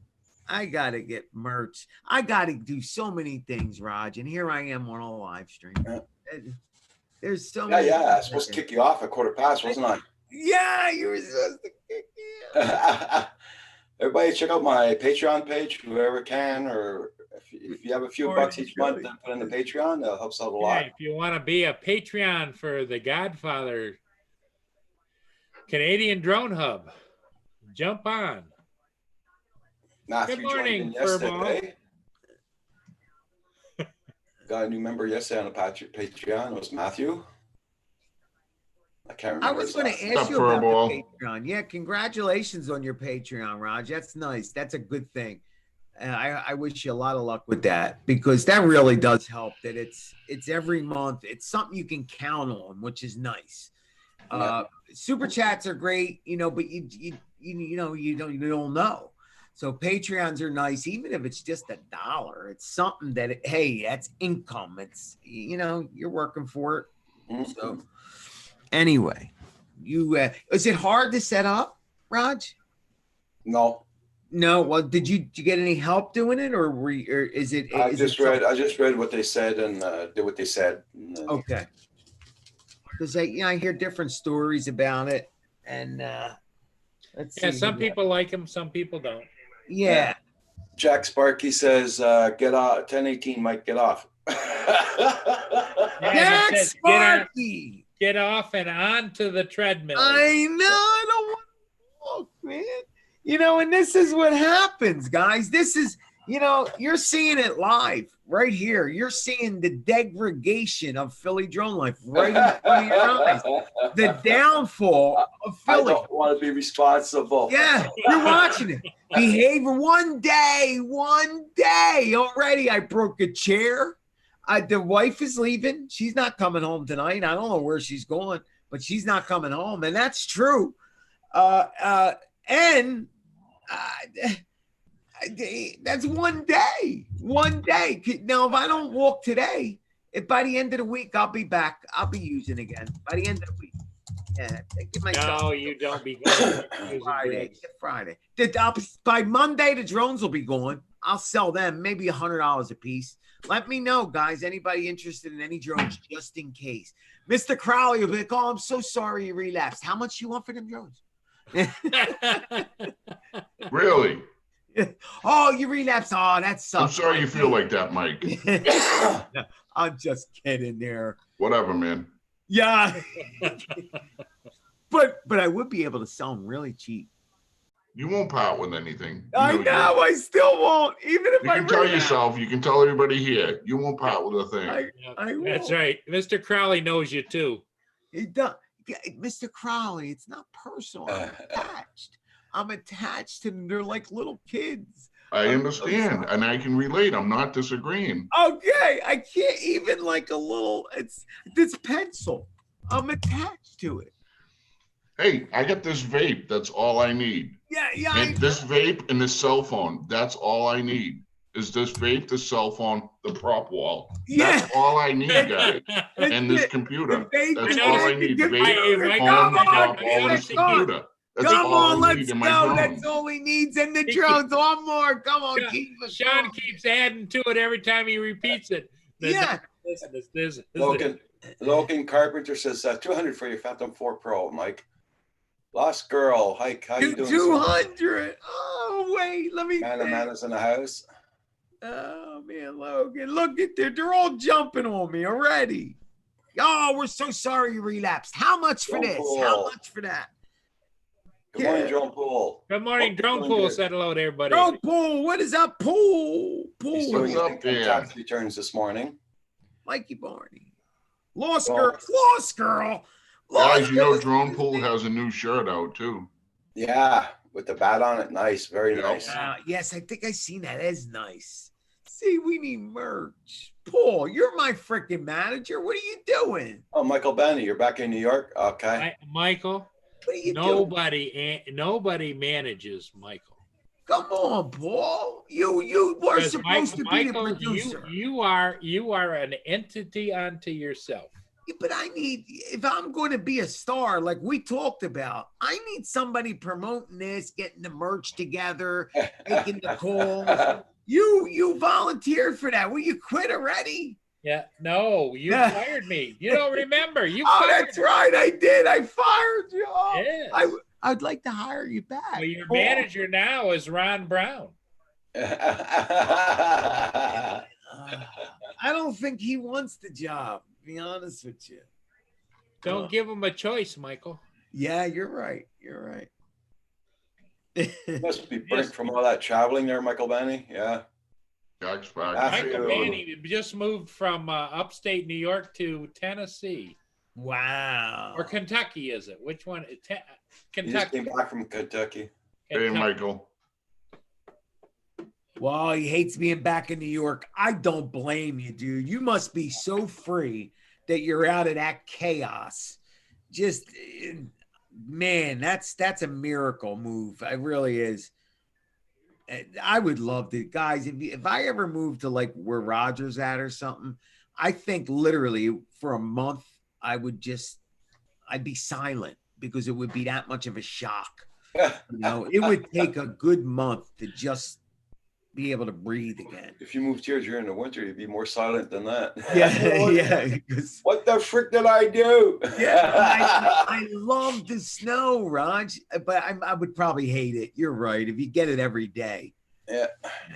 Speaker 6: I gotta get merch. I gotta do so many things, Raj, and here I am on a live stream. There's so many.
Speaker 1: Yeah. I was supposed to kick you off at 1:15, wasn't I?
Speaker 6: Yeah, you were supposed to kick me out.
Speaker 1: Everybody check out my Patreon page, whoever can, or if you have a few
Speaker 6: Or
Speaker 1: bucks
Speaker 6: you
Speaker 1: each month,
Speaker 6: should.
Speaker 1: then put in the Patreon. That helps out a lot.
Speaker 4: hey, if you want to be a Patreon for the Godfather Canadian Drone Hub, jump on.
Speaker 1: Matthew
Speaker 4: Good
Speaker 1: joined
Speaker 4: morning,
Speaker 1: in
Speaker 4: Furball.
Speaker 1: yesterday. Got a new member yesterday on the Patreon. It was Matthew. I can't remember.
Speaker 6: I was
Speaker 1: his
Speaker 6: going
Speaker 1: last
Speaker 6: to
Speaker 1: name.
Speaker 6: ask you
Speaker 5: What's up,
Speaker 6: about the
Speaker 5: Furball?
Speaker 6: Patreon. Yeah, congratulations on your Patreon, Raj. That's nice. That's a good thing. I wish you a lot of luck with that because that really does help. That it's every month. It's something you can count on, which is nice. Super chats are great, but you don't know. So Patreons are nice, even if it's just $1. It's something that hey, that's income. It's you're working for it.
Speaker 1: Mhm.
Speaker 6: So anyway, is it hard to set up, Raj?
Speaker 1: No,
Speaker 6: No. Well, did you get any help doing it, or is it?
Speaker 1: I
Speaker 6: is
Speaker 1: just
Speaker 6: it
Speaker 1: read what they said and did what they said. And,
Speaker 6: Okay. Because I hear different stories about it, and let's see.
Speaker 4: Yeah, some
Speaker 6: who-
Speaker 4: people like him, some people don't.
Speaker 6: Yeah.
Speaker 1: Jack Sparky says, "Get off 1018, Mike. Get off."
Speaker 4: Yeah,
Speaker 6: Jack
Speaker 4: he says,
Speaker 6: Sparky.
Speaker 4: Get off and onto the treadmill.
Speaker 6: I know. I don't want to walk, man. And this is what happens, guys. This is, you're seeing it live right here. You're seeing the degradation of Philly drone life right in front of your eyes. The downfall of
Speaker 1: I
Speaker 6: Philly.
Speaker 1: don't want to be responsible.
Speaker 6: Yeah, you're watching it. Behavior. One day already, I broke a chair. The wife is leaving. She's not coming home tonight. I don't know where she's going, but she's not coming home, and that's true. And that's one day. One day. Now, if I don't walk today, by the end of the week, I'll be back. I'll be using again by the end of the week. Yeah, give myself.
Speaker 4: No, you don't be going.
Speaker 6: Friday. By Monday, the drones will be gone. I'll sell them, maybe $100 a piece. Let me know, guys. Anybody interested in any drones, just in case. Mr. Crowley will be like, "Oh, I'm so sorry you relapsed. How much you want for them drones?"
Speaker 5: Really?
Speaker 6: Oh, you relapsed. Oh, that
Speaker 5: I'm
Speaker 6: sucks.
Speaker 5: sorry you feel like that, Mike.
Speaker 6: I'm just kidding there.
Speaker 5: Whatever, man.
Speaker 6: Yeah. but I would be able to sell them really cheap.
Speaker 5: You won't part with anything.
Speaker 6: I
Speaker 5: you.
Speaker 6: know. I still won't. Even if
Speaker 5: You
Speaker 6: I
Speaker 5: can tell
Speaker 6: relapse.
Speaker 5: yourself, you can tell everybody here, you won't part with a thing.
Speaker 6: I
Speaker 4: That's
Speaker 6: will.
Speaker 4: right. Mr. Crowley knows you too.
Speaker 6: It does. Yeah, Mr. Crowley, it's not personal. I'm attached. I'm attached to them. They're like little kids.
Speaker 5: I
Speaker 6: I'm
Speaker 5: understand,
Speaker 6: so
Speaker 5: and I can relate. I'm not disagreeing.
Speaker 6: Okay, I can't even like a little. It's this pencil. I'm attached to it.
Speaker 5: Hey, I got this vape. That's all I need.
Speaker 6: Yeah.
Speaker 5: And this vape and this cell phone. That's all I need. Is this vape, the cell phone, the prop wall.
Speaker 6: Yeah.
Speaker 5: That's all I need, guys. And this
Speaker 6: it.
Speaker 5: computer.
Speaker 6: The vape
Speaker 5: That's
Speaker 6: and
Speaker 5: all I
Speaker 6: the
Speaker 5: need.
Speaker 6: computer.
Speaker 5: Vape,
Speaker 6: Come
Speaker 5: phone,
Speaker 6: on,
Speaker 5: prop wall, and
Speaker 6: let's
Speaker 5: this
Speaker 6: go.
Speaker 5: computer. That's
Speaker 6: Come
Speaker 5: all
Speaker 6: on,
Speaker 5: I
Speaker 6: let's
Speaker 5: need in
Speaker 6: go.
Speaker 5: my drone.
Speaker 6: That's all he needs. And the drones. One more. Come on, keep us
Speaker 4: Sean
Speaker 6: going.
Speaker 4: keeps adding to it every time he repeats it.
Speaker 6: Yeah.
Speaker 4: This.
Speaker 1: Logan Carpenter says 200 for your Phantom 4 Pro, Mike. Lost girl, Hike, how you doing? sir?
Speaker 6: 200. Oh, wait, let me
Speaker 1: Man,
Speaker 6: think.
Speaker 1: man is in the house.
Speaker 6: Oh, man, Logan, look at that. They're all jumping on me already. Oh, we're so sorry you relapsed. How much for
Speaker 1: Drone
Speaker 6: this?
Speaker 1: Pool.
Speaker 6: How much for that?
Speaker 1: Good morning,
Speaker 6: Yeah.
Speaker 1: Drone Pool.
Speaker 4: Good morning,
Speaker 1: Oh,
Speaker 4: Drone
Speaker 1: doing
Speaker 4: Pool.
Speaker 1: good.
Speaker 4: Said hello to everybody.
Speaker 6: Bro, Pool, what is up, Pool?
Speaker 1: He's
Speaker 6: Pool,
Speaker 1: doing
Speaker 5: What's
Speaker 1: his
Speaker 5: up
Speaker 1: income
Speaker 5: there?
Speaker 1: tax returns this morning.
Speaker 6: Mikey Barney. Lost
Speaker 1: Well-
Speaker 6: girl, lost girl. Lost
Speaker 5: Guys, you know
Speaker 6: girl,
Speaker 5: Drone
Speaker 6: excuse
Speaker 5: Pool
Speaker 6: me.
Speaker 5: has a new shirt out too.
Speaker 1: Yeah, with the bat on it. Nice, very
Speaker 5: Yeah.
Speaker 1: nice.
Speaker 6: Yes, I think I seen that. That's nice. See, we need merch. Paul, you're my freaking manager. What are you doing?
Speaker 1: Oh, Michael Benny, you're back in New York? Okay.
Speaker 4: Michael,
Speaker 6: What are you doing?
Speaker 4: nobody manages Michael.
Speaker 6: Come on, Paul. You were
Speaker 4: Because
Speaker 6: supposed to be the
Speaker 4: Michael,
Speaker 6: producer.
Speaker 4: you are an entity unto yourself.
Speaker 6: Yeah, but I need, if I'm going to be a star, like we talked about, I need somebody promoting this, getting the merch together, making the calls. You volunteered for that. Will you quit already?
Speaker 4: Yeah, no, you
Speaker 6: Yeah.
Speaker 4: fired me. You don't remember. You
Speaker 6: Oh,
Speaker 4: fired
Speaker 6: that's right. I did. I fired you. Oh,
Speaker 4: Yes.
Speaker 6: I'd like to hire you back.
Speaker 4: Well, your
Speaker 6: Paul.
Speaker 4: manager now is Ron Brown.
Speaker 6: I don't think he wants the job, to be honest with you.
Speaker 4: Don't give him a choice, Michael.
Speaker 6: Yeah, you're right. You're right.
Speaker 1: Must be burnt from all that traveling there, Michael Benny. Yeah.
Speaker 5: Jack's back.
Speaker 1: After-
Speaker 4: Michael Manning just moved from upstate New York to Tennessee
Speaker 6: Wow.
Speaker 4: or Kentucky. Is it? Which one?
Speaker 1: He just
Speaker 4: Kentucky.
Speaker 1: came back from Kentucky.
Speaker 5: Hey,
Speaker 4: Kentucky.
Speaker 5: Michael.
Speaker 6: Well, he hates being back in New York. I don't blame you, dude. You must be so free that you're out of that chaos. Just, man, that's a miracle move. It really is. I would love to, guys. If I ever moved to like where Roger's at or something, I think literally for a month I'd be silent because it would be that much of a shock. You know, it would take a good month to just be able to breathe again.
Speaker 1: If you moved here during the winter, you'd be more silent than that.
Speaker 6: Yeah. Because
Speaker 1: What the frick did I do?
Speaker 6: I love the snow, Raj, but I would probably hate it. You're right. If you get it every day,
Speaker 1: Yeah.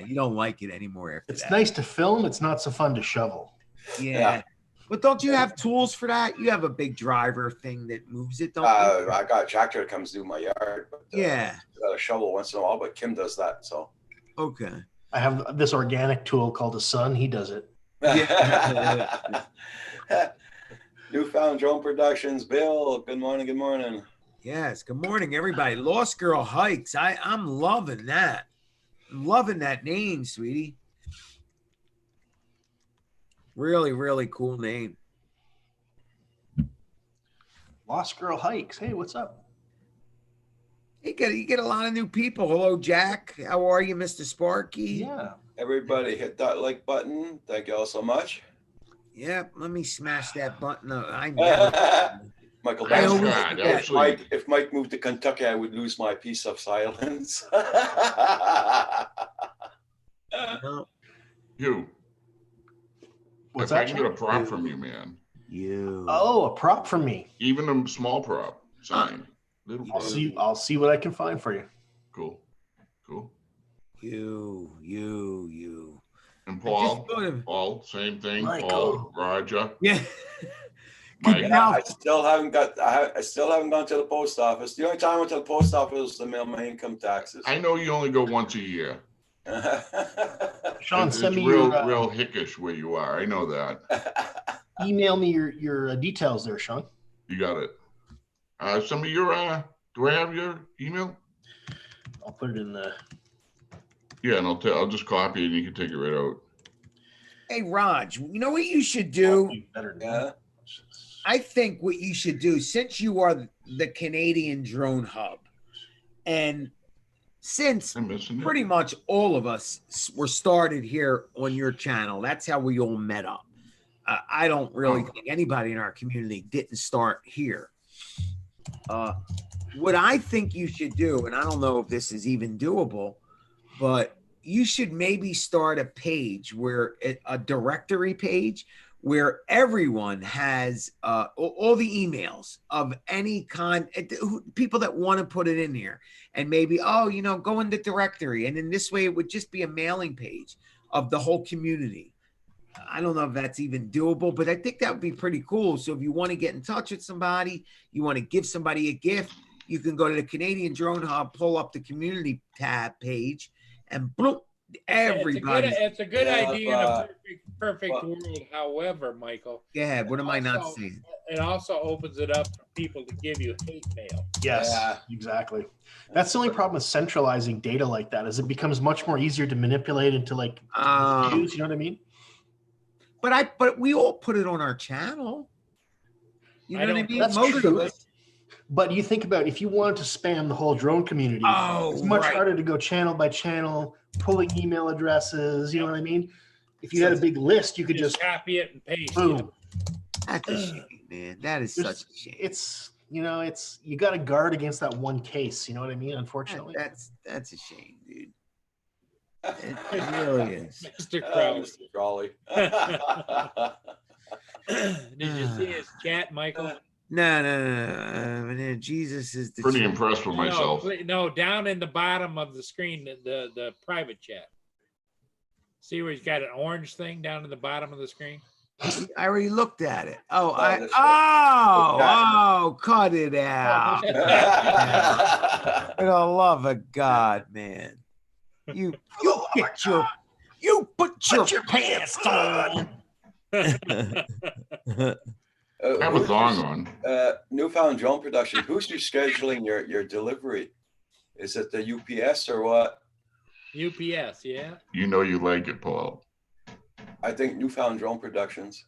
Speaker 6: you don't like it anymore after
Speaker 3: It's
Speaker 6: that.
Speaker 3: nice to film. It's not so fun to shovel.
Speaker 6: Yeah. But don't you have tools for that? You have a big driver thing that moves it, don't you?
Speaker 1: I got a tractor that comes through my yard. But,
Speaker 6: Yeah.
Speaker 1: I got a shovel once in a while, but Kim does that. So.
Speaker 6: Okay.
Speaker 3: I have this organic tool called a Sun. He does it.
Speaker 1: Newfound Drone Productions, Bill. Good morning. Good morning.
Speaker 6: Yes. Good morning, everybody. Lost Girl Hikes. I'm loving that. I'm loving that name, sweetie. Really, really cool name.
Speaker 3: Lost Girl Hikes. Hey, what's up?
Speaker 6: You get a lot of new people. Hello, Jack. How are you, Mr. Sparky?
Speaker 3: Yeah.
Speaker 1: Everybody hit that like button. Thank you all so much.
Speaker 6: Yep. Let me smash that button. I never.
Speaker 1: Michael
Speaker 6: I
Speaker 5: Thanks,
Speaker 6: always
Speaker 1: Benson.
Speaker 5: God.
Speaker 6: forget.
Speaker 5: Actually,
Speaker 1: If Mike moved to Kentucky, I would lose my piece of silence.
Speaker 6: No,
Speaker 5: you.
Speaker 3: What's
Speaker 5: if I
Speaker 3: that?
Speaker 5: can get a prop from you, man,
Speaker 6: you.
Speaker 3: Oh, a prop from me.
Speaker 5: even a small prop, sign. Little
Speaker 3: I'll
Speaker 5: prop.
Speaker 3: see. I'll see what I can find for you.
Speaker 5: Cool.
Speaker 6: You.
Speaker 5: And
Speaker 6: I
Speaker 5: Paul,
Speaker 6: just thought of-
Speaker 5: Paul, same thing.
Speaker 3: Michael.
Speaker 5: Paul, Roger,
Speaker 6: Yeah.
Speaker 5: Mike.
Speaker 6: Now-
Speaker 1: I still haven't gone to the post office. The only time I went to the post office was to mail my income taxes.
Speaker 5: I know you only go once a year.
Speaker 3: Sean,
Speaker 5: It's
Speaker 3: send me
Speaker 5: real,
Speaker 3: your
Speaker 5: real hickish where you are. I know that.
Speaker 3: email me your details there, Sean.
Speaker 5: You got it. Some of your, do I have your email?
Speaker 3: I'll put it in the.
Speaker 5: Yeah, and I'll just copy it and you can take it right out.
Speaker 6: Hey, Raj, you know what you should do?
Speaker 3: Better than
Speaker 1: Yeah.
Speaker 3: that.
Speaker 6: I think what you should do, since you are the Canadian Drone Hub, and since
Speaker 5: I'm missing it.
Speaker 6: pretty much all of us were started here on your channel, that's how we all met up. I don't really think anybody in our community didn't start here. What I think you should do, and I don't know if this is even doable, but you should maybe start a page where a directory page where everyone has all the emails of any kind, people that want to put it in here, and maybe, oh, you know, go in the directory, and in this way it would just be a mailing page of the whole community. I don't know if that's even doable, but I think that would be pretty cool. So if you want to get in touch with somebody, you want to give somebody a gift, you can go to the Canadian Drone Hub, pull up the community tab page, and boom, everybody.
Speaker 4: It's a good
Speaker 1: Yeah,
Speaker 4: idea in a perfect world. However, Michael,
Speaker 6: Go ahead. What am I not
Speaker 4: also-
Speaker 6: saying?
Speaker 4: it also opens it up for people to give you hate mail.
Speaker 3: Yes,
Speaker 1: Yeah.
Speaker 3: exactly. That's the only problem with centralizing data like that is it becomes much more easier to manipulate and to like use. You know what I mean?
Speaker 6: But we all put it on our channel. You know what I mean?
Speaker 3: That's
Speaker 6: Most
Speaker 3: true.
Speaker 6: of us.
Speaker 3: But you think about if you wanted to spam the whole drone community, it's much harder to go channel by channel, pulling email addresses. You know what I mean? If you had a big list, you could just
Speaker 4: copy it and paste
Speaker 3: boom.
Speaker 4: it.
Speaker 6: That's a shame, man. That is such a shame.
Speaker 3: It's you got to guard against that one case. You know what I mean? Unfortunately,
Speaker 6: That's a shame, dude. It really is.
Speaker 4: Mr. Crow.
Speaker 1: Mr. Crawley.
Speaker 4: Did you see his chat, Michael?
Speaker 6: No. Jesus is the
Speaker 5: Pretty
Speaker 6: truth.
Speaker 5: impressed with myself.
Speaker 4: No, down in the bottom of the screen, the private chat. See where he's got an orange thing down in the bottom of the screen?
Speaker 6: I already looked at it.
Speaker 1: that's
Speaker 6: Cut it out. For the love of God, man. You put your pants on.
Speaker 5: Have a thong on.
Speaker 1: Newfound Drone Production. Who's scheduling your delivery? Is it the UPS or what?
Speaker 4: UPS, yeah.
Speaker 5: You know you like it, Paul.
Speaker 1: I think Newfound Drone Productions.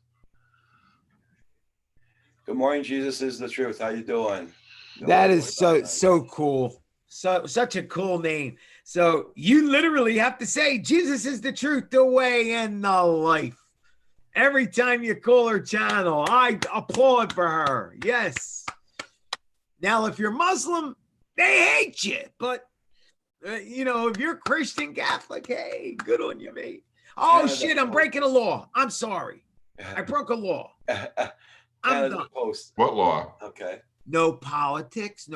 Speaker 1: Good morning, Jesus is the truth. How you doing?
Speaker 6: That is so cool. Such a cool name. So you literally have to say Jesus is the truth, the way, and the life. Every time you call her channel, I applaud for her. Yes. Now, if you're Muslim, they hate you. But, if you're Christian, Catholic, hey, good on you, mate. Oh, shit, I'm breaking a law. I'm sorry. I broke a law. I'm done.
Speaker 1: Post.
Speaker 5: What law?
Speaker 1: Okay.
Speaker 6: No politics.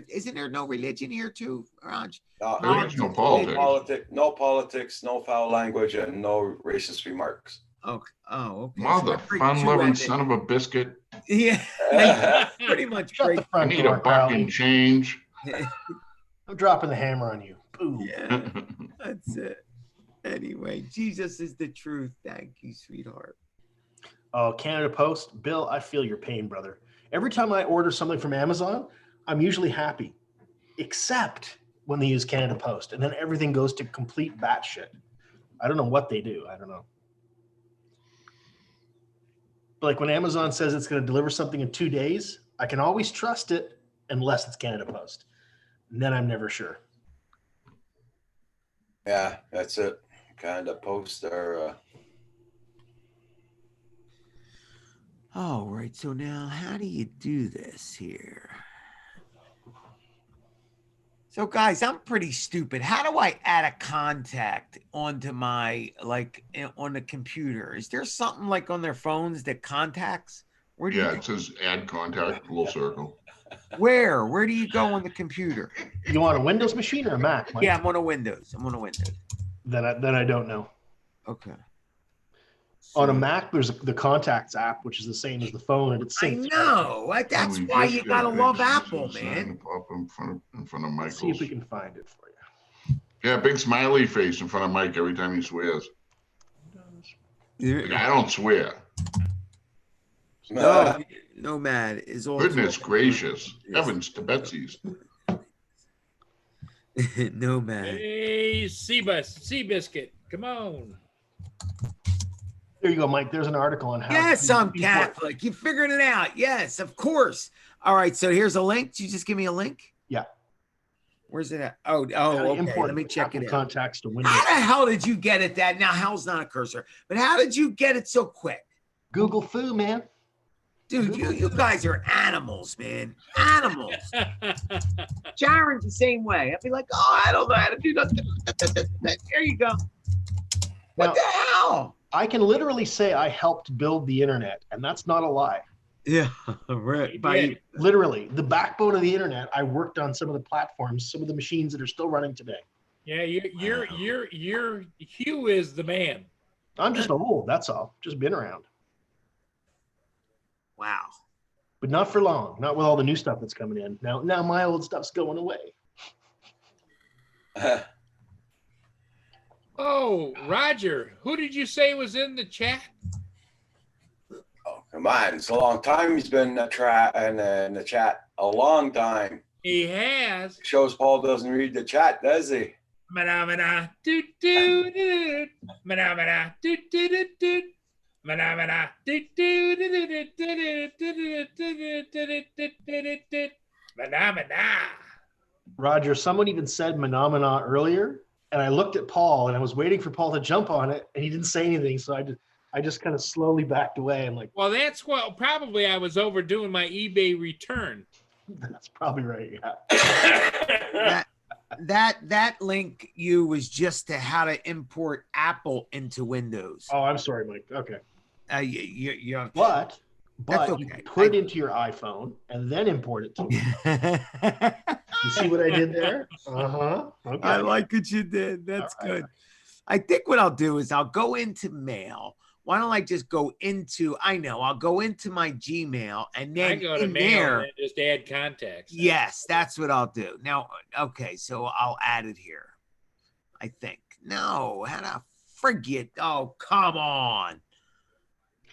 Speaker 6: Isn't there no religion here too, Raj?
Speaker 5: There is no politics.
Speaker 1: No politics, no foul language, and no racist remarks.
Speaker 6: Okay. Oh, okay.
Speaker 5: Mother, fun-loving son of a biscuit.
Speaker 6: Yeah. Pretty much.
Speaker 3: Shut the
Speaker 5: I
Speaker 3: front
Speaker 5: need
Speaker 3: door,
Speaker 5: a buck
Speaker 3: Crowley.
Speaker 5: and change.
Speaker 3: I'm dropping the hammer on you. Boom.
Speaker 6: Yeah, that's it. Anyway, Jesus is the truth. Thank you, sweetheart.
Speaker 3: Oh, Canada Post. Bill, I feel your pain, brother. Every time I order something from Amazon, I'm usually happy, except when they use Canada Post. And then everything goes to complete batshit. I don't know what they do. I don't know. But like when Amazon says it's going to deliver something in 2 days, I can always trust it unless it's Canada Post. And then I'm never sure.
Speaker 1: Yeah, that's it. Kind of post or
Speaker 6: All right. So now how do you do this here? So guys, I'm pretty stupid. How do I add a contact onto my, on the computer? Is there something like on their phones that contacts? Where do
Speaker 5: Yeah, it says add contact, little circle.
Speaker 6: Where do you go on the computer?
Speaker 3: You want a Windows machine or a Mac, Mike?
Speaker 6: Yeah, I'm on a Windows.
Speaker 3: Then I don't know.
Speaker 6: Okay.
Speaker 3: On a Mac, there's the Contacts app, which is the same as the phone, and it's
Speaker 6: I
Speaker 3: synced.
Speaker 6: know. That's
Speaker 5: We
Speaker 6: why
Speaker 5: just
Speaker 6: you
Speaker 5: got
Speaker 6: gotta
Speaker 5: a
Speaker 6: love
Speaker 5: big
Speaker 6: Apple,
Speaker 5: sign
Speaker 6: man.
Speaker 5: Up in front of
Speaker 3: Let's see
Speaker 5: Michael's.
Speaker 3: if we can find it for
Speaker 5: Yeah, big smiley face in front of Mike every time he swears. Like, I don't swear.
Speaker 6: No, Nomad is also
Speaker 5: Goodness gracious. Heavens to Betsy's.
Speaker 6: Nomad.
Speaker 4: Hey, Seabiscuit, come on.
Speaker 3: There you go, Mike. There's an article on how.
Speaker 6: Yes, I'm Catholic. You figured it out. Yes, of course. All right, so here's a link. Did you just give me a link?
Speaker 3: Yeah.
Speaker 6: Where's it at? Oh,
Speaker 3: How to
Speaker 6: okay.
Speaker 3: import
Speaker 6: Let me check
Speaker 3: Apple
Speaker 6: it out.
Speaker 3: Contacts to Windows.
Speaker 6: How the hell did you get it that? Now, hell's not a cursor, but how did you get it so quick?
Speaker 3: Google Foo, man.
Speaker 6: Dude, you guys are animals, man. Animals. Jaren's the same way. I'd be like, oh, I don't know how to do that. There you go. What
Speaker 3: Now,
Speaker 6: the hell?
Speaker 3: I can literally say I helped build the internet, and that's not a lie.
Speaker 6: Yeah, right.
Speaker 4: You
Speaker 6: By
Speaker 4: did.
Speaker 3: Literally, the backbone of the internet. I worked on some of the platforms, some of the machines that are still running today.
Speaker 4: Yeah, you're Hugh is the man.
Speaker 3: I'm just old. That's all. Just been around,
Speaker 6: wow.
Speaker 3: but not for long. Not with all the new stuff that's coming in. Now my old stuff's going away.
Speaker 4: Oh, Roger, who did you say was in the chat?
Speaker 1: Oh, come on. It's a long time he's been in the chat. A long time.
Speaker 4: He has.
Speaker 1: Shows Paul doesn't read the chat, does he?
Speaker 4: Mana do do do. Mana do do do do. Mana do do do do. Mana.
Speaker 3: Roger, someone even said Menomina earlier, and I looked at Paul, and I was waiting for Paul to jump on it, and he didn't say anything, so I just kind of slowly backed away. I'm like,
Speaker 4: Well, that's what probably I was overdoing my eBay return.
Speaker 3: that's probably right. Yeah.
Speaker 6: That link you was just to how to import Apple into Windows.
Speaker 3: Oh, I'm sorry, Mike. Okay,
Speaker 6: You
Speaker 3: but
Speaker 6: That's
Speaker 3: you
Speaker 6: okay.
Speaker 3: can put it into your iPhone and then import it to me. You see what I did there? Okay.
Speaker 6: I like what you did. That's
Speaker 3: All right.
Speaker 6: good. I think what I'll do is I'll go into mail. Why don't I just go into, I'll go into my Gmail and
Speaker 4: I
Speaker 6: then
Speaker 4: go to
Speaker 6: in
Speaker 4: mail
Speaker 6: there.
Speaker 4: and just add contacts.
Speaker 6: Yes, that's what I'll do. Now, okay, so I'll add it here. I think. No, how to forget. Oh, come on.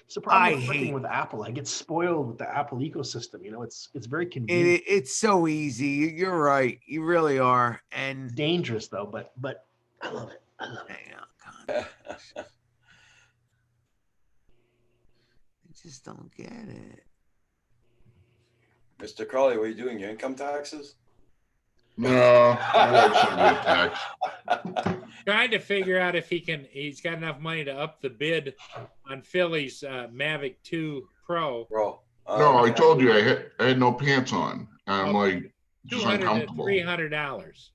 Speaker 3: It's the problem
Speaker 6: I
Speaker 3: with working
Speaker 6: hate-
Speaker 3: with Apple. I get spoiled with the Apple ecosystem. You know, it's very convenient.
Speaker 6: It's so easy. You're right. You really are. And
Speaker 3: Dangerous though, but I love it. I love it.
Speaker 6: hang on, I just don't get it.
Speaker 1: Mr. Crowley, what are you doing? Your income taxes?
Speaker 5: No, my wife sent me a text.
Speaker 4: Trying to figure out if he's got enough money to up the bid on Philly's Mavic 2 Pro.
Speaker 1: Bro.
Speaker 5: No, I told you I had no pants on. I'm like just
Speaker 4: $200 to
Speaker 5: uncomfortable.
Speaker 4: $300.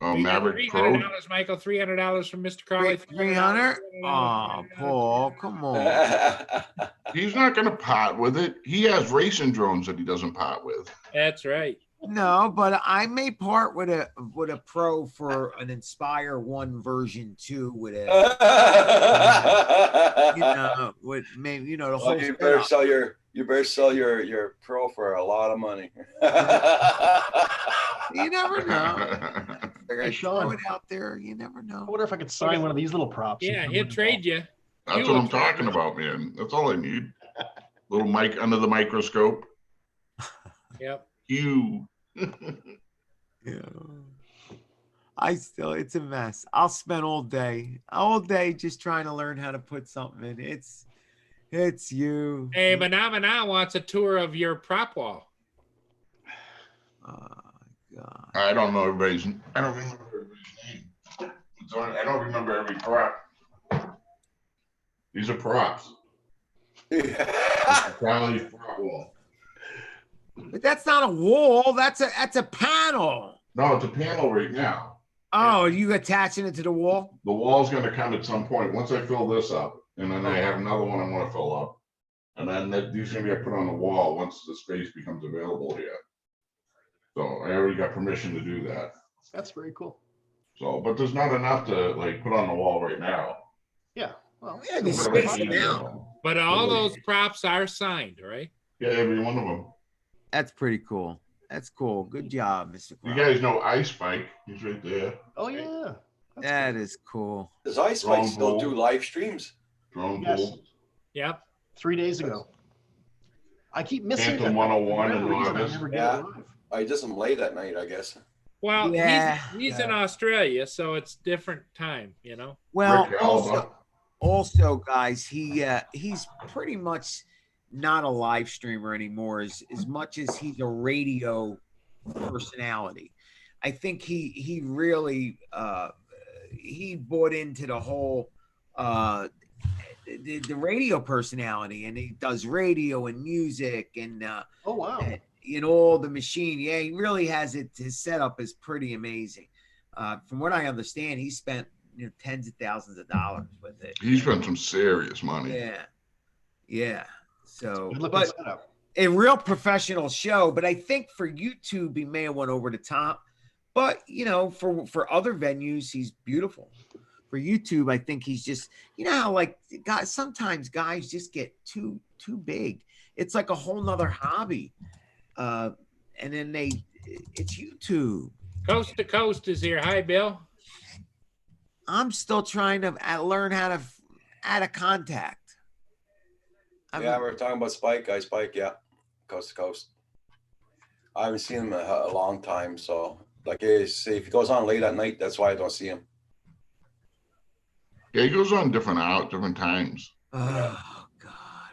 Speaker 5: Oh, Maverick Pro.
Speaker 4: $300, Michael. $300 from Mr. Crowley.
Speaker 6: 300? Oh, Paul, come on.
Speaker 5: He's not going to part with it. He has racing drones that he doesn't part with.
Speaker 4: That's right.
Speaker 6: No, but I may part with a Pro for an Inspire 1 version 2 with a with maybe the whole.
Speaker 1: Well, you better sell your Pro for a lot of money.
Speaker 6: You never know.
Speaker 3: Hey, Sean.
Speaker 6: Throw it out there. You never
Speaker 3: I
Speaker 6: know.
Speaker 3: wonder if I could sign one of these little props.
Speaker 4: Yeah, he'll trade you.
Speaker 5: That's what I'm talking about, man. That's all I need. Little mic under the microscope.
Speaker 4: Yep.
Speaker 5: You.
Speaker 6: Yeah. It's a mess. I'll spend all day just trying to learn how to put something in. It's you.
Speaker 4: Hey, Manamana wants a tour of your prop wall.
Speaker 6: Oh, God.
Speaker 5: I don't know everybody's. I don't remember everybody's name. I don't remember every prop. These are props. Crowley's prop wall.
Speaker 6: But that's not a wall. That's a panel.
Speaker 5: No, it's a panel right now.
Speaker 6: Oh, are you attaching it to the wall?
Speaker 5: The wall's going to come at some point. Once I fill this up, and then I have another one I want to fill up, and then these are going to get put on the wall once the space becomes available here. So I already got permission to do that.
Speaker 3: That's very cool.
Speaker 5: So, but there's not enough to like put on the wall right now.
Speaker 3: Yeah. Well,
Speaker 6: Yeah, there's
Speaker 5: But
Speaker 6: space now.
Speaker 4: But all those props are signed, right?
Speaker 5: Yeah, every one of them.
Speaker 6: That's pretty cool. That's cool. Good job, Mr.
Speaker 5: You
Speaker 6: Crowley.
Speaker 5: guys know Ice Spike. He's right there.
Speaker 3: oh yeah. That's
Speaker 6: That is cool.
Speaker 1: Does Ice Spike still do live streams?
Speaker 5: Drone
Speaker 3: Yes.
Speaker 5: pool.
Speaker 4: Yep.
Speaker 3: cool. 3 days ago. I keep missing
Speaker 5: Phantom
Speaker 3: it.
Speaker 5: 101
Speaker 3: For
Speaker 5: and
Speaker 3: whatever reason, I
Speaker 5: August.
Speaker 3: never get
Speaker 1: Yeah.
Speaker 3: it live.
Speaker 1: I does them late at night, I guess.
Speaker 4: Well,
Speaker 6: Yeah.
Speaker 4: he's in Australia, so it's different time, you know.
Speaker 6: Well,
Speaker 5: Rick Alba.
Speaker 6: also, guys, he's pretty much not a live streamer anymore as much as he's a radio personality. I think he really he bought into the whole the radio personality, and he does radio and music and
Speaker 3: Oh wow.
Speaker 6: in all the machine. Yeah, he really has it. His setup is pretty amazing. From what I understand, he spent tens of thousands of dollars with it.
Speaker 5: He spent some serious money.
Speaker 6: Yeah. Yeah. So,
Speaker 3: Good looking
Speaker 6: but
Speaker 3: setup.
Speaker 6: a real professional show. But I think for YouTube, he may have went over the top. But for other venues, he's beautiful. For YouTube, I think he's just, how like guys, sometimes guys just get too big. It's like a whole nother hobby. And then it's YouTube.
Speaker 4: Coast to Coast is here. Hi, Bill.
Speaker 6: I'm still trying to learn how to add a contact.
Speaker 1: Yeah, we're talking about Spike, guys. Spike, yeah, coast to coast. I haven't seen him a long time, so like I say, if he goes on late at night, that's why I don't see him.
Speaker 5: Yeah, he goes on different times.
Speaker 6: Oh God.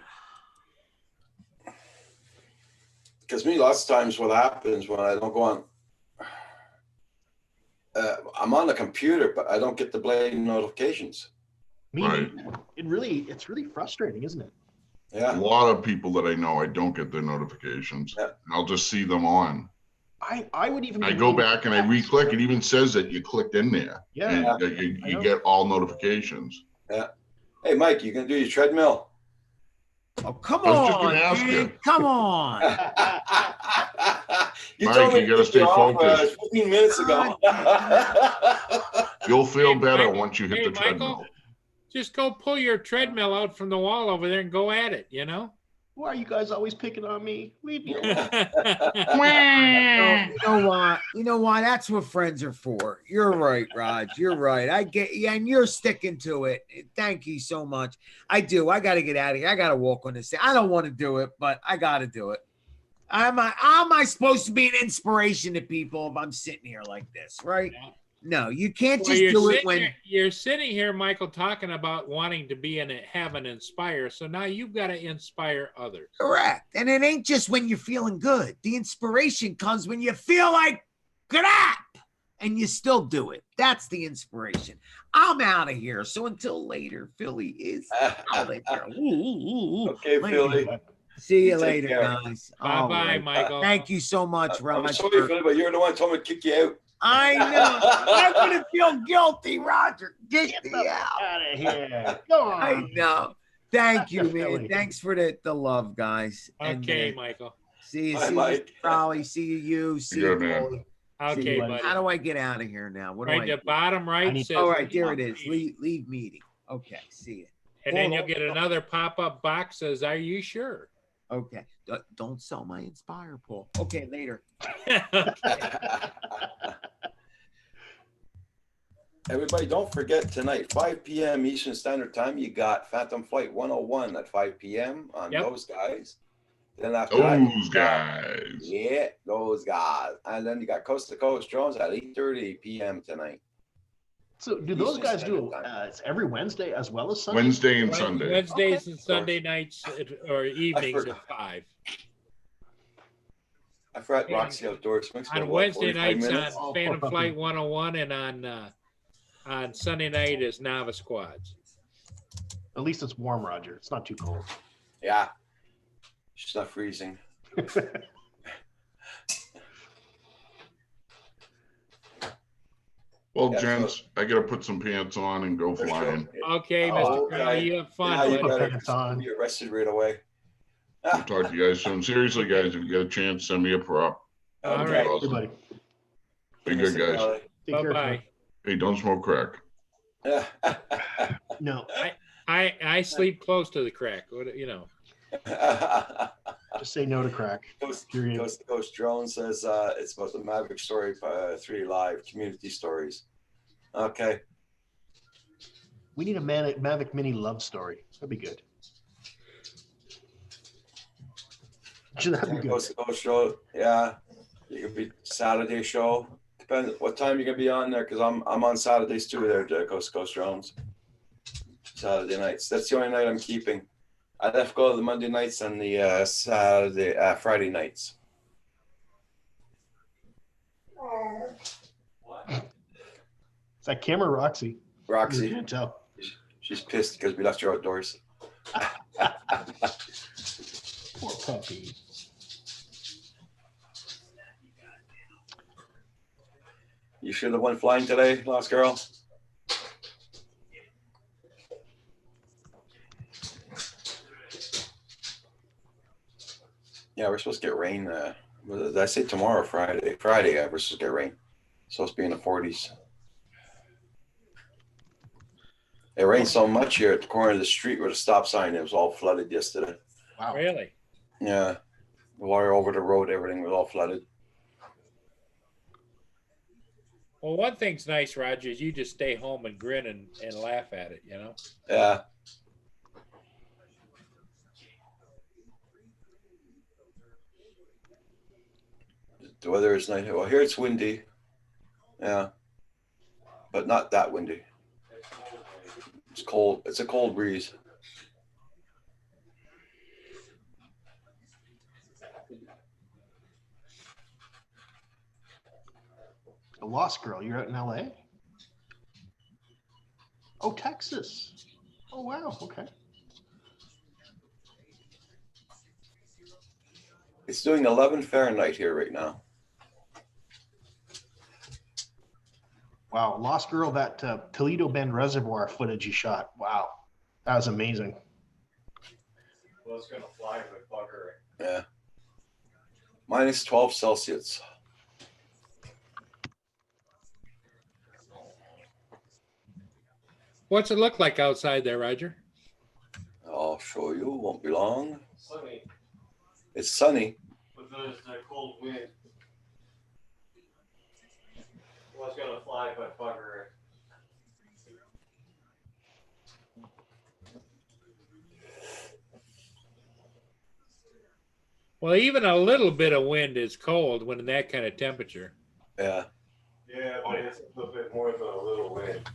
Speaker 1: Because me, lots of times what happens when I don't go on, I'm on the computer, but I don't get the blame notifications.
Speaker 5: Right.
Speaker 3: It's really frustrating, isn't it?
Speaker 5: A
Speaker 1: Yeah,
Speaker 5: lot of people that I know, I don't get their notifications.
Speaker 1: Yeah.
Speaker 5: I'll just see them on.
Speaker 3: I would even.
Speaker 5: I go back and I re-click. It even says that you clicked in there.
Speaker 3: Yeah.
Speaker 5: You get all notifications.
Speaker 1: hey Mike, you gonna do your treadmill?
Speaker 6: Oh, come
Speaker 5: I was just
Speaker 6: on,
Speaker 5: gonna ask
Speaker 6: man.
Speaker 5: you.
Speaker 6: Come on.
Speaker 1: You
Speaker 5: Mike,
Speaker 1: told me
Speaker 5: you gotta
Speaker 1: to
Speaker 5: stay
Speaker 1: get off,
Speaker 5: focused.
Speaker 1: 15 minutes ago.
Speaker 5: You'll feel
Speaker 4: Hey,
Speaker 5: better
Speaker 4: Michael.
Speaker 5: once you hit
Speaker 4: Hey,
Speaker 5: the
Speaker 4: Michael.
Speaker 5: treadmill.
Speaker 4: Just go pull your treadmill out from the wall over there and go at it,
Speaker 3: Why are you guys always picking on me? Leave me alone.
Speaker 6: You know why? That's what friends are for. You're right, Raj. You're right. I get you, and you're sticking to it. Thank you so much. I do. I got to get out of here. I got to walk on this thing. I don't want to do it, but I got to do it. How am I supposed to be an inspiration to people if I'm sitting here like this, right?
Speaker 4: Yeah.
Speaker 6: No, you can't
Speaker 4: Well,
Speaker 6: just do it when
Speaker 4: you're sitting here, Michael, talking about wanting to be have an inspire. So now you've got to inspire others.
Speaker 6: correct. And it ain't just when you're feeling good. The inspiration comes when you feel like crap and you still do it. That's the inspiration. I'm out of here. So until later, Philly is out of here. Ooh.
Speaker 1: Okay, Philly.
Speaker 6: See you
Speaker 1: You take
Speaker 6: later,
Speaker 1: care.
Speaker 6: guys.
Speaker 4: Bye
Speaker 6: All
Speaker 4: bye,
Speaker 6: right.
Speaker 4: Michael.
Speaker 6: Thank you so much,
Speaker 1: I'm
Speaker 6: Raj.
Speaker 1: sorry, Philly, but you're the one who told me to kick you out.
Speaker 6: I know. I'm gonna feel guilty, Roger. Get me out.
Speaker 3: Out of here. Go
Speaker 6: I
Speaker 3: on.
Speaker 6: know. Thank you, man.
Speaker 3: Philly.
Speaker 6: Thanks for the love, guys. And,
Speaker 4: Okay, Michael.
Speaker 6: see you.
Speaker 1: Bye,
Speaker 6: See you,
Speaker 1: Mike.
Speaker 6: Raleigh. See you. See you,
Speaker 5: Good, man.
Speaker 6: Paulie. See
Speaker 4: Okay,
Speaker 6: you.
Speaker 4: buddy.
Speaker 6: How do I get out of here now? What do
Speaker 4: Right,
Speaker 6: I
Speaker 4: the
Speaker 6: do?
Speaker 4: bottom right
Speaker 3: need-
Speaker 4: says.
Speaker 6: All right, there it is. Leave meeting. Okay, see you.
Speaker 4: And then you'll get another pop-up box says, "Are you sure?"
Speaker 6: Okay, don't sell my Inspire, Paul. Okay, later.
Speaker 1: Everybody, don't forget tonight, 5 p.m. Eastern Standard Time, you got Phantom Flight 101 at 5 p.m. on
Speaker 4: Yep.
Speaker 1: Those Guys. Then after that,
Speaker 5: Those
Speaker 1: you got-
Speaker 5: guys.
Speaker 1: Yeah, Those Guys. And then you got Coast to Coast Drones at 8:30 p.m. tonight.
Speaker 3: So do those
Speaker 1: Eastern
Speaker 3: guys do
Speaker 1: Standard Time.
Speaker 3: it's every Wednesday as well as Sunday?
Speaker 5: Wednesday and Sunday.
Speaker 4: Wednesdays
Speaker 3: Okay.
Speaker 4: and Sunday nights or evenings
Speaker 1: forgot.
Speaker 4: at 5.
Speaker 1: I forgot
Speaker 4: And
Speaker 1: Roxy Outdoors.
Speaker 4: On Wednesday
Speaker 1: 45
Speaker 4: nights
Speaker 1: minutes?
Speaker 4: on Phantom Flight 101, and on Sunday night is Novice Quads.
Speaker 3: At least it's warm, Roger. It's not too cold.
Speaker 1: Yeah. She's not freezing.
Speaker 5: Well,
Speaker 1: Yeah,
Speaker 5: gents, I gotta put some pants on and go
Speaker 1: For sure.
Speaker 5: flying.
Speaker 4: Okay,
Speaker 1: Oh,
Speaker 4: Mr. Crowley,
Speaker 1: okay.
Speaker 4: you have fun.
Speaker 1: Yeah, you
Speaker 4: bud.
Speaker 3: put
Speaker 1: better
Speaker 3: pants on.
Speaker 1: be arrested right away.
Speaker 5: I'll talk to you guys soon. Seriously, guys, if you get a chance, send me a prop.
Speaker 4: All
Speaker 1: Okay.
Speaker 4: right.
Speaker 3: Everybody,
Speaker 5: Be good, guys.
Speaker 3: take care.
Speaker 4: Bye-bye.
Speaker 5: Hey, don't smoke crack.
Speaker 3: No,
Speaker 4: I sleep close to the crack.
Speaker 3: just say no to crack.
Speaker 1: Coast
Speaker 3: Period.
Speaker 1: to Coast Drone says it's about the Maverick Story 3 Live community stories. Okay.
Speaker 3: We need a Mavic Mini love story. That'd be good. That'd be good.
Speaker 1: Coast to Coast Show. Yeah. You could be Saturday show. Depends what time you're gonna be on there, because I'm on Saturdays too there at Coast to Coast Drones. Saturday nights. That's the only night I'm keeping. I left go the Monday nights and the Friday nights.
Speaker 3: Is that Kim or Roxy? You
Speaker 1: Roxy,
Speaker 3: can't tell.
Speaker 1: she's pissed because we left her outdoors.
Speaker 3: Poor puppy.
Speaker 1: You sure the one flying today, Lost Girl? Yeah, we're supposed to get rain. Did I say tomorrow or Friday? Friday, yeah, we're supposed to get rain. Supposed to be in the 40s. It rained so much here at the corner of the street where the stop sign, it was all flooded yesterday.
Speaker 3: Wow.
Speaker 4: Really?
Speaker 1: Yeah. The water over the road, everything was all flooded.
Speaker 4: Well, one thing's nice, Roger, is you just stay home and grin and laugh at it, you know?
Speaker 1: Yeah. The weather is nice. Well, here it's windy. Yeah. But not that windy. It's cold. It's a cold breeze.
Speaker 3: The Lost Girl, you're out in LA? Oh, Texas. Oh, wow. Okay.
Speaker 1: It's doing 11 Fahrenheit here right now.
Speaker 3: Wow. Lost Girl, that Toledo Bend Reservoir footage you shot. Wow. That was amazing.
Speaker 7: Well, it's gonna fly if I bug her.
Speaker 1: Yeah. Minus 12 Celsius.
Speaker 4: What's it look like outside there, Roger?
Speaker 1: I'll show you. Won't be long.
Speaker 7: Sunny,
Speaker 1: It's sunny.
Speaker 7: but there's that cold wind. Well, it's gonna fly if I bug her.
Speaker 4: Well, even a little bit of wind is cold when in that kind of temperature.
Speaker 1: Yeah.
Speaker 7: Yeah, but it's a little bit more than a little wind.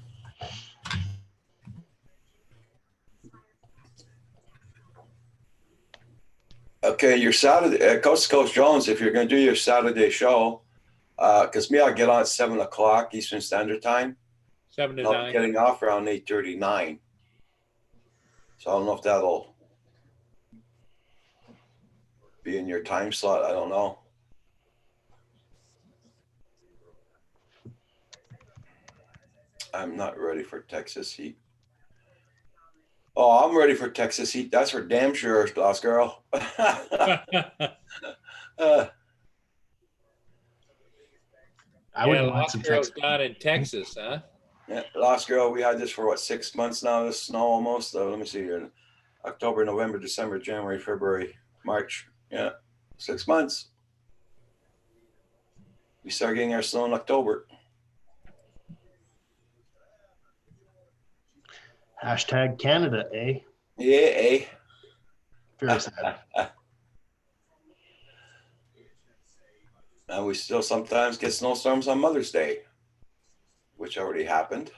Speaker 1: Okay, your Saturday, Coast to Coast Jones, if you're going to do your Saturday show, because me, I'll get on at 7 o'clock Eastern Standard Time.
Speaker 4: 7 to
Speaker 1: I'll
Speaker 4: 9.
Speaker 1: be getting off around 8:39. So I don't know if that'll be in your time slot. I don't know. I'm not ready for Texas heat. Oh, I'm ready for Texas heat. That's for damn sure, Lost Girl.
Speaker 3: I would
Speaker 4: Yeah,
Speaker 3: like
Speaker 4: Lost
Speaker 3: some
Speaker 4: Girls
Speaker 3: Texas.
Speaker 4: down in Texas, huh?
Speaker 1: Yeah, Lost Girl, we had this for what, 6 months now, this snow almost. Let me see here. October, November, December, January, February, March. Yeah, 6 months. We start getting our snow in October.
Speaker 3: Hashtag Canada, eh?
Speaker 1: Yeah, eh?
Speaker 3: Very sad.
Speaker 1: And we still sometimes get snowstorms on Mother's Day, which already happened.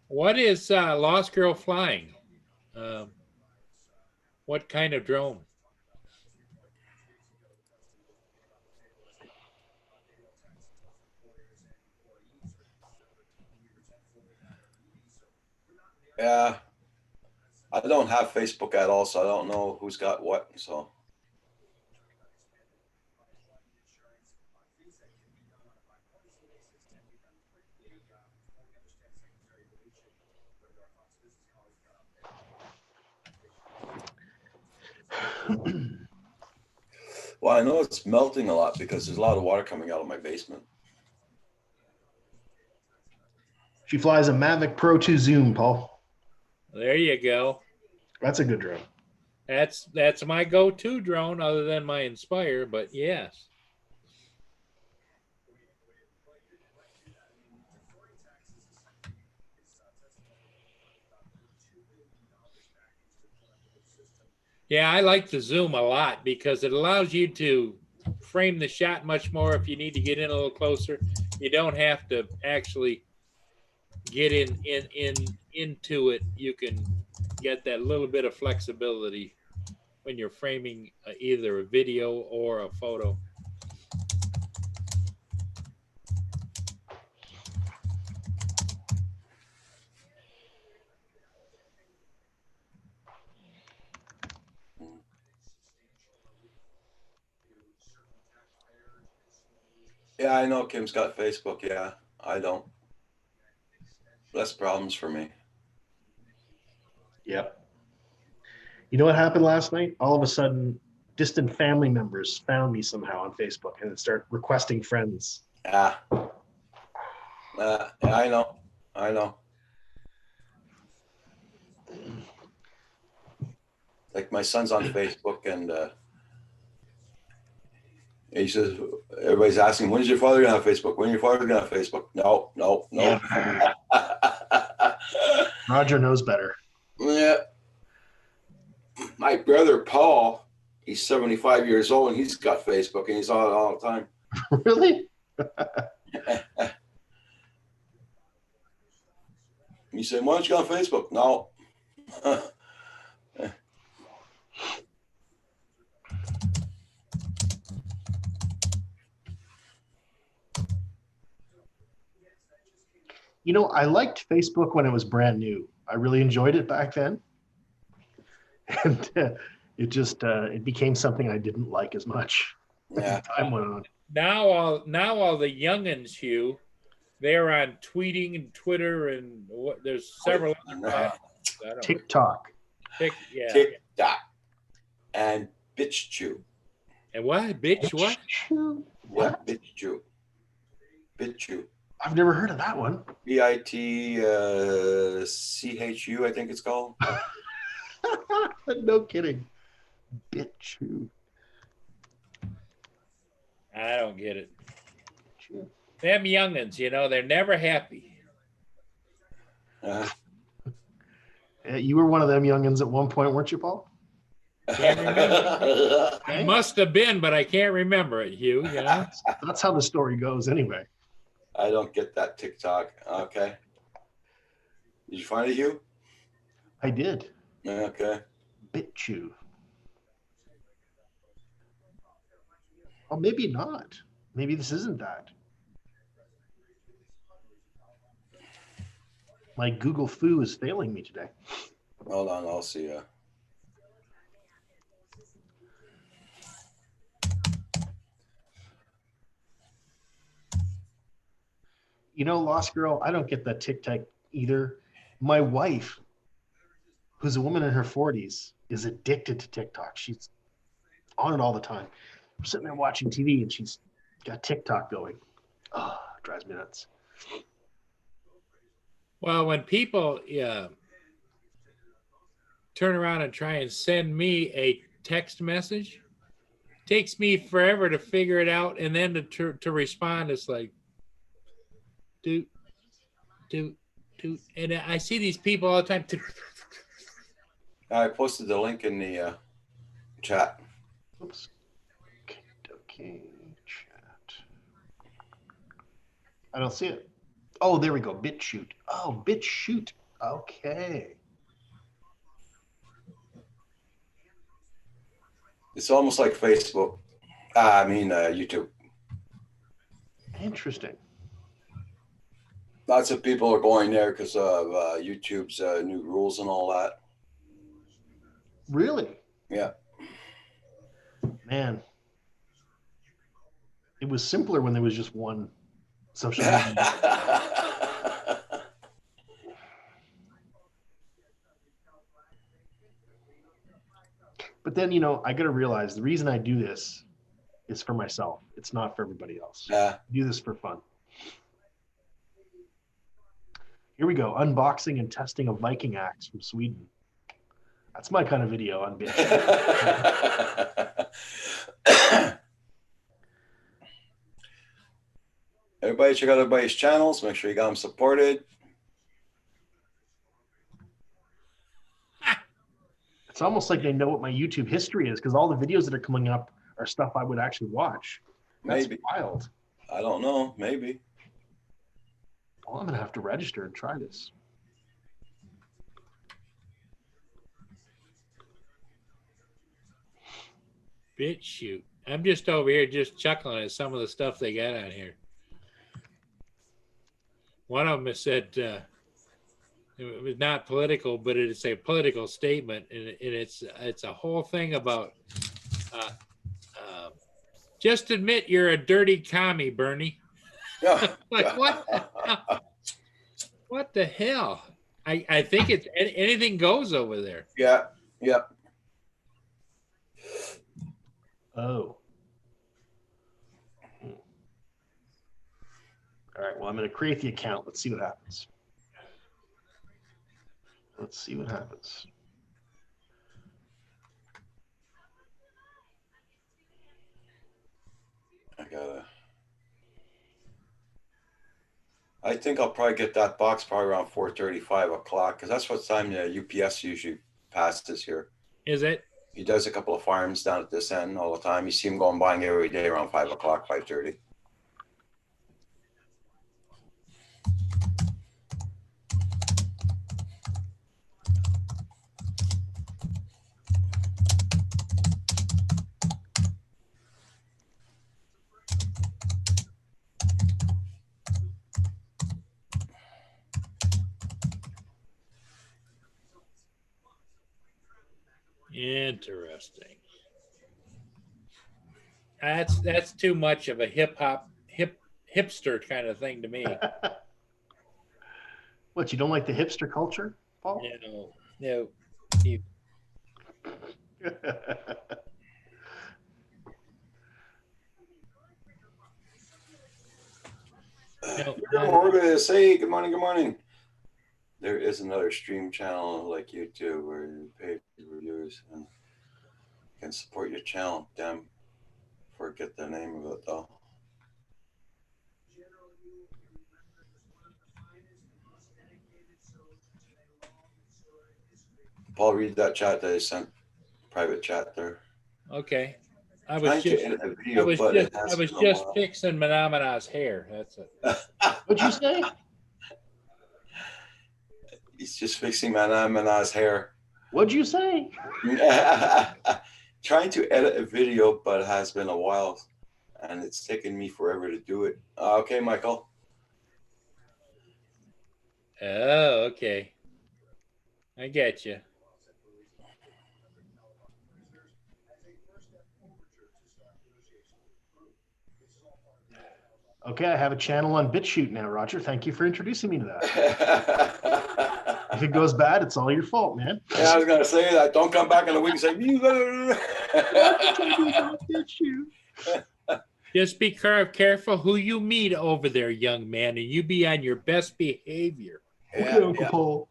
Speaker 4: What is Lost Girl flying? What kind of drone?
Speaker 1: Yeah, I don't have Facebook at all, so I don't know who's got what. So well, I know it's melting a lot because there's a lot of water coming out of my basement.
Speaker 3: She flies a Mavic Pro 2 Zoom, Paul.
Speaker 4: There you go.
Speaker 3: That's a good drone.
Speaker 4: That's my go-to drone other than my Inspire, but yes. Yeah, I like the zoom a lot because it allows you to frame the shot much more if you need to get in a little closer. You don't have to actually get into it. You can get that little bit of flexibility when you're framing either a video or a photo.
Speaker 1: Yeah, I know Kim's got Facebook. Yeah, I don't. Less problems for me.
Speaker 3: Yep. You know what happened last night? All of a sudden, distant family members found me somehow on Facebook and start requesting friends.
Speaker 1: Yeah, I know. I know. Like my son's on Facebook and he says, everybody's asking, when's your father gonna have Facebook? When your father gonna have Facebook? No.
Speaker 3: Roger knows better.
Speaker 1: Yeah. My brother Paul, he's 75 years old and he's got Facebook and he's on it all the time.
Speaker 3: Really?
Speaker 1: You say, why don't you go on Facebook? No.
Speaker 3: You know, I liked Facebook when it was brand new. I really enjoyed it back then. And it just it became something I didn't like as much
Speaker 1: Yeah.
Speaker 3: as time went on.
Speaker 4: Now all the youngins, Hugh, they're on tweeting and Twitter and there's several other platforms. I don't know.
Speaker 3: TikTok.
Speaker 4: Yeah.
Speaker 1: TikTok and bitch chew.
Speaker 4: And what? Bitch, what?
Speaker 1: Yeah, bitch chew. Bitch chew.
Speaker 3: I've never heard of that one.
Speaker 1: BITCHU, I think it's called.
Speaker 3: No kidding. Bitch.
Speaker 4: I don't get it. Them youngins, they're never happy.
Speaker 3: You were one of them youngins at one point, weren't you, Paul?
Speaker 4: Can't remember. I must have been, but I can't remember it, Hugh.
Speaker 3: That's how the story goes anyway.
Speaker 1: I don't get that TikTok. Okay. Did you find it, Hugh?
Speaker 3: I did.
Speaker 1: Okay.
Speaker 3: BitChew. Oh, maybe not. Maybe this isn't that. My Google Foo is failing me today.
Speaker 1: Hold on, I'll see.
Speaker 3: You know, Lost Girl, I don't get that TikTok either. My wife, who's a woman in her 40s, is addicted to TikTok. She's on it all the time. We're sitting there watching TV and she's got TikTok going. Oh, it drives me nuts.
Speaker 4: Well, when people turn around and try and send me a text message, it takes me forever to figure it out, and then to respond, it's like, do, and I see these people all the time.
Speaker 1: I posted the link in the chat.
Speaker 3: Oops. Okay, chat. I don't see it. Oh, there we go. BitChute. Oh, BitChute. Okay.
Speaker 1: It's almost like Facebook. YouTube.
Speaker 3: Interesting.
Speaker 1: Lots of people are going there because of YouTube's new rules and all that.
Speaker 3: Really?
Speaker 1: Yeah.
Speaker 3: Man. It was simpler when there was just one social media. But then, I got to realize the reason I do this is for myself. It's not for everybody else.
Speaker 1: Yeah.
Speaker 3: I do this for fun. Here we go. Unboxing and testing a Viking axe from Sweden. That's my kind of video on BitChute.
Speaker 1: Everybody check out everybody's channels. Make sure you got them supported.
Speaker 3: It's almost like they know what my YouTube history is because all the videos that are coming up are stuff I would actually watch. That's
Speaker 1: Maybe.
Speaker 3: wild.
Speaker 1: I don't know. Maybe.
Speaker 3: Well, I'm going to have to register and try this.
Speaker 4: BitChute. I'm just over here just chuckling at some of the stuff they got on here. One of them has said it was not political, but it's a political statement, and it's a whole thing about just admit you're a dirty commie, Bernie. Like what? What the hell? I think it's anything goes over there.
Speaker 1: Yeah. Yeah.
Speaker 3: Oh. All right. Well, I'm going to create the account. Let's see what happens. Let's see what happens.
Speaker 1: I think I'll probably get that box probably around 4:30, 5 o'clock, because that's what time the UPS usually passes here.
Speaker 4: Is it?
Speaker 1: He does a couple of farms down at this end all the time. You see him going by every day around 5 o'clock, 5:30.
Speaker 4: Interesting. That's too much of a hipster kind of thing to me.
Speaker 3: What, you don't like the hipster culture, Paul?
Speaker 4: No.
Speaker 1: Morgus, hey, good morning, good morning. There is another stream channel like YouTube where you pay for reviews and can support your channel. Damn, forget the name of it though. Paul, read that chat that I sent, private chat there.
Speaker 4: Okay. I
Speaker 1: Trying
Speaker 4: was
Speaker 1: to
Speaker 4: just
Speaker 1: edit a video, but it has been a while.
Speaker 4: fixing Manamana's hair. That's it.
Speaker 3: What'd you say?
Speaker 1: He's just fixing Manamana's hair.
Speaker 3: What'd you say?
Speaker 1: Trying to edit a video, but it has been a while, and it's taken me forever to do it. Okay, Michael.
Speaker 4: Oh, okay. I get you.
Speaker 3: Okay, I have a channel on BitChute now, Roger. Thank you for introducing me to that. If it goes bad, it's all your fault, man.
Speaker 1: Yeah, I was gonna say that. Don't come back in a week and say
Speaker 4: Just be careful who you meet over there, young man, and you be on your best behavior.
Speaker 3: Okay, Uncle Paul.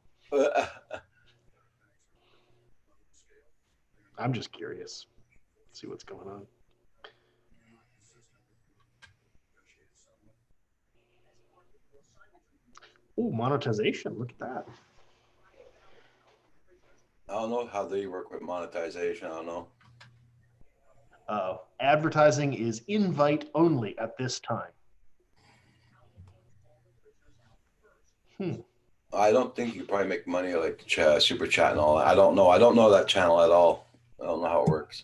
Speaker 3: I'm just curious. Let's see what's going on. Oh, monetization. Look at that.
Speaker 1: I don't know how they work with monetization. I don't know.
Speaker 3: Advertising is invite only at this time.
Speaker 1: I don't think you can probably make money like super chat and all that. I don't know. I don't know that channel at all. I don't know how it works.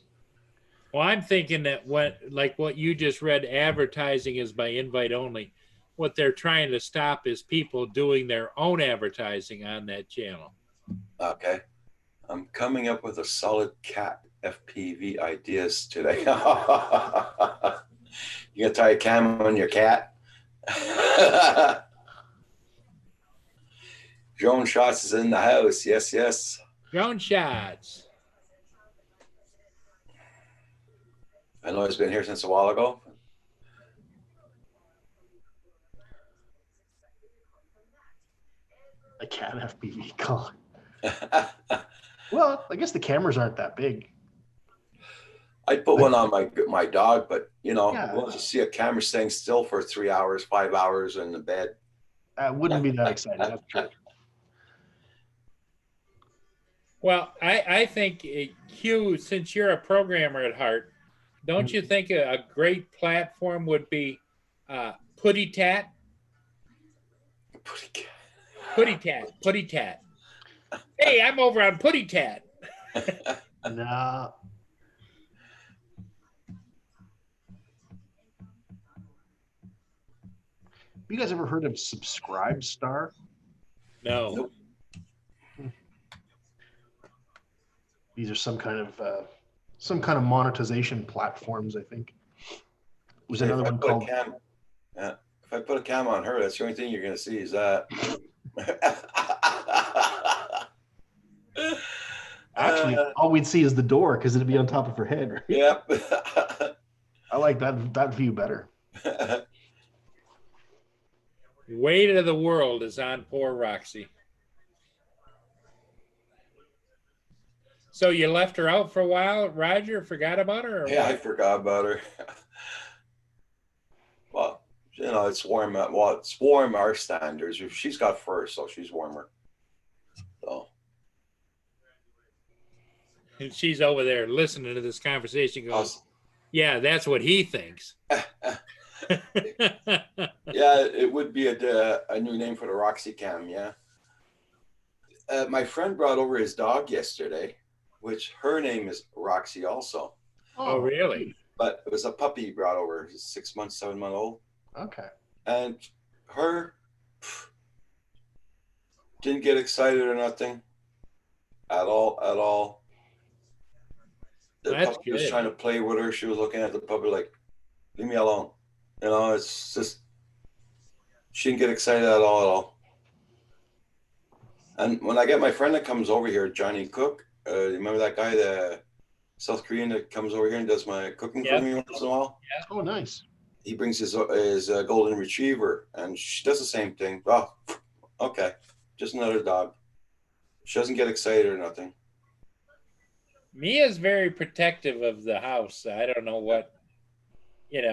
Speaker 4: Well, I'm thinking that what you just read, advertising is by invite only. What they're trying to stop is people doing their own advertising on that channel.
Speaker 1: Okay. I'm coming up with a solid cat FPV ideas today. You gonna tie a cam on your cat? Drone Shots is in the house. Yes, yes.
Speaker 4: Drone Shots.
Speaker 1: I know he's been here since a while ago.
Speaker 3: A cat FPV call. Well, I guess the cameras aren't that big.
Speaker 1: I'd put one on my dog, but
Speaker 3: Yeah.
Speaker 1: once you see a camera staying still for 3 hours, 5 hours in the bed.
Speaker 3: That wouldn't be that exciting. That's true.
Speaker 4: Well, I think, Hugh, since you're a programmer at heart, don't you think a great platform would be Putty Tat? Putty Tat. Hey, I'm over on Putty Tat.
Speaker 3: Nah. Have you guys ever heard of Subscribestar?
Speaker 4: No.
Speaker 1: Nope.
Speaker 3: These are some kind of monetization platforms, I think. There's another one called.
Speaker 1: If I put a cam on her, that's the only thing you're going to see is that.
Speaker 3: Actually, all we'd see is the door because it'd be on top of her head. Right?
Speaker 1: Yep.
Speaker 3: I like that view better.
Speaker 4: Weight of the world is on poor Roxy. So you left her out for a while, Roger? Forgot about her? Or
Speaker 1: Yeah, I
Speaker 4: what?
Speaker 1: forgot about her. Well, it's warm. Well, it's warm our standards. She's got fur, so she's warmer. So
Speaker 4: And she's over there listening to this conversation. Goes,
Speaker 1: us-
Speaker 4: yeah, that's what he thinks.
Speaker 1: yeah, it would be a new name for the Roxy Cam. Yeah. My friend brought over his dog yesterday, which her name is Roxy also,
Speaker 4: Oh, really?
Speaker 1: but it was a puppy he brought over, 6 months, 7 month old.
Speaker 3: Okay.
Speaker 1: And her didn't get excited or nothing at all. The
Speaker 4: That's
Speaker 1: puppy was
Speaker 4: good.
Speaker 1: trying to play with her. She was looking at the puppy like, leave me alone. It's just, she didn't get excited at all. And when I get my friend that comes over here, Johnny Cook, you remember that guy, the South Korean that comes over here and does my cooking
Speaker 4: Yep.
Speaker 1: for me once in a while?
Speaker 3: Oh, nice.
Speaker 1: He brings his golden retriever, and she does the same thing. Oh, okay, just another dog. She doesn't get excited or nothing.
Speaker 4: Mia's very protective of the house. I don't know what,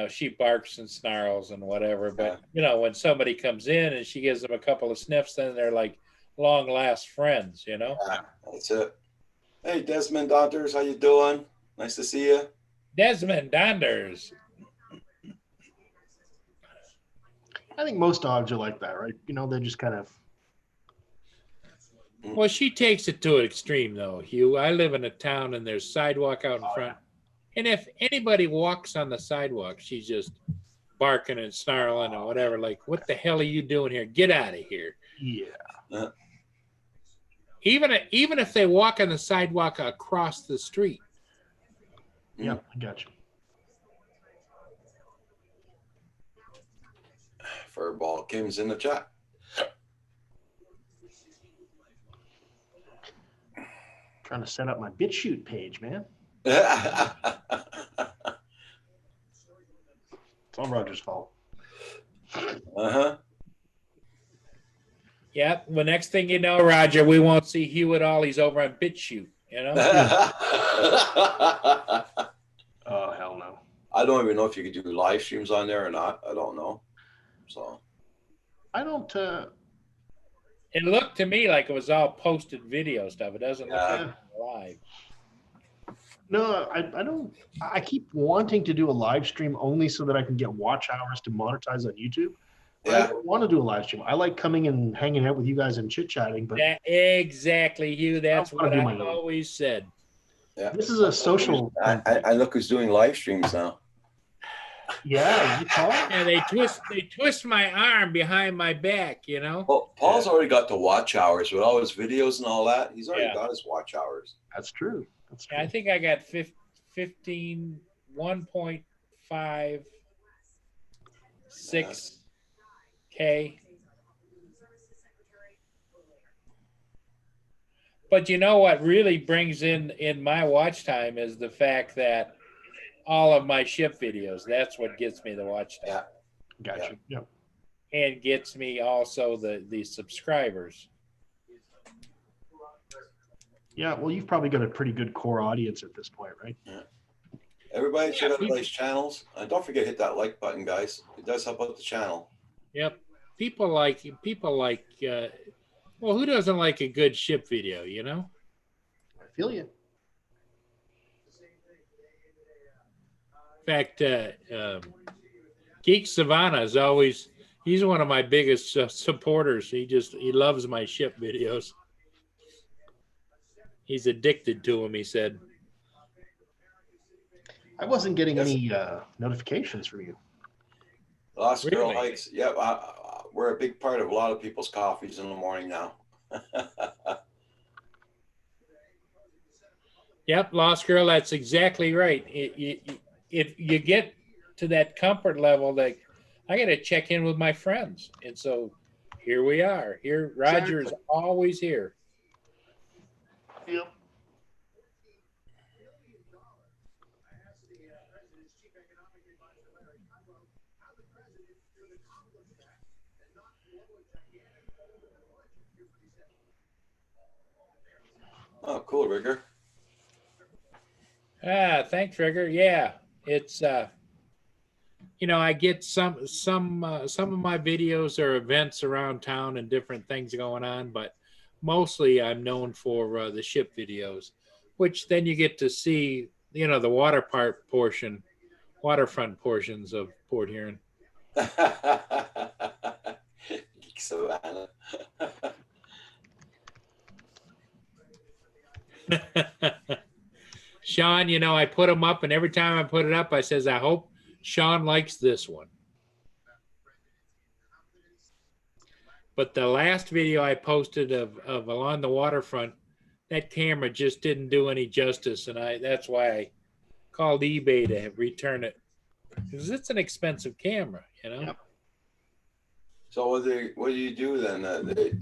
Speaker 4: she barks and snarls and whatever. But, when somebody comes in and she gives them a couple of sniffs, then they're like long last friends,
Speaker 1: Yeah, that's it. Hey, Desmond Dodgers, how you doing? Nice to see you.
Speaker 4: Desmond Donders.
Speaker 3: I think most dogs are like that, right? They're just kind of.
Speaker 4: Well, she takes it to an extreme, though, Hugh. I live in a town and there's sidewalk out in front. And if anybody walks on the sidewalk, she's just barking and snarling and whatever. Like, what the hell are you doing here? Get out of here.
Speaker 3: Yeah.
Speaker 4: Even if they walk on the sidewalk across the street.
Speaker 3: Yeah, I got you.
Speaker 1: Furball Kim's in the chat.
Speaker 3: Trying to set up my BitChute page, man.
Speaker 1: Uh-huh.
Speaker 3: It's all Roger's fault.
Speaker 4: Yeah. Well, next thing you know, Roger, we won't see Hugh at all. He's over on BitChute,
Speaker 3: Oh, hell no.
Speaker 1: I don't even know if you could do live streams on there or not. I don't know. So
Speaker 3: I don't.
Speaker 4: It looked to me like it was all posted video stuff. It doesn't look
Speaker 1: Yeah.
Speaker 4: like live.
Speaker 3: No, I don't. I keep wanting to do a live stream only so that I can get watch hours to monetize on YouTube. But I
Speaker 1: yeah,
Speaker 3: don't want to do a live stream. I like coming and hanging out with you guys and chit chatting, but
Speaker 4: Exactly, Hugh. That's
Speaker 3: I wanna
Speaker 4: what
Speaker 3: do my
Speaker 4: I've
Speaker 3: own.
Speaker 4: always said.
Speaker 1: yeah.
Speaker 3: this is a social.
Speaker 1: I look who's doing live streams now.
Speaker 3: Yeah, you call?
Speaker 4: And they twist my arm behind my back,
Speaker 1: Well, Paul's already got the watch hours with all his videos and all that. He's already
Speaker 4: Yeah.
Speaker 1: got his watch hours.
Speaker 3: That's true. That's true.
Speaker 4: I think I got 15, 1.56K. But you know what really brings in my watch time is the fact that all of my ship videos, that's what gets me the watch time.
Speaker 3: Got
Speaker 1: Yeah.
Speaker 3: you. Yep.
Speaker 4: And gets me also the subscribers.
Speaker 3: Yeah. Well, you've probably got a pretty good core audience at this point, right?
Speaker 1: Everybody check out
Speaker 4: people-
Speaker 1: everybody's channels. And don't forget to hit that like button, guys. It does help out the channel.
Speaker 4: Yep. People like well, who doesn't like a good ship video,
Speaker 3: I feel you.
Speaker 4: In fact, Geek Savannah is always, he's one of my biggest supporters. He loves my ship videos. He's addicted to them, he said.
Speaker 3: I wasn't getting
Speaker 1: Yes.
Speaker 3: any notifications from you.
Speaker 1: Lost Girl
Speaker 4: Really?
Speaker 1: Hikes. Yeah, we're a big part of a lot of people's coffees in the morning now.
Speaker 4: Yep, Lost Girl, that's exactly right. If you get to that comfort level, like, I got to check in with my friends. And so here we are. Here, Roger is always here.
Speaker 3: Yep.
Speaker 1: Oh, cool, Rigger.
Speaker 4: Thanks, Rigger. Yeah, it's I get some of my videos are events around town and different things going on, but mostly I'm known for the ship videos, which then you get to see the waterfront portions of Port Huron.
Speaker 1: Geek Savannah.
Speaker 4: Sean, I put them up, and every time I put it up, I says, I hope Sean likes this one. But the last video I posted of along the waterfront, that camera just didn't do any justice, and that's why I called eBay to return it, because it's an expensive camera,
Speaker 2: Yep.
Speaker 1: So what do you do then?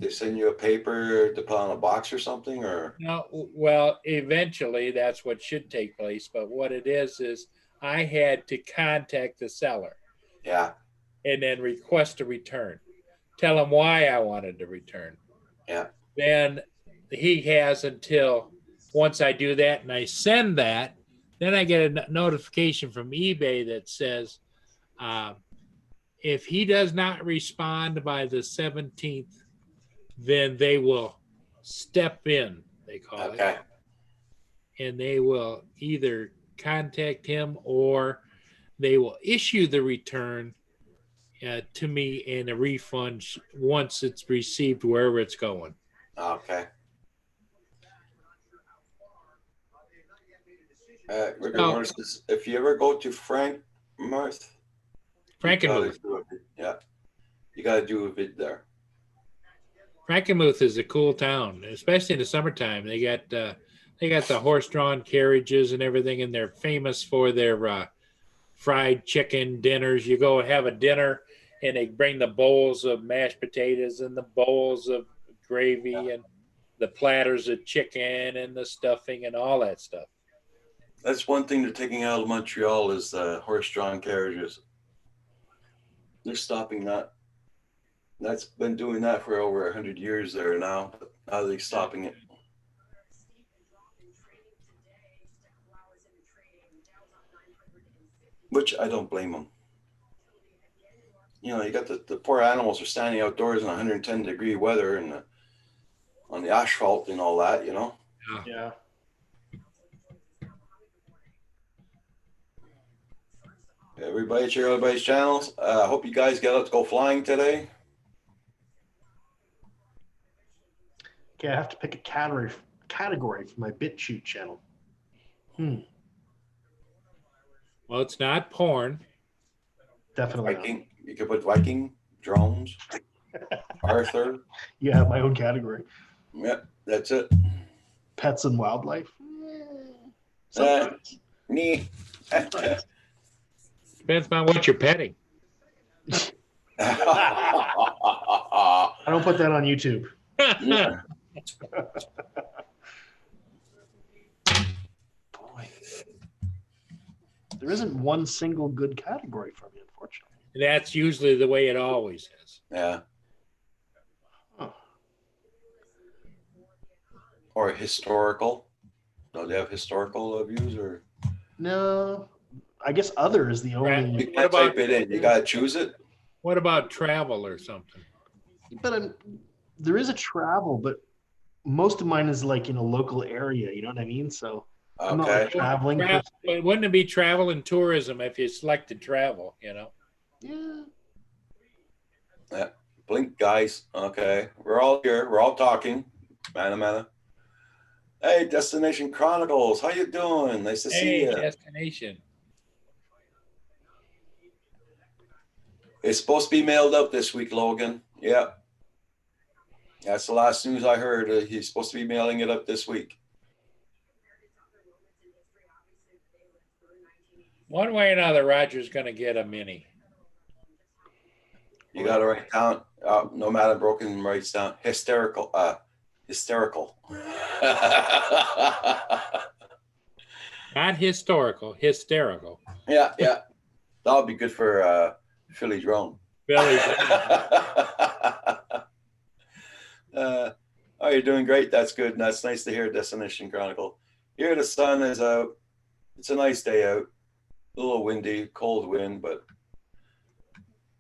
Speaker 1: They send you a paper to put on a box or something, or?
Speaker 4: No, well, eventually that's what should take place. But what it is I had to contact the seller
Speaker 1: Yeah.
Speaker 4: and then request a return, tell him why I wanted to return.
Speaker 1: Yeah.
Speaker 4: Then he has until once I do that and I send that, then I get a notification from eBay that says, if he does not respond by the 17th, then they will step in, they call
Speaker 1: Okay.
Speaker 4: it. And they will either contact him or they will issue the return to me and a refund once it's received wherever it's going.
Speaker 1: Okay. Rick
Speaker 4: Oh.
Speaker 1: Morris says, if you ever go to Frankenmuth,
Speaker 4: Frankenmuth.
Speaker 1: yeah, you got to do a vid there.
Speaker 4: Frankenmuth is a cool town, especially in the summertime. They got the horse-drawn carriages and everything, and they're famous for their fried chicken dinners. You go have a dinner, and they bring the bowls of mashed potatoes and the bowls of gravy and the platters of chicken and the stuffing and all that stuff.
Speaker 1: That's one thing they're taking out of Montreal is the horse-drawn carriages. They're stopping that. That's been doing that for over 100 years there now. But now they're stopping it. Which I don't blame them. You got the poor animals are standing outdoors in 110-degree weather and on the asphalt and all that,
Speaker 3: Yeah.
Speaker 1: Everybody check out everybody's channels. I hope you guys get out to go flying today.
Speaker 3: Okay, I have to pick a category for my BitChute channel.
Speaker 4: Well, it's not porn.
Speaker 3: Definitely.
Speaker 1: Viking. You could put Viking, drones, Arthur.
Speaker 3: You have my own category.
Speaker 1: Yep, that's it.
Speaker 3: Pets and wildlife.
Speaker 1: Sometimes. Me.
Speaker 4: Depends on what you're petting.
Speaker 3: I don't put that on YouTube.
Speaker 1: Yeah.
Speaker 3: Boy, there isn't one single good category for me, unfortunately.
Speaker 4: That's usually the way it always is.
Speaker 1: Yeah.
Speaker 3: Huh.
Speaker 1: Or historical. Do they have historical views or?
Speaker 3: No, I guess other is the
Speaker 1: You
Speaker 3: only.
Speaker 1: can't type it in. You gotta choose it.
Speaker 4: What about travel or something?
Speaker 3: But there is a travel, but most of mine is like in a local area. You know what I mean? So I'm not like
Speaker 1: Okay.
Speaker 3: traveling. per se.
Speaker 4: Wouldn't it be travel and tourism if you selected travel,
Speaker 3: Yeah.
Speaker 1: Blink, guys. Okay. We're all here. We're all talking. Mana. Hey, Destination Chronicles. How you doing? Nice to see
Speaker 4: Hey,
Speaker 1: you.
Speaker 4: destination.
Speaker 1: It's supposed to be mailed up this week, Logan. Yeah. That's the last news I heard. He's supposed to be mailing it up this week.
Speaker 4: One way or another, Roger's going to get a mini.
Speaker 1: You got to write down. No matter broken writes down hysterical. Hysterical.
Speaker 4: Not historical, hysterical.
Speaker 1: Yeah. That would be good for Philly Drone.
Speaker 4: Billy,
Speaker 1: you're doing great. That's good. That's nice to hear, Destination Chronicle. Here the sun is out. It's a nice day out. A little windy, cold wind, but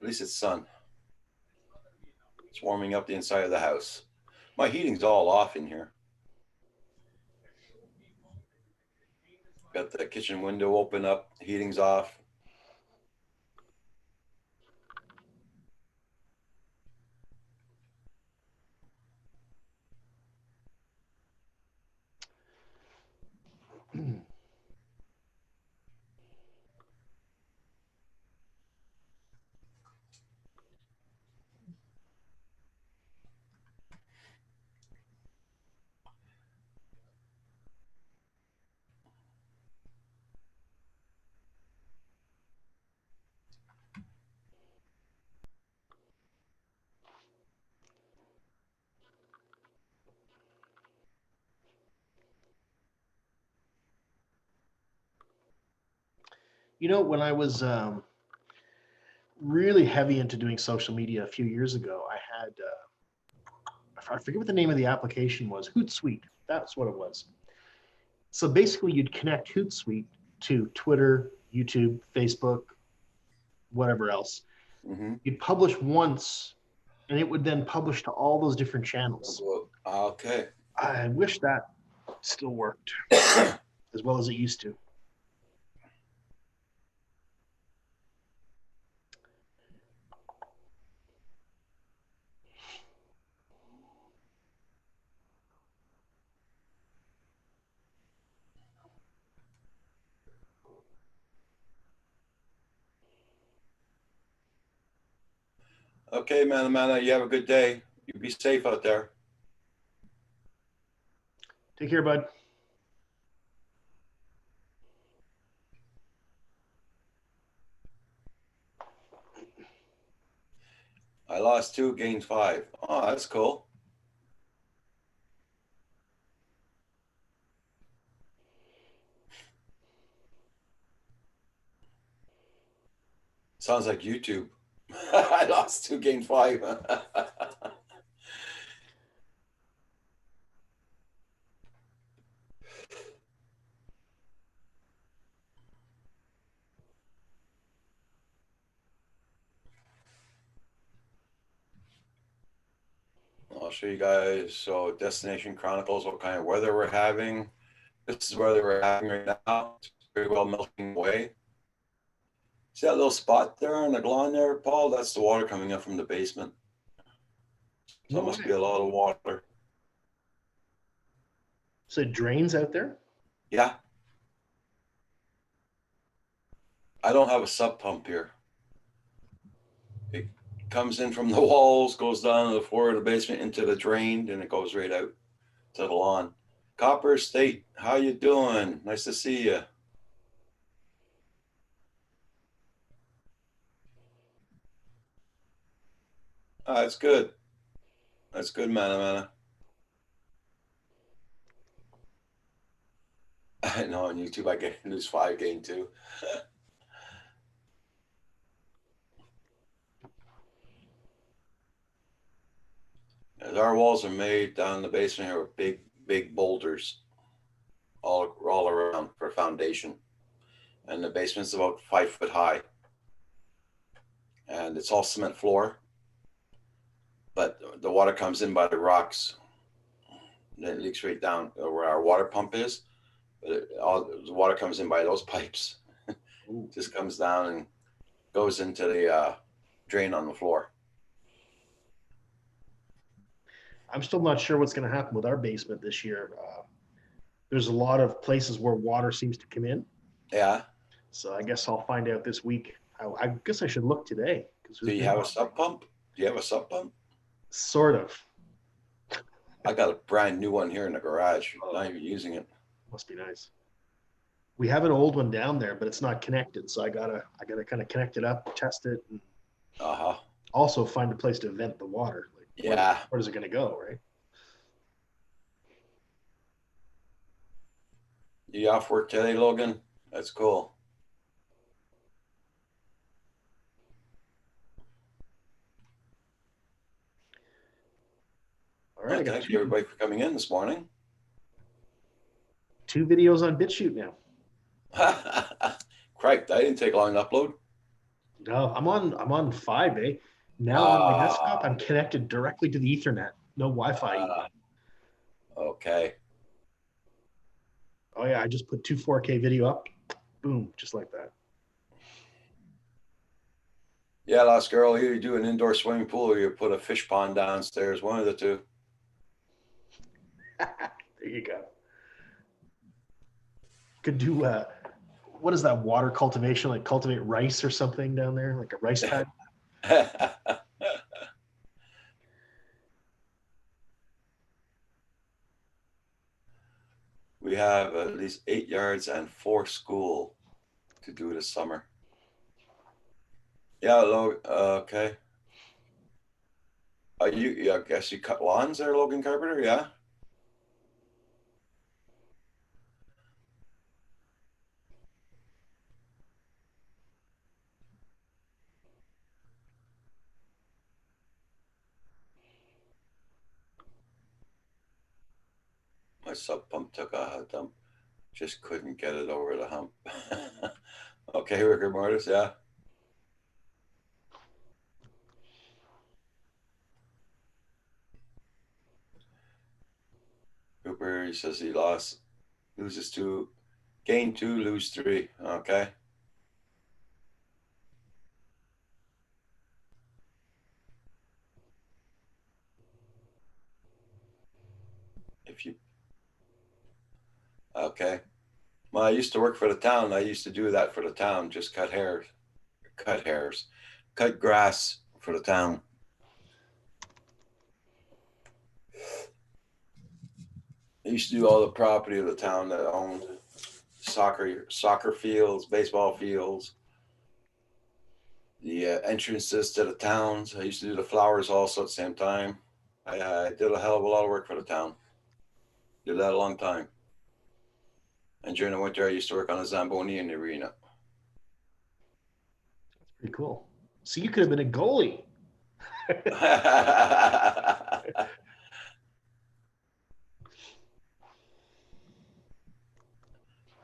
Speaker 1: at least it's sun. It's warming up the inside of the house. My heating's all off in here. Got the kitchen window open up, heating's off.
Speaker 3: You know, when I was really heavy into doing social media a few years ago, I had, I forget what the name of the application was, Hootsuite. That's what it was. So basically, you'd connect Hootsuite to Twitter, YouTube, Facebook, whatever else.
Speaker 1: Mm-hmm.
Speaker 3: You'd publish once, and it would then publish to all those different channels.
Speaker 1: Okay.
Speaker 3: I wish that still worked as well as it used to.
Speaker 1: Okay, man, you have a good day. You be safe out there.
Speaker 3: Take care, bud.
Speaker 1: I lost 2, gained 5. Oh, that's cool. Sounds like YouTube. I lost 2, gained 5. I'll show you guys. So Destination Chronicles, what kind of weather we're having. This is weather we're having right now. It's very well melting away. See that little spot there on the lawn there, Paul? That's the water coming up from the basement. So it must be a lot of water.
Speaker 3: So it drains out there?
Speaker 1: Yeah. I don't have a sub pump here. It comes in from the walls, goes down to the floor of the basement into the drain, and it goes right out to the lawn. Copper State, how you doing? Nice to see you. That's good. That's good, mana. I know on YouTube I get lose 5, gain 2. As our walls are made down in the basement here with big boulders all around for foundation. And the basement's about 5 foot high. And it's all cement floor. But the water comes in by the rocks. Then it leaks right down where our water pump is. But all the water comes in by those pipes. Just comes down and goes into the drain on the floor.
Speaker 3: I'm still not sure what's going to happen with our basement this year. There's a lot of places where water seems to come in.
Speaker 1: Yeah.
Speaker 3: So I guess I'll find out this week. I guess I should look today.
Speaker 1: Do you have a sub pump? Do you have a sub pump?
Speaker 3: Sort of.
Speaker 1: I got a brand new one here in the garage. Not even using it.
Speaker 3: Must be nice. We have an old one down there, but it's not connected. So I gotta kind of connect it up, test it, and also find a place to vent the water. Like,
Speaker 1: yeah.
Speaker 3: Where is it gonna go, right?
Speaker 1: You off work today, Logan? That's cool.
Speaker 3: All All right, I got
Speaker 1: Thank you everybody for coming in this morning.
Speaker 3: 2 videos on BitChute now.
Speaker 1: Criped, that didn't take long to upload.
Speaker 3: No, I'm on 5, eh? Now on my desktop, I'm connected directly to the Ethernet. No Wi-Fi.
Speaker 1: Okay.
Speaker 3: Oh yeah, I just put 2 4K video up. Boom, just like that.
Speaker 1: Yeah, last girl, either you do an indoor swimming pool or you put a fish pond downstairs. One of the two.
Speaker 3: There you go. Could do what is that water cultivation? Like cultivate rice or something down there, like a rice pad.
Speaker 1: We have at least 8 yards and 4 school to do this summer. Yeah, okay. Are you? I guess you cut lawns there, Logan Carpenter. Yeah. My sub pump took a dump. Just couldn't get it over the hump. Okay, Ricker Mortis. Yeah. Cooper, he says he loses 2, gain 2, lose 3. Okay. If you, okay. Well, I used to work for the town. I used to do that for the town, just cut grass for the town. I used to do all the property of the town that owned soccer fields, baseball fields, the entrances to the towns. I used to do the flowers also at the same time. I did a hell of a lot of work for the town. Did that a long time. And during the winter, I used to work on a Zamboni in the arena.
Speaker 3: That's pretty cool. So you could have been a goalie.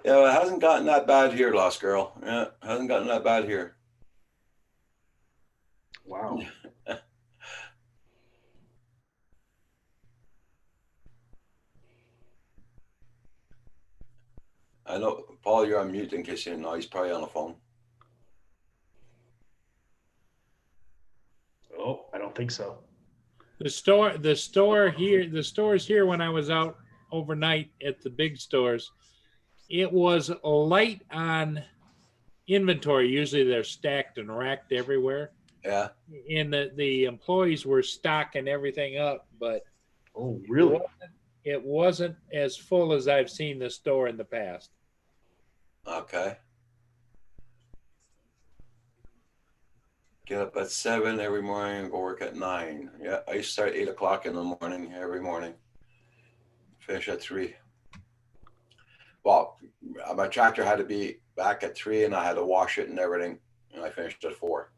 Speaker 1: Yeah, it hasn't gotten that bad here, Lost Girl. Yeah, it hasn't gotten that bad here.
Speaker 3: Wow.
Speaker 1: I know, Paul, you're on mute in case you didn't know. He's probably on the phone.
Speaker 3: Oh, I don't think so.
Speaker 4: The stores here when I was out overnight at the big stores, it was light on inventory. Usually they're stacked and racked everywhere.
Speaker 1: Yeah.
Speaker 4: And the employees were stocking everything up, but
Speaker 3: Oh, really?
Speaker 4: it wasn't as full as I've seen the store in the past.
Speaker 1: Okay. Get up at 7 every morning and go work at 9. Yeah, I used to start at 8 o'clock in the morning every morning. Finish at 3. Well, my tractor had to be back at 3 and I had to wash it and everything. And I finished at 4.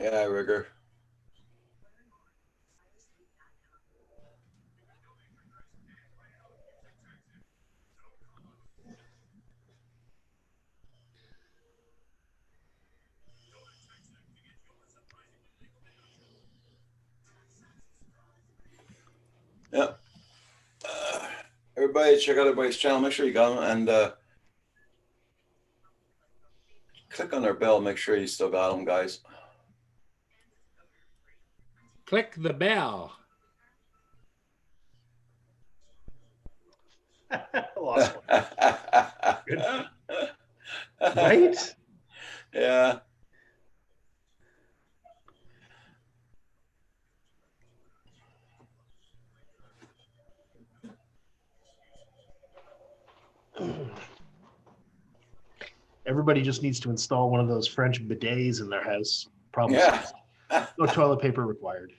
Speaker 1: Yeah, Rigger. Yep. Everybody, check out everybody's channel. Make sure you got them and click on their bell. Make sure you still got them, guys.
Speaker 4: Click the bell.
Speaker 3: Lost one. Right?
Speaker 1: Yeah.
Speaker 3: Everybody just needs to install one of those French bidets in their house. Probably.
Speaker 1: Yeah.
Speaker 3: No toilet paper required.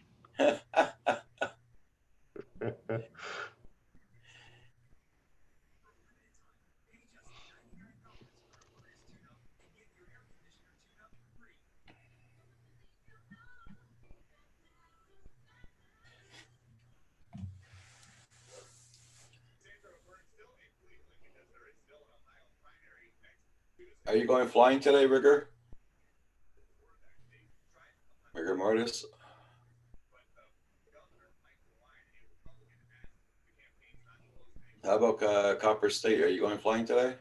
Speaker 1: Are you going flying today, Rigor? Rigor Mortis? How about Copper State? Are you going flying today?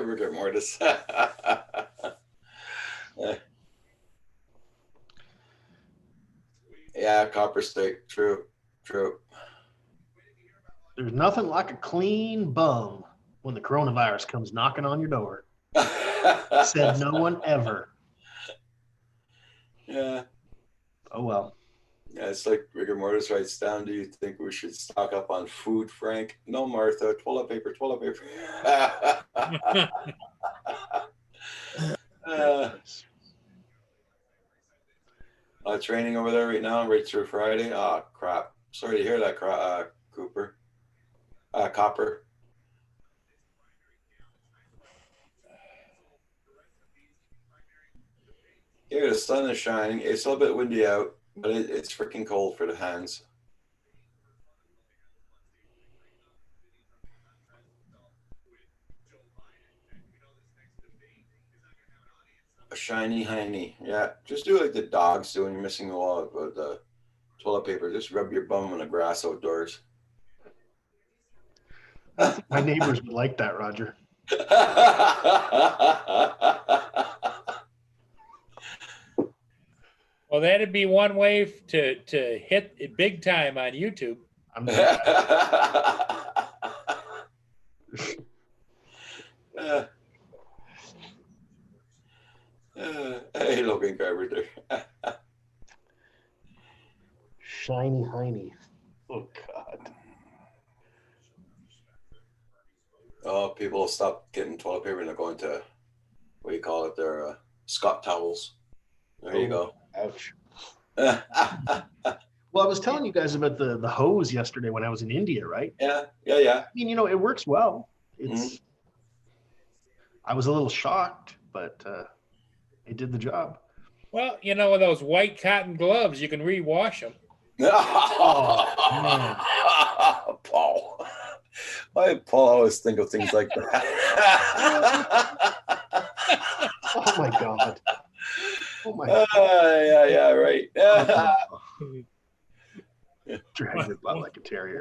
Speaker 1: Rigor Mortis. Yeah, Copper State. True.
Speaker 3: There's nothing like a clean bum when the coronavirus comes knocking on your door. Said no one ever.
Speaker 1: Yeah.
Speaker 3: Oh, well.
Speaker 1: Yeah, it's like Rigor Mortis writes down, do you think we should stock up on food, Frank? No, Martha. Toilet paper. Training over there right now, right through Friday. Oh, crap. Sorry to hear that, Cooper. Copper. Here, the sun is shining. It's a little bit windy out, but it's freaking cold for the hands. A shiny hiney. Yeah, just do like the dogs do when you're missing a lot of the toilet paper. Just rub your bum on the grass outdoors.
Speaker 3: My neighbors would like that, Roger.
Speaker 4: Well, that'd be one way to hit it big time on YouTube.
Speaker 1: Hey, Logan Carpenter.
Speaker 3: Shiny hiney. Oh, God.
Speaker 1: Oh, people stop getting toilet paper and they're going to, what do you call it? They're Scott towels. There you go.
Speaker 3: Ouch. Well, I was telling you guys about the hose yesterday when I was in India, right?
Speaker 1: Yeah.
Speaker 3: I mean, it works well. It's. I was a little shocked, but it did the job.
Speaker 4: Well, with those white cotton gloves, you can rewash them.
Speaker 1: Oh, Paul. Why did Paul always think of things like that?
Speaker 3: Oh my God. Oh my God.
Speaker 1: Yeah, right.
Speaker 3: Drag your butt like a terrier.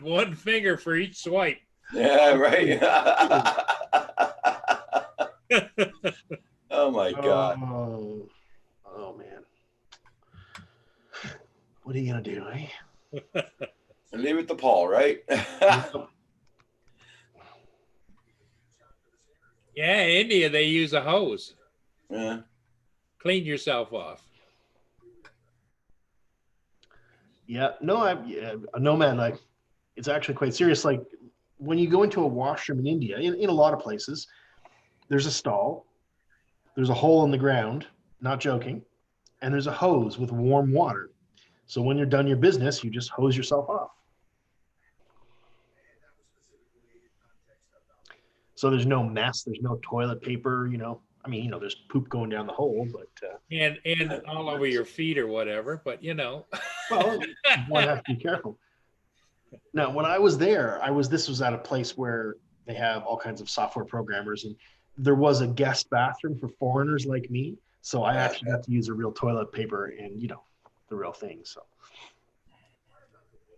Speaker 4: One finger for each swipe.
Speaker 1: Yeah, right. Oh my God.
Speaker 3: Oh man. What are you gonna do, eh?
Speaker 1: Leave it to Paul, right?
Speaker 4: Yeah, in India they use a hose.
Speaker 1: Yeah.
Speaker 4: Clean yourself off.
Speaker 3: Yeah, no, man. Like, it's actually quite serious. Like, when you go into a washroom in India, in a lot of places, there's a stall, there's a hole in the ground, not joking, and there's a hose with warm water. So when you're done your business, you just hose yourself off. So there's no mess, there's no toilet paper, I mean, there's poop going down the hole, but
Speaker 4: and all over your feet or whatever, but
Speaker 3: well, one has to be careful. Now, when I was there, this was at a place where they have all kinds of software programmers, and there was a guest bathroom for foreigners like me. So I actually got to use a real toilet paper and, the real thing.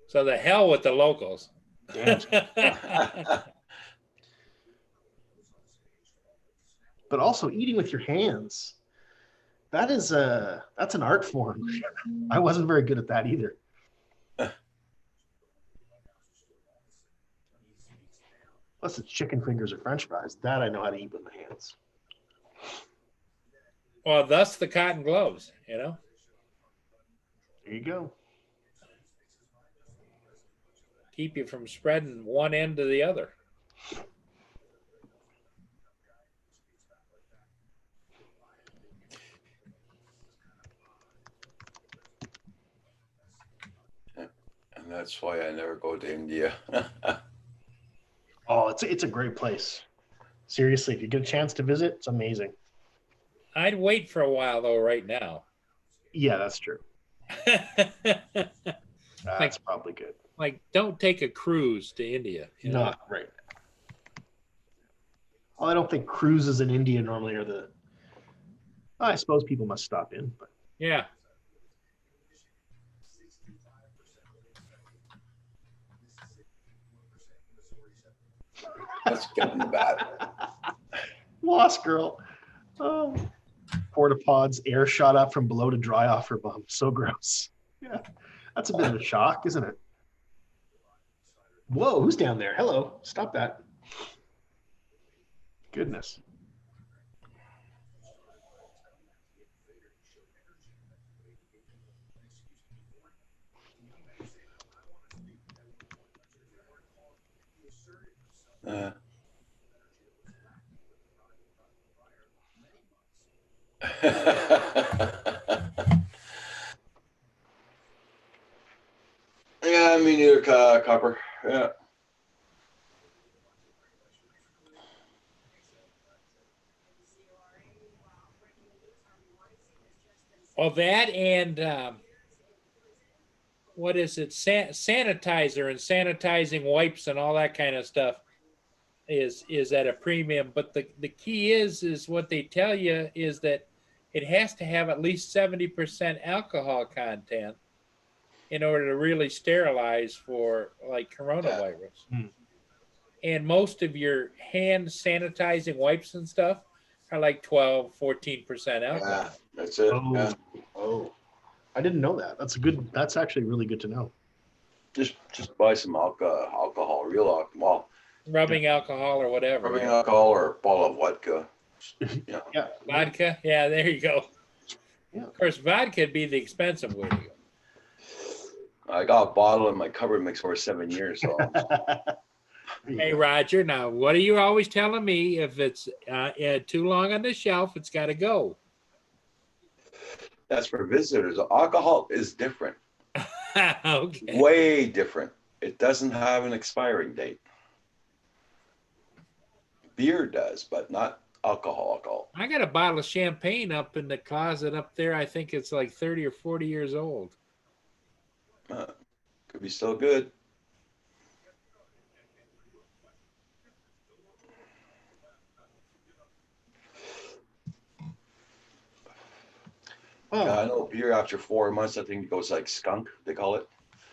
Speaker 4: So the hell with the locals.
Speaker 3: But also eating with your hands, that's an art form. I wasn't very good at that either. Unless it's chicken fingers or French fries. That I know how to eat with my hands.
Speaker 4: Well, thus the cotton gloves, you know.
Speaker 3: There you go.
Speaker 4: Keep you from spreading one end to the other.
Speaker 1: And that's why I never go to India.
Speaker 3: Oh, it's a great place. Seriously, if you get a chance to visit, it's amazing.
Speaker 4: I'd wait for a while though. Right now.
Speaker 3: Yeah, that's true. That's probably good.
Speaker 4: Like, don't take a cruise to India. You know?
Speaker 3: Not right. Well, I don't think cruises in India normally are the. I suppose people must stop in, but
Speaker 4: Yeah.
Speaker 1: That's getting bad.
Speaker 3: Lost girl. Oh, porta pods, air shot up from below to dry off her bum. So gross. Yeah, that's a bit of a shock, isn't it? Whoa, who's down there? Hello, stop that. Goodness.
Speaker 1: Yeah, me neither, Copper. Yeah.
Speaker 4: Well, that and what is it? Sanitizer and sanitizing wipes and all that kind of stuff is at a premium. But the key is what they tell you is that it has to have at least 70% alcohol content in order to really sterilize for like coronavirus.
Speaker 3: Hmm.
Speaker 4: And most of your hand sanitizing wipes and stuff are like 12-14% alcohol.
Speaker 1: Yeah, that's it.
Speaker 3: Oh,
Speaker 1: Yeah.
Speaker 3: oh, I didn't know that. That's a good. That's actually really good to know.
Speaker 1: Just buy some alcohol, real alcohol.
Speaker 4: Rubbing alcohol or whatever.
Speaker 1: Rubbing alcohol or a bottle of vodka. Yeah.
Speaker 3: Yeah.
Speaker 4: Vodka? Yeah, there you go.
Speaker 3: Yeah.
Speaker 4: Of course, vodka would be the expensive way to go.
Speaker 1: I got a bottle in my cupboard mix for 7 years. So
Speaker 4: Hey, Roger, now what are you always telling me? If it's too long on the shelf, it's got to go.
Speaker 1: that's for visitors. Alcohol is different,
Speaker 4: Okay.
Speaker 1: way different. It doesn't have an expiring date. Beer does, but not alcohol.
Speaker 4: I got a bottle of champagne up in the closet up there. I think it's like 30 or 40 years old.
Speaker 1: Could be still good.
Speaker 3: Oh,
Speaker 1: Yeah, I know beer after 4 months, I think it goes like skunk, they call it.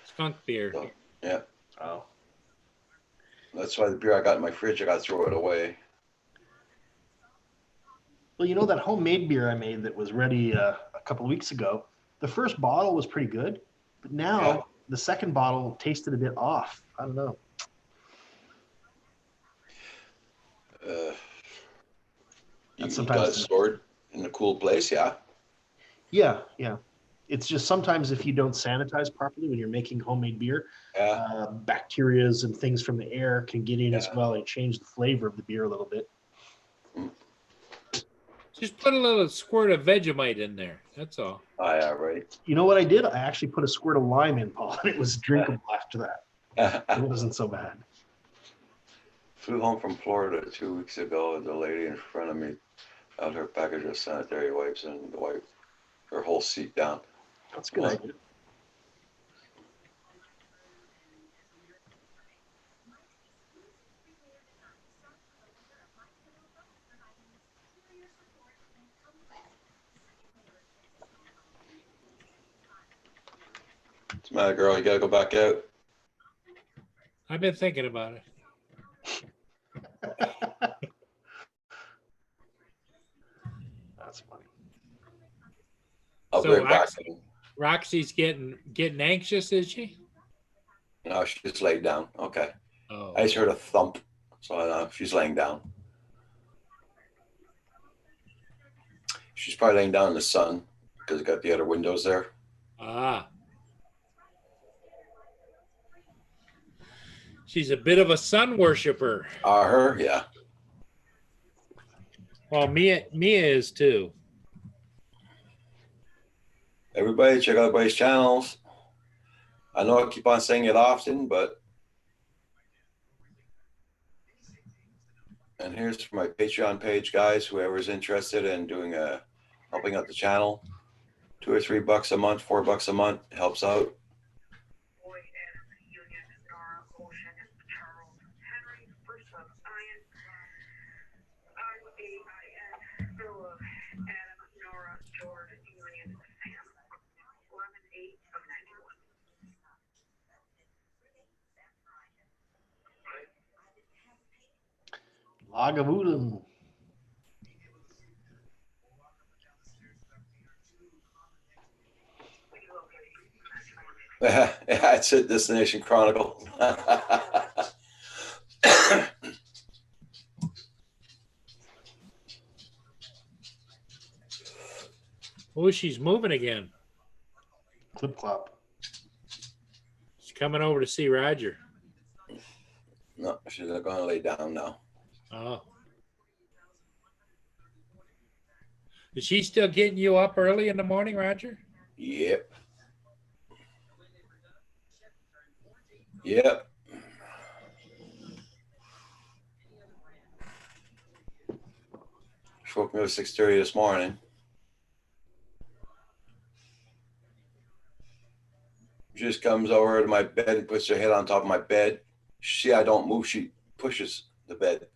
Speaker 4: Skunk beer.
Speaker 1: So, yeah,
Speaker 3: oh.
Speaker 1: that's why the beer I got in my fridge, I got to throw it away.
Speaker 3: Well, you know that homemade beer I made that was ready a couple of weeks ago. The first bottle was pretty good, but now
Speaker 1: Yeah.
Speaker 3: the second bottle tasted a bit off. I don't know.
Speaker 1: You
Speaker 3: And
Speaker 1: got it
Speaker 3: sometimes,
Speaker 1: stored in a cool place, yeah.
Speaker 3: yeah, yeah. It's just sometimes if you don't sanitize properly when you're making homemade beer,
Speaker 1: Yeah,
Speaker 3: bacterias and things from the air can get in as
Speaker 1: Yeah.
Speaker 3: well and change the flavor of the beer a little bit.
Speaker 4: Just put a little squirt of Vegemite in there. That's all.
Speaker 1: yeah, right.
Speaker 3: You know what I did? I actually put a squirt of lime in, Paul, and it was drinkable after that. It wasn't so bad.
Speaker 1: Flew home from Florida 2 weeks ago. The lady in front of me held her package of sanitary wipes and wiped her whole seat down.
Speaker 3: That's a good idea.
Speaker 1: What's the matter, girl? You gotta go back out.
Speaker 4: I've been thinking about it.
Speaker 3: That's funny.
Speaker 1: I'll be
Speaker 4: So
Speaker 1: right back.
Speaker 4: Roxy's getting anxious, is she?
Speaker 1: No, she just laid down. Okay.
Speaker 4: Oh.
Speaker 1: I just heard a thump. So she's laying down. She's probably laying down in the sun because it got the other windows there.
Speaker 4: Ah. She's a bit of a sun worshiper.
Speaker 1: Her, yeah.
Speaker 4: Well, Mia is too.
Speaker 1: Everybody check out everybody's channels. I know I keep on saying it often, but and here's my Patreon page, guys. Whoever's interested in doing helping out the channel, $2 or $3 a month, $4 a month helps out.
Speaker 3: Lagavulin.
Speaker 1: Yeah, it's it. Destination Chronicle.
Speaker 4: Oh, she's moving again.
Speaker 3: Clip clop.
Speaker 4: She's coming over to see Roger.
Speaker 1: No, she's not going to lay down now.
Speaker 4: Oh. Is she still getting you up early in the morning, Roger?
Speaker 1: Yep. Yep. She woke me up at 6:30 this morning. She just comes over to my bed and puts her head on top of my bed. I don't move. She pushes the bed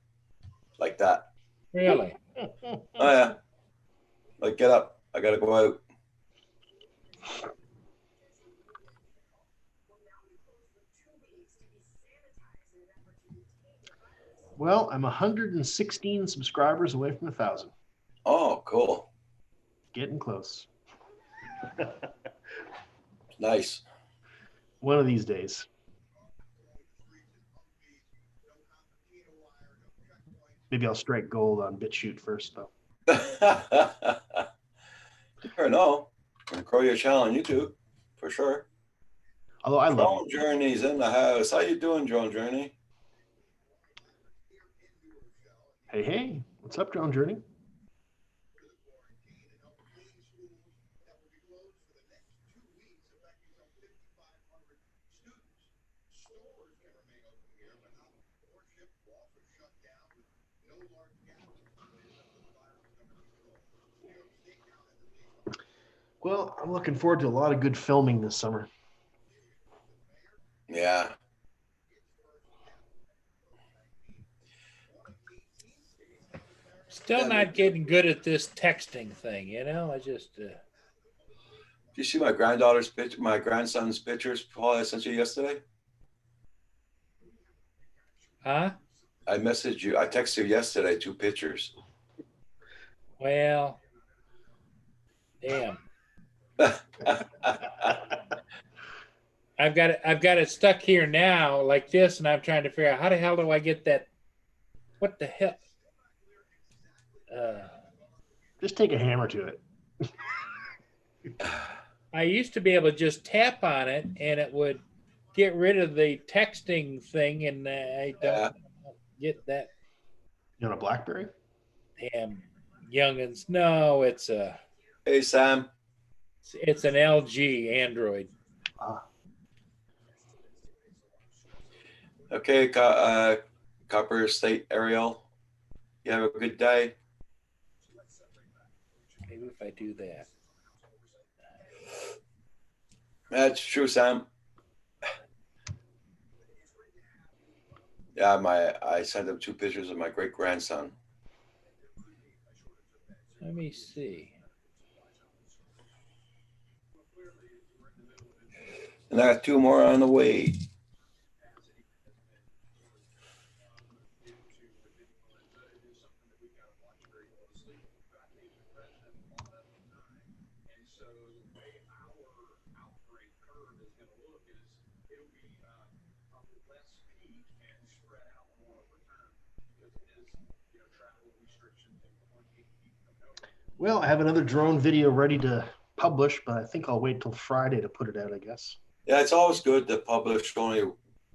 Speaker 1: like that.
Speaker 4: Really?
Speaker 1: Oh, yeah. Like, get up. I got to go out.
Speaker 3: Well, I'm 116 subscribers away from 1,000.
Speaker 1: Oh, cool.
Speaker 3: Getting close.
Speaker 1: Nice.
Speaker 3: One of these days. Maybe I'll strike gold on BitChute first, though.
Speaker 1: You never know. Gonna grow your channel on YouTube for sure.
Speaker 3: Although I love
Speaker 1: Drone Journey's in the house. How you doing, Drone Journey?
Speaker 3: Hey, hey. What's up, Drone Journey? Well, I'm looking forward to a lot of good filming this summer.
Speaker 1: Yeah.
Speaker 4: Still
Speaker 1: Yeah,
Speaker 4: not getting good at this texting thing, you know? I just
Speaker 1: Did you see my grandson's pictures, Paul, I sent you yesterday?
Speaker 4: huh?
Speaker 1: I messaged you. I texted you yesterday 2 pictures.
Speaker 4: Well, damn. I've got it stuck here now like this, and I'm trying to figure out how the hell do I get that? What the hell?
Speaker 3: Just take a hammer to it.
Speaker 4: I used to be able to just tap on it, and it would get rid of the texting thing, and I don't get that
Speaker 3: You want a BlackBerry?
Speaker 4: damn youngins. No, it's
Speaker 1: Hey, Sam.
Speaker 4: an LG Android.
Speaker 1: Okay, Copper State Ariel. You have a good day.
Speaker 4: Maybe if I do that.
Speaker 1: That's true, Sam. Yeah, I sent him 2 pictures of my great grandson.
Speaker 4: Let me see.
Speaker 1: And I got 2 more on the way.
Speaker 3: Well, I have another drone video ready to publish, but I think I'll wait till Friday to put it out, I guess.
Speaker 1: Yeah, it's always good to publish only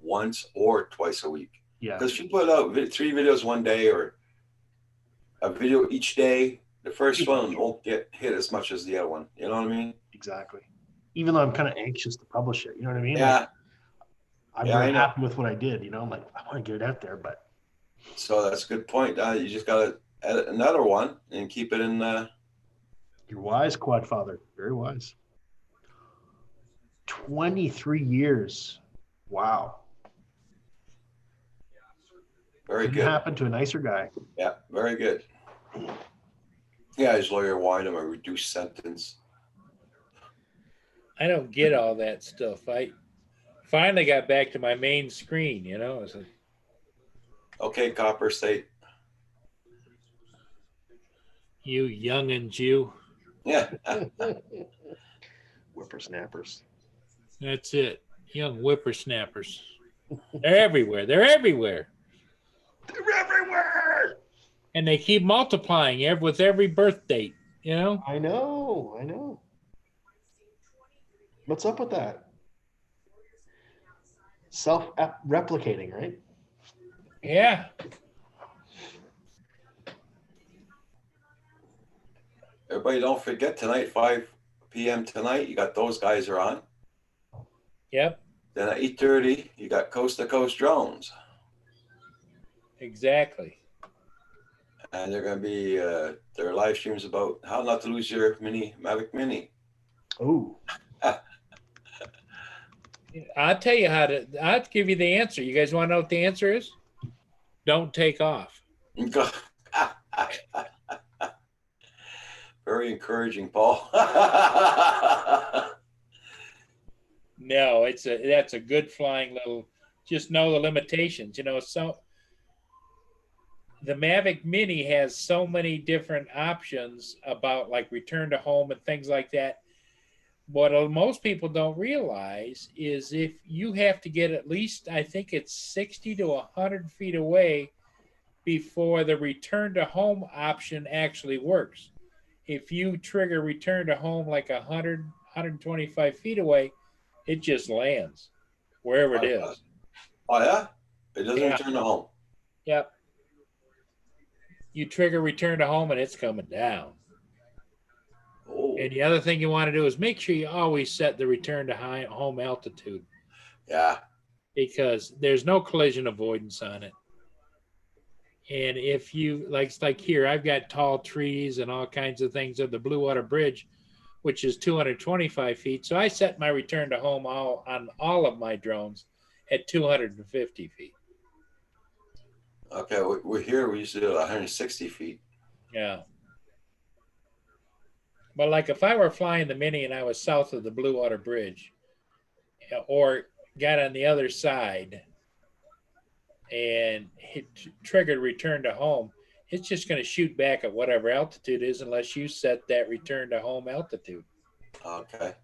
Speaker 1: once or twice a week.
Speaker 3: Yeah.
Speaker 1: Because if you put out 3 videos one day or a video each day, the first one won't get hit as much as the other one. You know what I mean?
Speaker 3: Exactly. Even though I'm kind of anxious to publish it, you know what I mean?
Speaker 1: Yeah.
Speaker 3: Like, I'm
Speaker 1: Yeah, I
Speaker 3: very
Speaker 1: know.
Speaker 3: happy with what I did. You know, I'm like, I want to get it out there, but
Speaker 1: So that's a good point. You just got to edit another one and keep it in.
Speaker 3: you're wise, Quad Father. Very wise. 23 years. Wow.
Speaker 1: Very
Speaker 3: Didn't
Speaker 1: good.
Speaker 3: happen to a nicer guy.
Speaker 1: Yeah, very good. Yeah, his lawyer wanted him a reduced sentence.
Speaker 4: I don't get all that stuff. I finally got back to my main screen, you know. It's like,
Speaker 1: Okay, Copper State.
Speaker 4: you youngins, you.
Speaker 1: Yeah.
Speaker 3: Whippersnappers.
Speaker 4: That's it. Young whippersnappers. They're everywhere. They're everywhere.
Speaker 3: They're everywhere.
Speaker 4: And they keep multiplying with every birth date, you know?
Speaker 3: I know. What's up with that? Self-replicating, right?
Speaker 4: Yeah.
Speaker 1: Everybody, don't forget tonight, 5 p.m. tonight. You got those guys are on.
Speaker 4: Yep.
Speaker 1: Then at 8:30, you got Coast to Coast Drones,
Speaker 4: Exactly.
Speaker 1: and they're going to be their live streams about how not to lose your Mavic Mini.
Speaker 3: Oh,
Speaker 4: I'll tell you I'll give you the answer. You guys want to know what the answer is? Don't take off.
Speaker 1: Very encouraging, Paul.
Speaker 4: No, that's a good flying little, just know the limitations, you know. So the Mavic Mini has so many different options about like return to home and things like that. What most people don't realize is if you have to get at least, I think it's 60 to 100 feet away before the return to home option actually works. If you trigger return to home like 100, 125 feet away, it just lands wherever it is.
Speaker 1: Oh, yeah? It doesn't
Speaker 4: Yeah.
Speaker 1: return to home.
Speaker 4: Yep. You trigger return to home and it's coming down.
Speaker 1: Oh,
Speaker 4: And the other thing you want to do is make sure you always set the return to home altitude,
Speaker 1: yeah.
Speaker 4: because there's no collision avoidance on it. And if you like here, I've got tall trees and all kinds of things of the Blue Water Bridge, which is 225 feet. So I set my return to home on all of my drones at 250 feet.
Speaker 1: Okay, we're here. We used to do it at 160 feet.
Speaker 4: Yeah. But like if I were flying the Mini and I was south of the Blue Water Bridge, or got on the other side and triggered return to home, it's just going to shoot back at whatever altitude is unless you set that return to home altitude.
Speaker 1: Okay.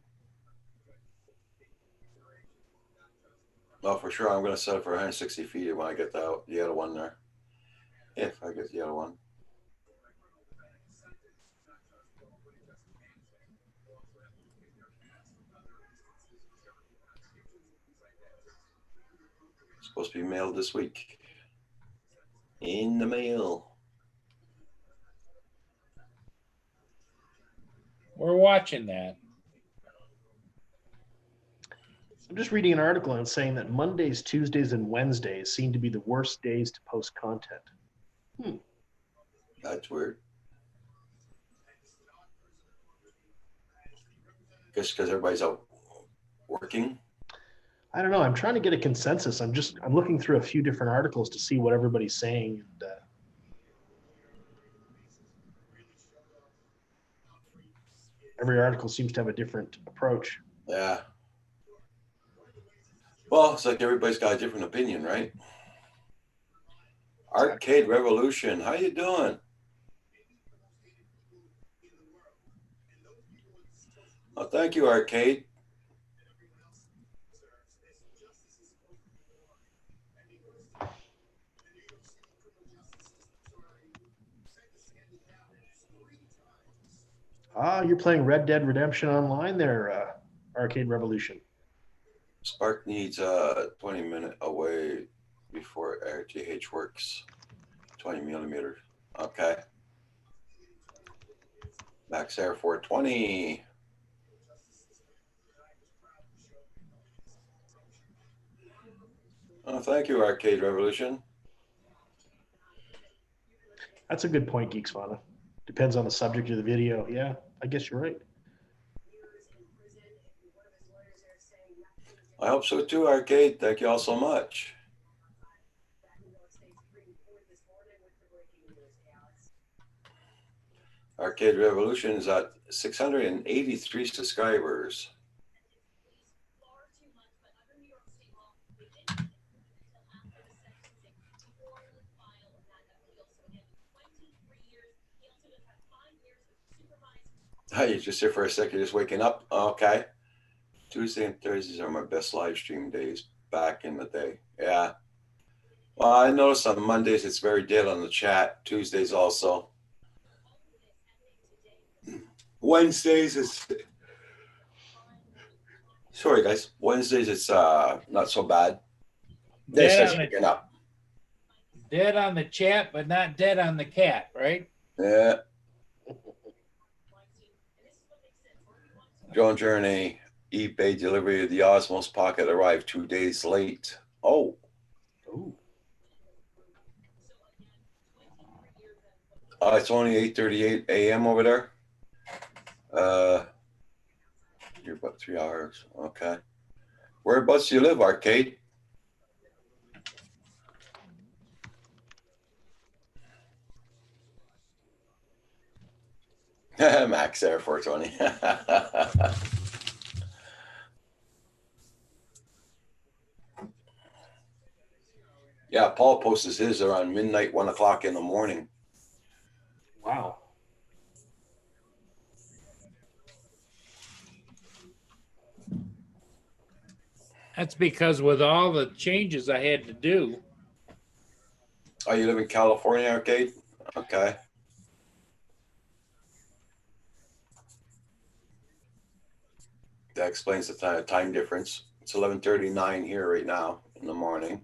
Speaker 1: Well, for sure, I'm going to set it for 160 feet when I get the other one there. If I get the other one. It's supposed to be mailed this week. In the mail.
Speaker 4: We're watching that.
Speaker 3: I'm just reading an article and it's saying that Mondays, Tuesdays, and Wednesdays seem to be the worst days to post content.
Speaker 1: That's weird. Guess because everybody's out working.
Speaker 3: I don't know. I'm trying to get a consensus. I'm looking through a few different articles to see what everybody's saying. And, every article seems to have a different approach.
Speaker 1: Yeah. Well, it's like everybody's got a different opinion, right? Arcade Revolution, how you doing? Oh, thank you, Arcade.
Speaker 3: Ah, you're playing Red Dead Redemption Online there, Arcade Revolution.
Speaker 1: Spark needs 20-minute away before RTH works. 20 millimeter. Okay. Max Air 420. Oh, thank you, Arcade Revolution.
Speaker 3: That's a good point, Geeksvana. Depends on the subject of the video. Yeah, I guess you're right.
Speaker 1: I hope so too, Arcade. Thank you all so much. Arcade Revolution is at 683 subscribers. Hi, you're just here for a second, just waking up. Okay. Tuesday and Thursdays are my best live stream days back in the day. Yeah. Well, I noticed on Mondays it's very dead on the chat. Tuesdays also. Wednesdays it's sorry guys. Wednesdays it's not so bad. They
Speaker 4: Dead
Speaker 1: start
Speaker 4: on,
Speaker 1: picking up.
Speaker 4: dead on the chat, but not dead on the cat, right?
Speaker 1: Yeah. Drone Journey eBay delivery of the Osmos Pocket arrived 2 days late. Oh.
Speaker 3: Ooh.
Speaker 1: It's only 8:38 a.m. over there. You're about 3 hours. Okay. Whereabouts do you live, Arcade? Max Air 420. Yeah, Paul posts his around midnight, 1 o'clock in the morning.
Speaker 3: Wow.
Speaker 4: That's because with all the changes I had to do,
Speaker 1: Oh, you live in California, Arcade? Okay. That explains the time difference. It's 11:39 here right now in the morning.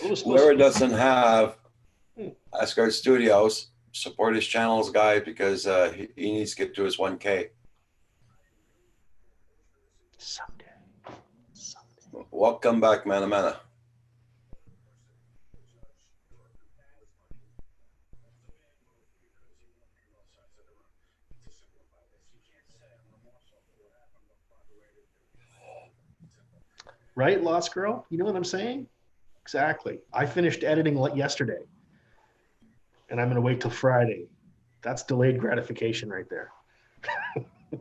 Speaker 1: Whoever doesn't have Asgard Studios, support his channels, guy, because he needs to get to his 1K.
Speaker 3: Someday.
Speaker 1: Welcome back, Mana.
Speaker 3: Right, Lost Girl? You know what I'm saying? Exactly. I finished editing yesterday, and I'm going to wait till Friday. That's delayed gratification right there.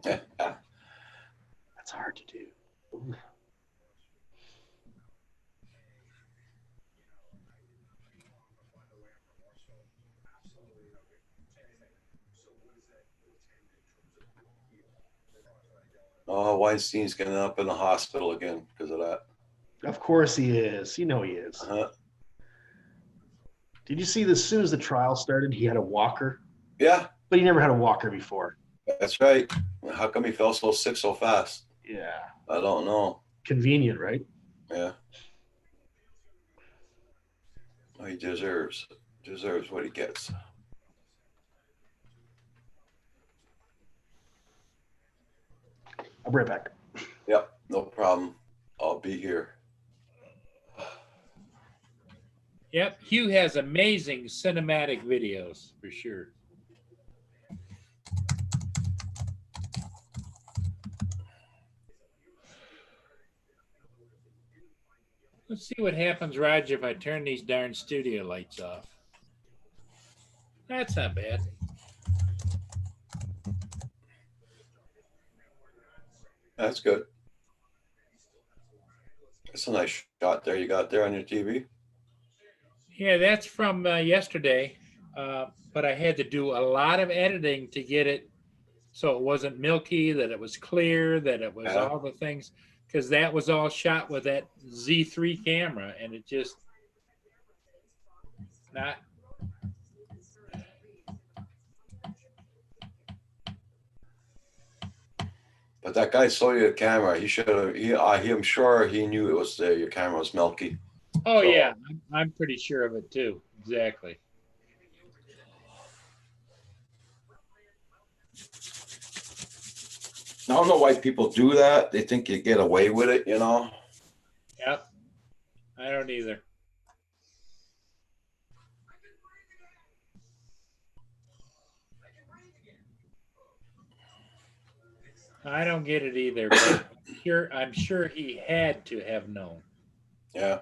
Speaker 3: That's hard to do. Ooh.
Speaker 1: Oh, Weinstein's getting up in the hospital again because of that.
Speaker 3: Of course he is. You know he is. Did you see that as soon as the trial started, he had a walker?
Speaker 1: Yeah.
Speaker 3: But he never had a walker before.
Speaker 1: That's right. How come he fell so sick so fast?
Speaker 3: Yeah.
Speaker 1: I don't know.
Speaker 3: Convenient, right?
Speaker 1: Yeah. Well, he deserves what he gets.
Speaker 3: I'll be right back.
Speaker 1: Yep, no problem. I'll be here.
Speaker 4: yep, Hugh has amazing cinematic videos for sure. Let's see what happens, Roger, if I turn these darn studio lights off. That's not bad.
Speaker 1: That's good. That's a nice shot there you got there on your TV.
Speaker 4: Yeah, that's from yesterday, but I had to do a lot of editing to get it so it wasn't milky, that it was clear, that it was all the things. because that was all shot with that Z3 camera, and it just not.
Speaker 1: But that guy sold you a camera. He should have. I'm sure he knew it was your camera was milky.
Speaker 4: Oh
Speaker 1: So-
Speaker 4: yeah, I'm pretty sure of it too. Exactly.
Speaker 1: I don't know why people do that. They think you get away with it, you know.
Speaker 4: Yep. I don't either. I don't get it either. But I'm sure he had to have known.
Speaker 1: Yeah.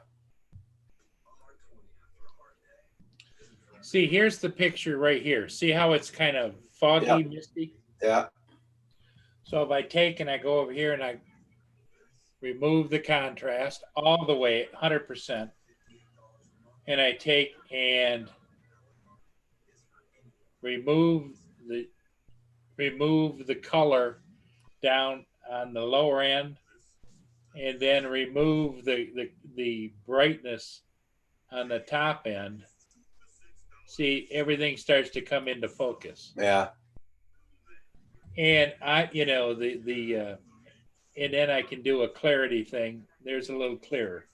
Speaker 4: See, here's the picture right here. See how it's kind of foggy,
Speaker 1: Yeah.
Speaker 4: misty?
Speaker 1: Yeah.
Speaker 4: So if I take and I go over here and I remove the contrast all the way, 100%, and I take and remove the color down on the lower end, and then remove the brightness on the top end. See, everything starts to come into focus.
Speaker 1: Yeah.
Speaker 4: And and then I can do a clarity thing. There's a little clearer.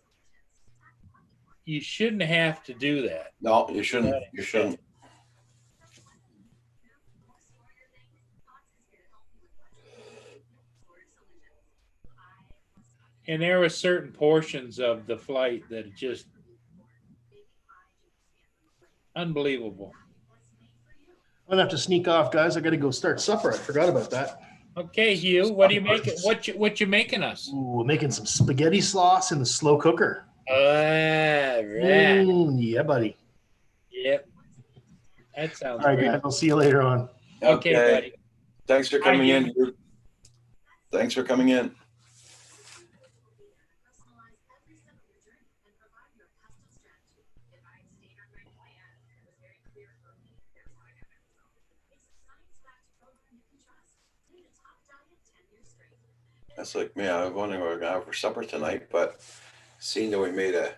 Speaker 4: You shouldn't have to do that.
Speaker 1: No, you shouldn't. You shouldn't.
Speaker 4: And there were certain portions of the flight that are just unbelievable.
Speaker 3: I'm gonna have to sneak off, guys. I gotta go start supper. I forgot about that.
Speaker 4: Okay, Hugh, what are you making? What you making us?
Speaker 3: Ooh, making some spaghetti sauce in the slow cooker.
Speaker 4: Right.
Speaker 3: Yeah, buddy.
Speaker 4: Yep. That sounds
Speaker 3: All right,
Speaker 4: great.
Speaker 3: guys. I'll see you later on.
Speaker 4: Okay, buddy.
Speaker 1: Thanks for coming
Speaker 4: Bye,
Speaker 1: in. Thanks for coming in. That's like me. I was wondering what we're gonna have for supper tonight, but seeing that we made a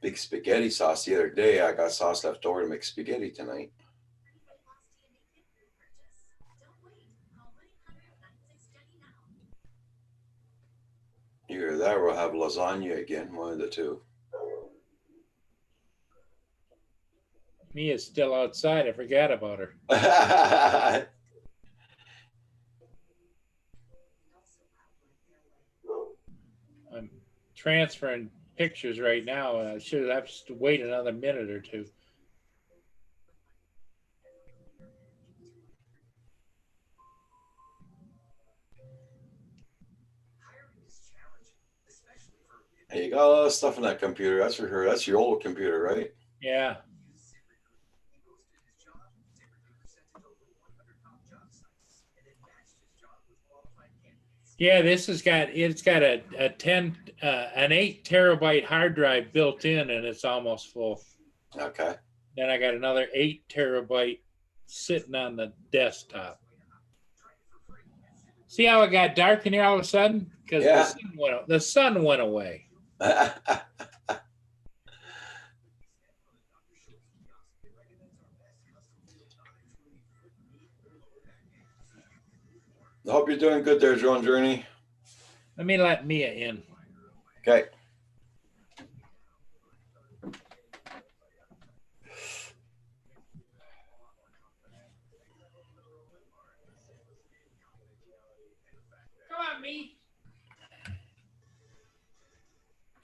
Speaker 1: big spaghetti sauce the other day, I got sauce left over to make spaghetti tonight. Either that or we'll have lasagna again, one of the two.
Speaker 4: Mia's still outside. I forgot about her. I'm transferring pictures right now. I should have to wait another minute or two.
Speaker 1: Hey, you got a lot of stuff in that computer. That's for sure. That's your old computer, right?
Speaker 4: Yeah. Yeah, it's got a 8 terabyte hard drive built in, and it's almost full.
Speaker 1: Okay.
Speaker 4: Then I got another 8 terabyte sitting on the desktop. See how it got dark in here all of a sudden? Because
Speaker 1: Yeah.
Speaker 4: the sun went away.
Speaker 1: I hope you're doing good there, Drone Journey.
Speaker 4: Let me let Mia in.
Speaker 1: Okay.
Speaker 4: Come on, me.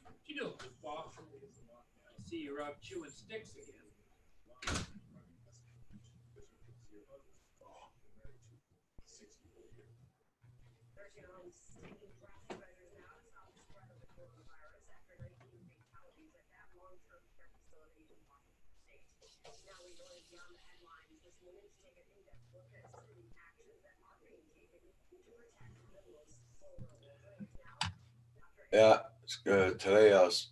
Speaker 4: What you doing, Bob? I see you're out chewing sticks again.
Speaker 1: Yeah, it's good. Today I was.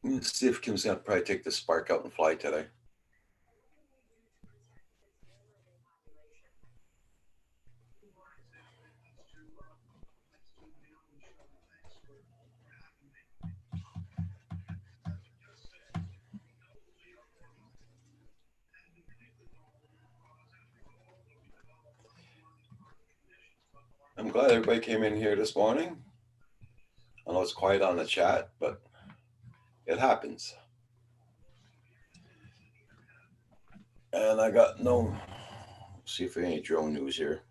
Speaker 1: Let's see if Kim's gonna probably take the Spark out and fly today. I'm glad everybody came in here this morning. I know it's quiet on the chat, but it happens. And I got no, see if we have any drone news here.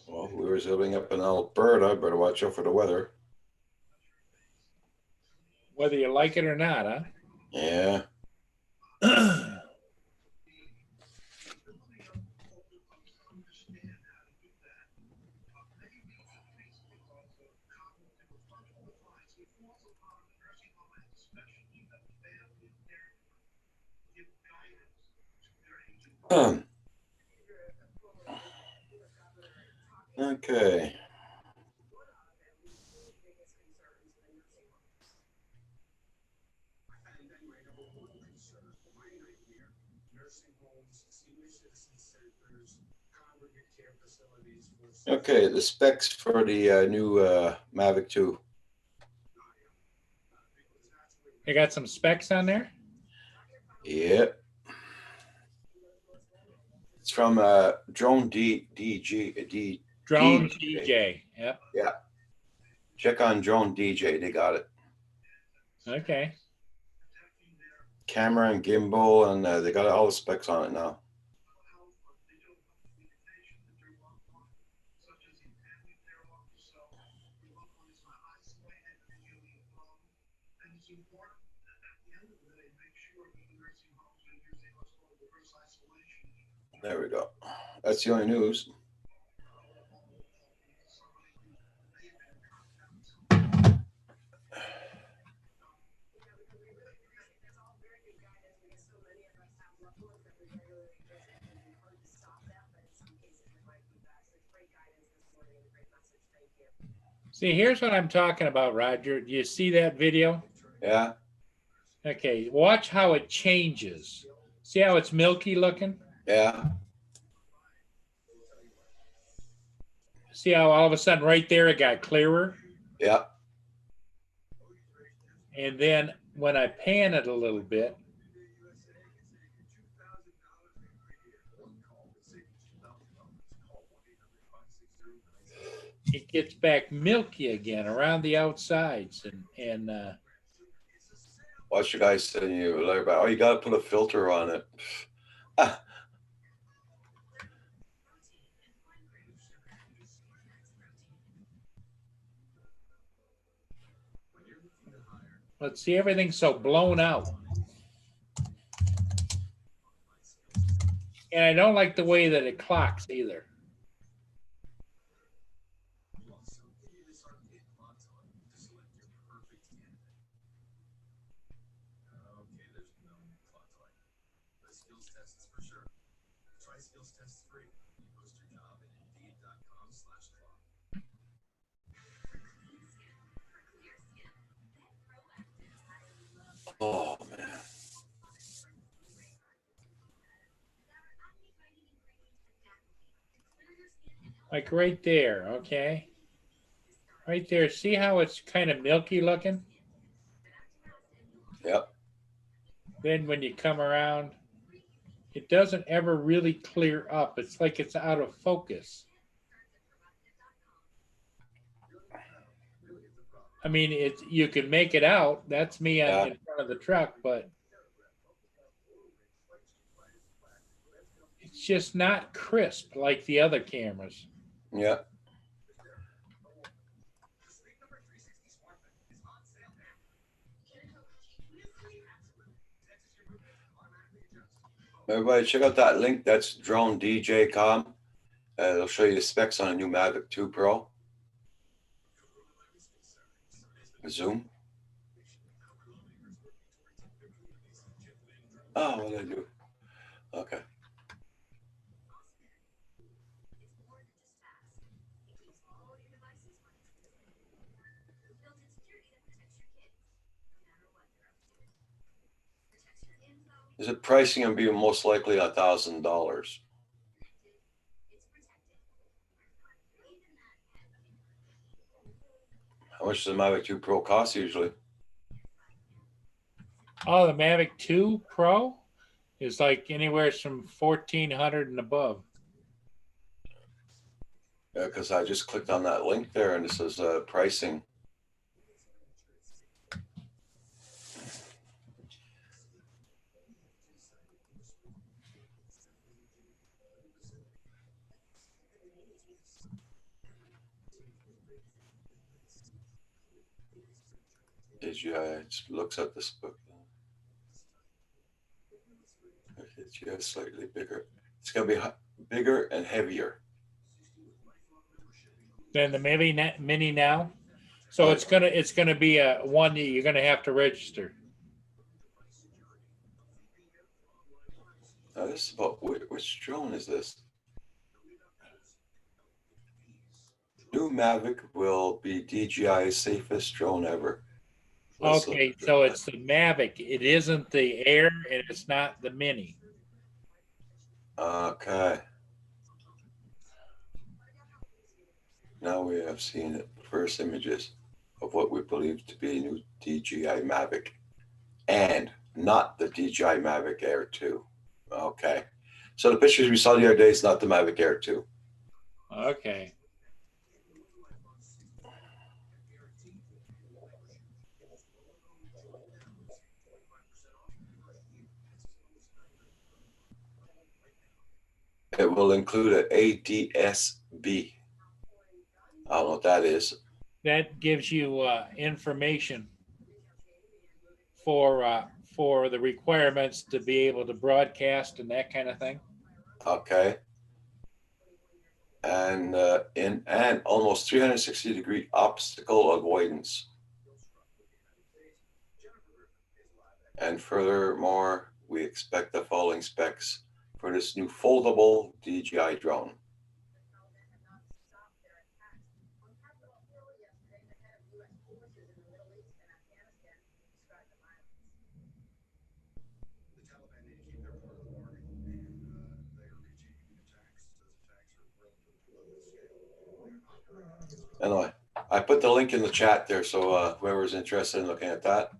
Speaker 1: Well, whoever's living up in Alberta better watch out for the weather.
Speaker 4: Whether you like it or not, huh?
Speaker 1: Yeah. Okay. Okay, the specs for the new Mavic 2.
Speaker 4: You got some specs on there?
Speaker 1: Yep. It's from Drone DG.
Speaker 4: Drone DJ. Yep.
Speaker 1: Yeah. Check on Drone DJ. They got it.
Speaker 4: Okay.
Speaker 1: Camera and gimbal, and they got all the specs on it now. There we go. That's the only news.
Speaker 4: See, here's what I'm talking about, Roger. Do you see that video?
Speaker 1: Yeah.
Speaker 4: Okay, watch how it changes. See how it's milky looking?
Speaker 1: Yeah.
Speaker 4: See how all of a sudden right there it got clearer?
Speaker 1: Yeah.
Speaker 4: And then when I pan it a little bit, it gets back milky again around the outsides, and
Speaker 1: Watch your guys sending you later about, oh, you got to put a filter on it.
Speaker 4: let's see, everything's so blown out. And I don't like the way that it clocks either.
Speaker 1: Oh, man.
Speaker 4: Like right there, okay? Right there, see how it's kind of milky looking?
Speaker 1: Yep.
Speaker 4: Then when you come around, it doesn't ever really clear up. It's like it's out of focus. I mean, it's, you can make it out. That's me
Speaker 1: Yeah.
Speaker 4: in front of the truck, but it's just not crisp like the other cameras.
Speaker 1: Yeah. Everybody, check out that link. That's Drone DJ.com. It'll show you the specs on a new Mavic 2 Pro. Zoom. Oh, what did I do? Okay. Is it pricing and be most likely $1,000? How much does the Mavic 2 Pro cost usually?
Speaker 4: Oh, the Mavic 2 Pro is like anywhere from 1,400 and above.
Speaker 1: Yeah, because I just clicked on that link there and it says pricing. It looks at this book. It's just slightly bigger. It's gonna be bigger and heavier.
Speaker 4: Than the Mini now. So it's gonna be a one that you're gonna have to register.
Speaker 1: Now this is about which drone is this? New Mavic will be DJI's safest drone ever.
Speaker 4: Okay, so it's the Mavic. It isn't the Air, and it's not the Mini.
Speaker 1: Okay. Now we have seen it. First images of what we believe to be a new DJI Mavic, and not the DJI Mavic Air 2. Okay. So the pictures we saw the other day is not the Mavic Air 2.
Speaker 4: Okay.
Speaker 1: It will include an ADS-B. I don't know what that is.
Speaker 4: That gives you information for the requirements to be able to broadcast and that kind of thing.
Speaker 1: Okay. And and almost 360-degree obstacle avoidance. And furthermore, we expect the following specs for this new foldable DJI drone. Anyway, I put the link in the chat there, so whoever's interested in looking at that.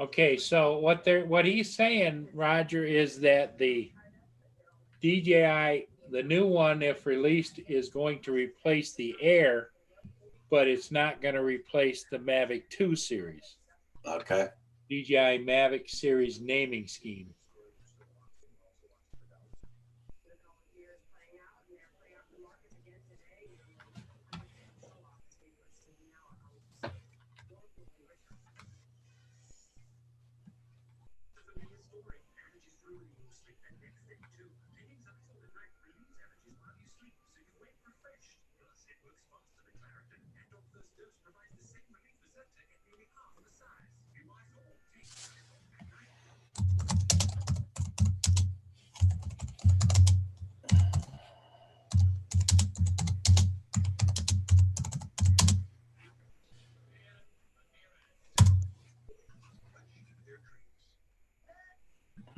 Speaker 4: Okay, so what he's saying, Roger, is that the DJI, the new one, if released, is going to replace the Air, but it's not going to replace the Mavic 2 series.
Speaker 1: Okay.
Speaker 4: DJI Mavic series naming scheme.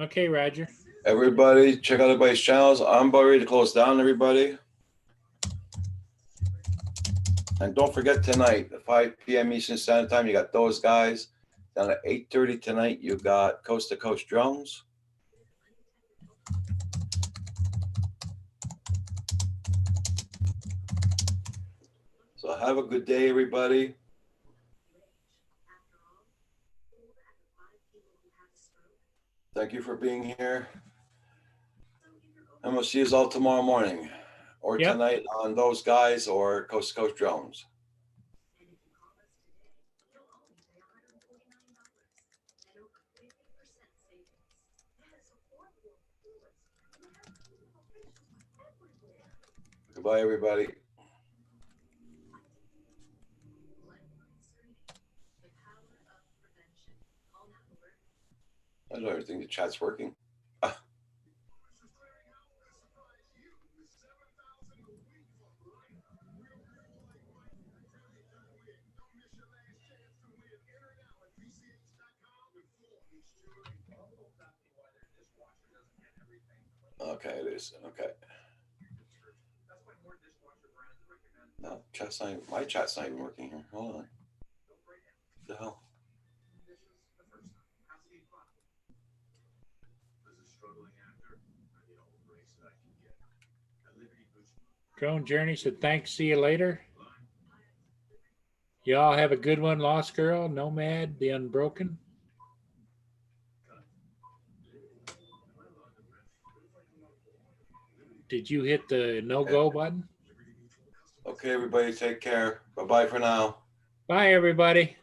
Speaker 4: Okay, Roger.
Speaker 1: Everybody, check out everybody's channels. I'm about ready to close down, everybody. And don't forget tonight, at 5 p.m. Eastern Standard Time, you got those guys. Down at 8:30 tonight, you got Coast to Coast Drones. So have a good day, everybody. Thank you for being here. And we'll see you all tomorrow morning or
Speaker 4: Yep.
Speaker 1: tonight on Those Guys or Coast to Coast Drones. Goodbye, everybody. I don't even think the chat's working. Okay, it is. Okay. No, chat's not even, my chat's not even working here. Hold on. What the hell?
Speaker 4: Drone Journey said, thanks, see you later. Y'all have a good one, Lost Girl, Nomad, The Unbroken. Did you hit the no-go button?
Speaker 1: Okay, everybody, take care. Bye-bye for now.
Speaker 4: Bye, everybody.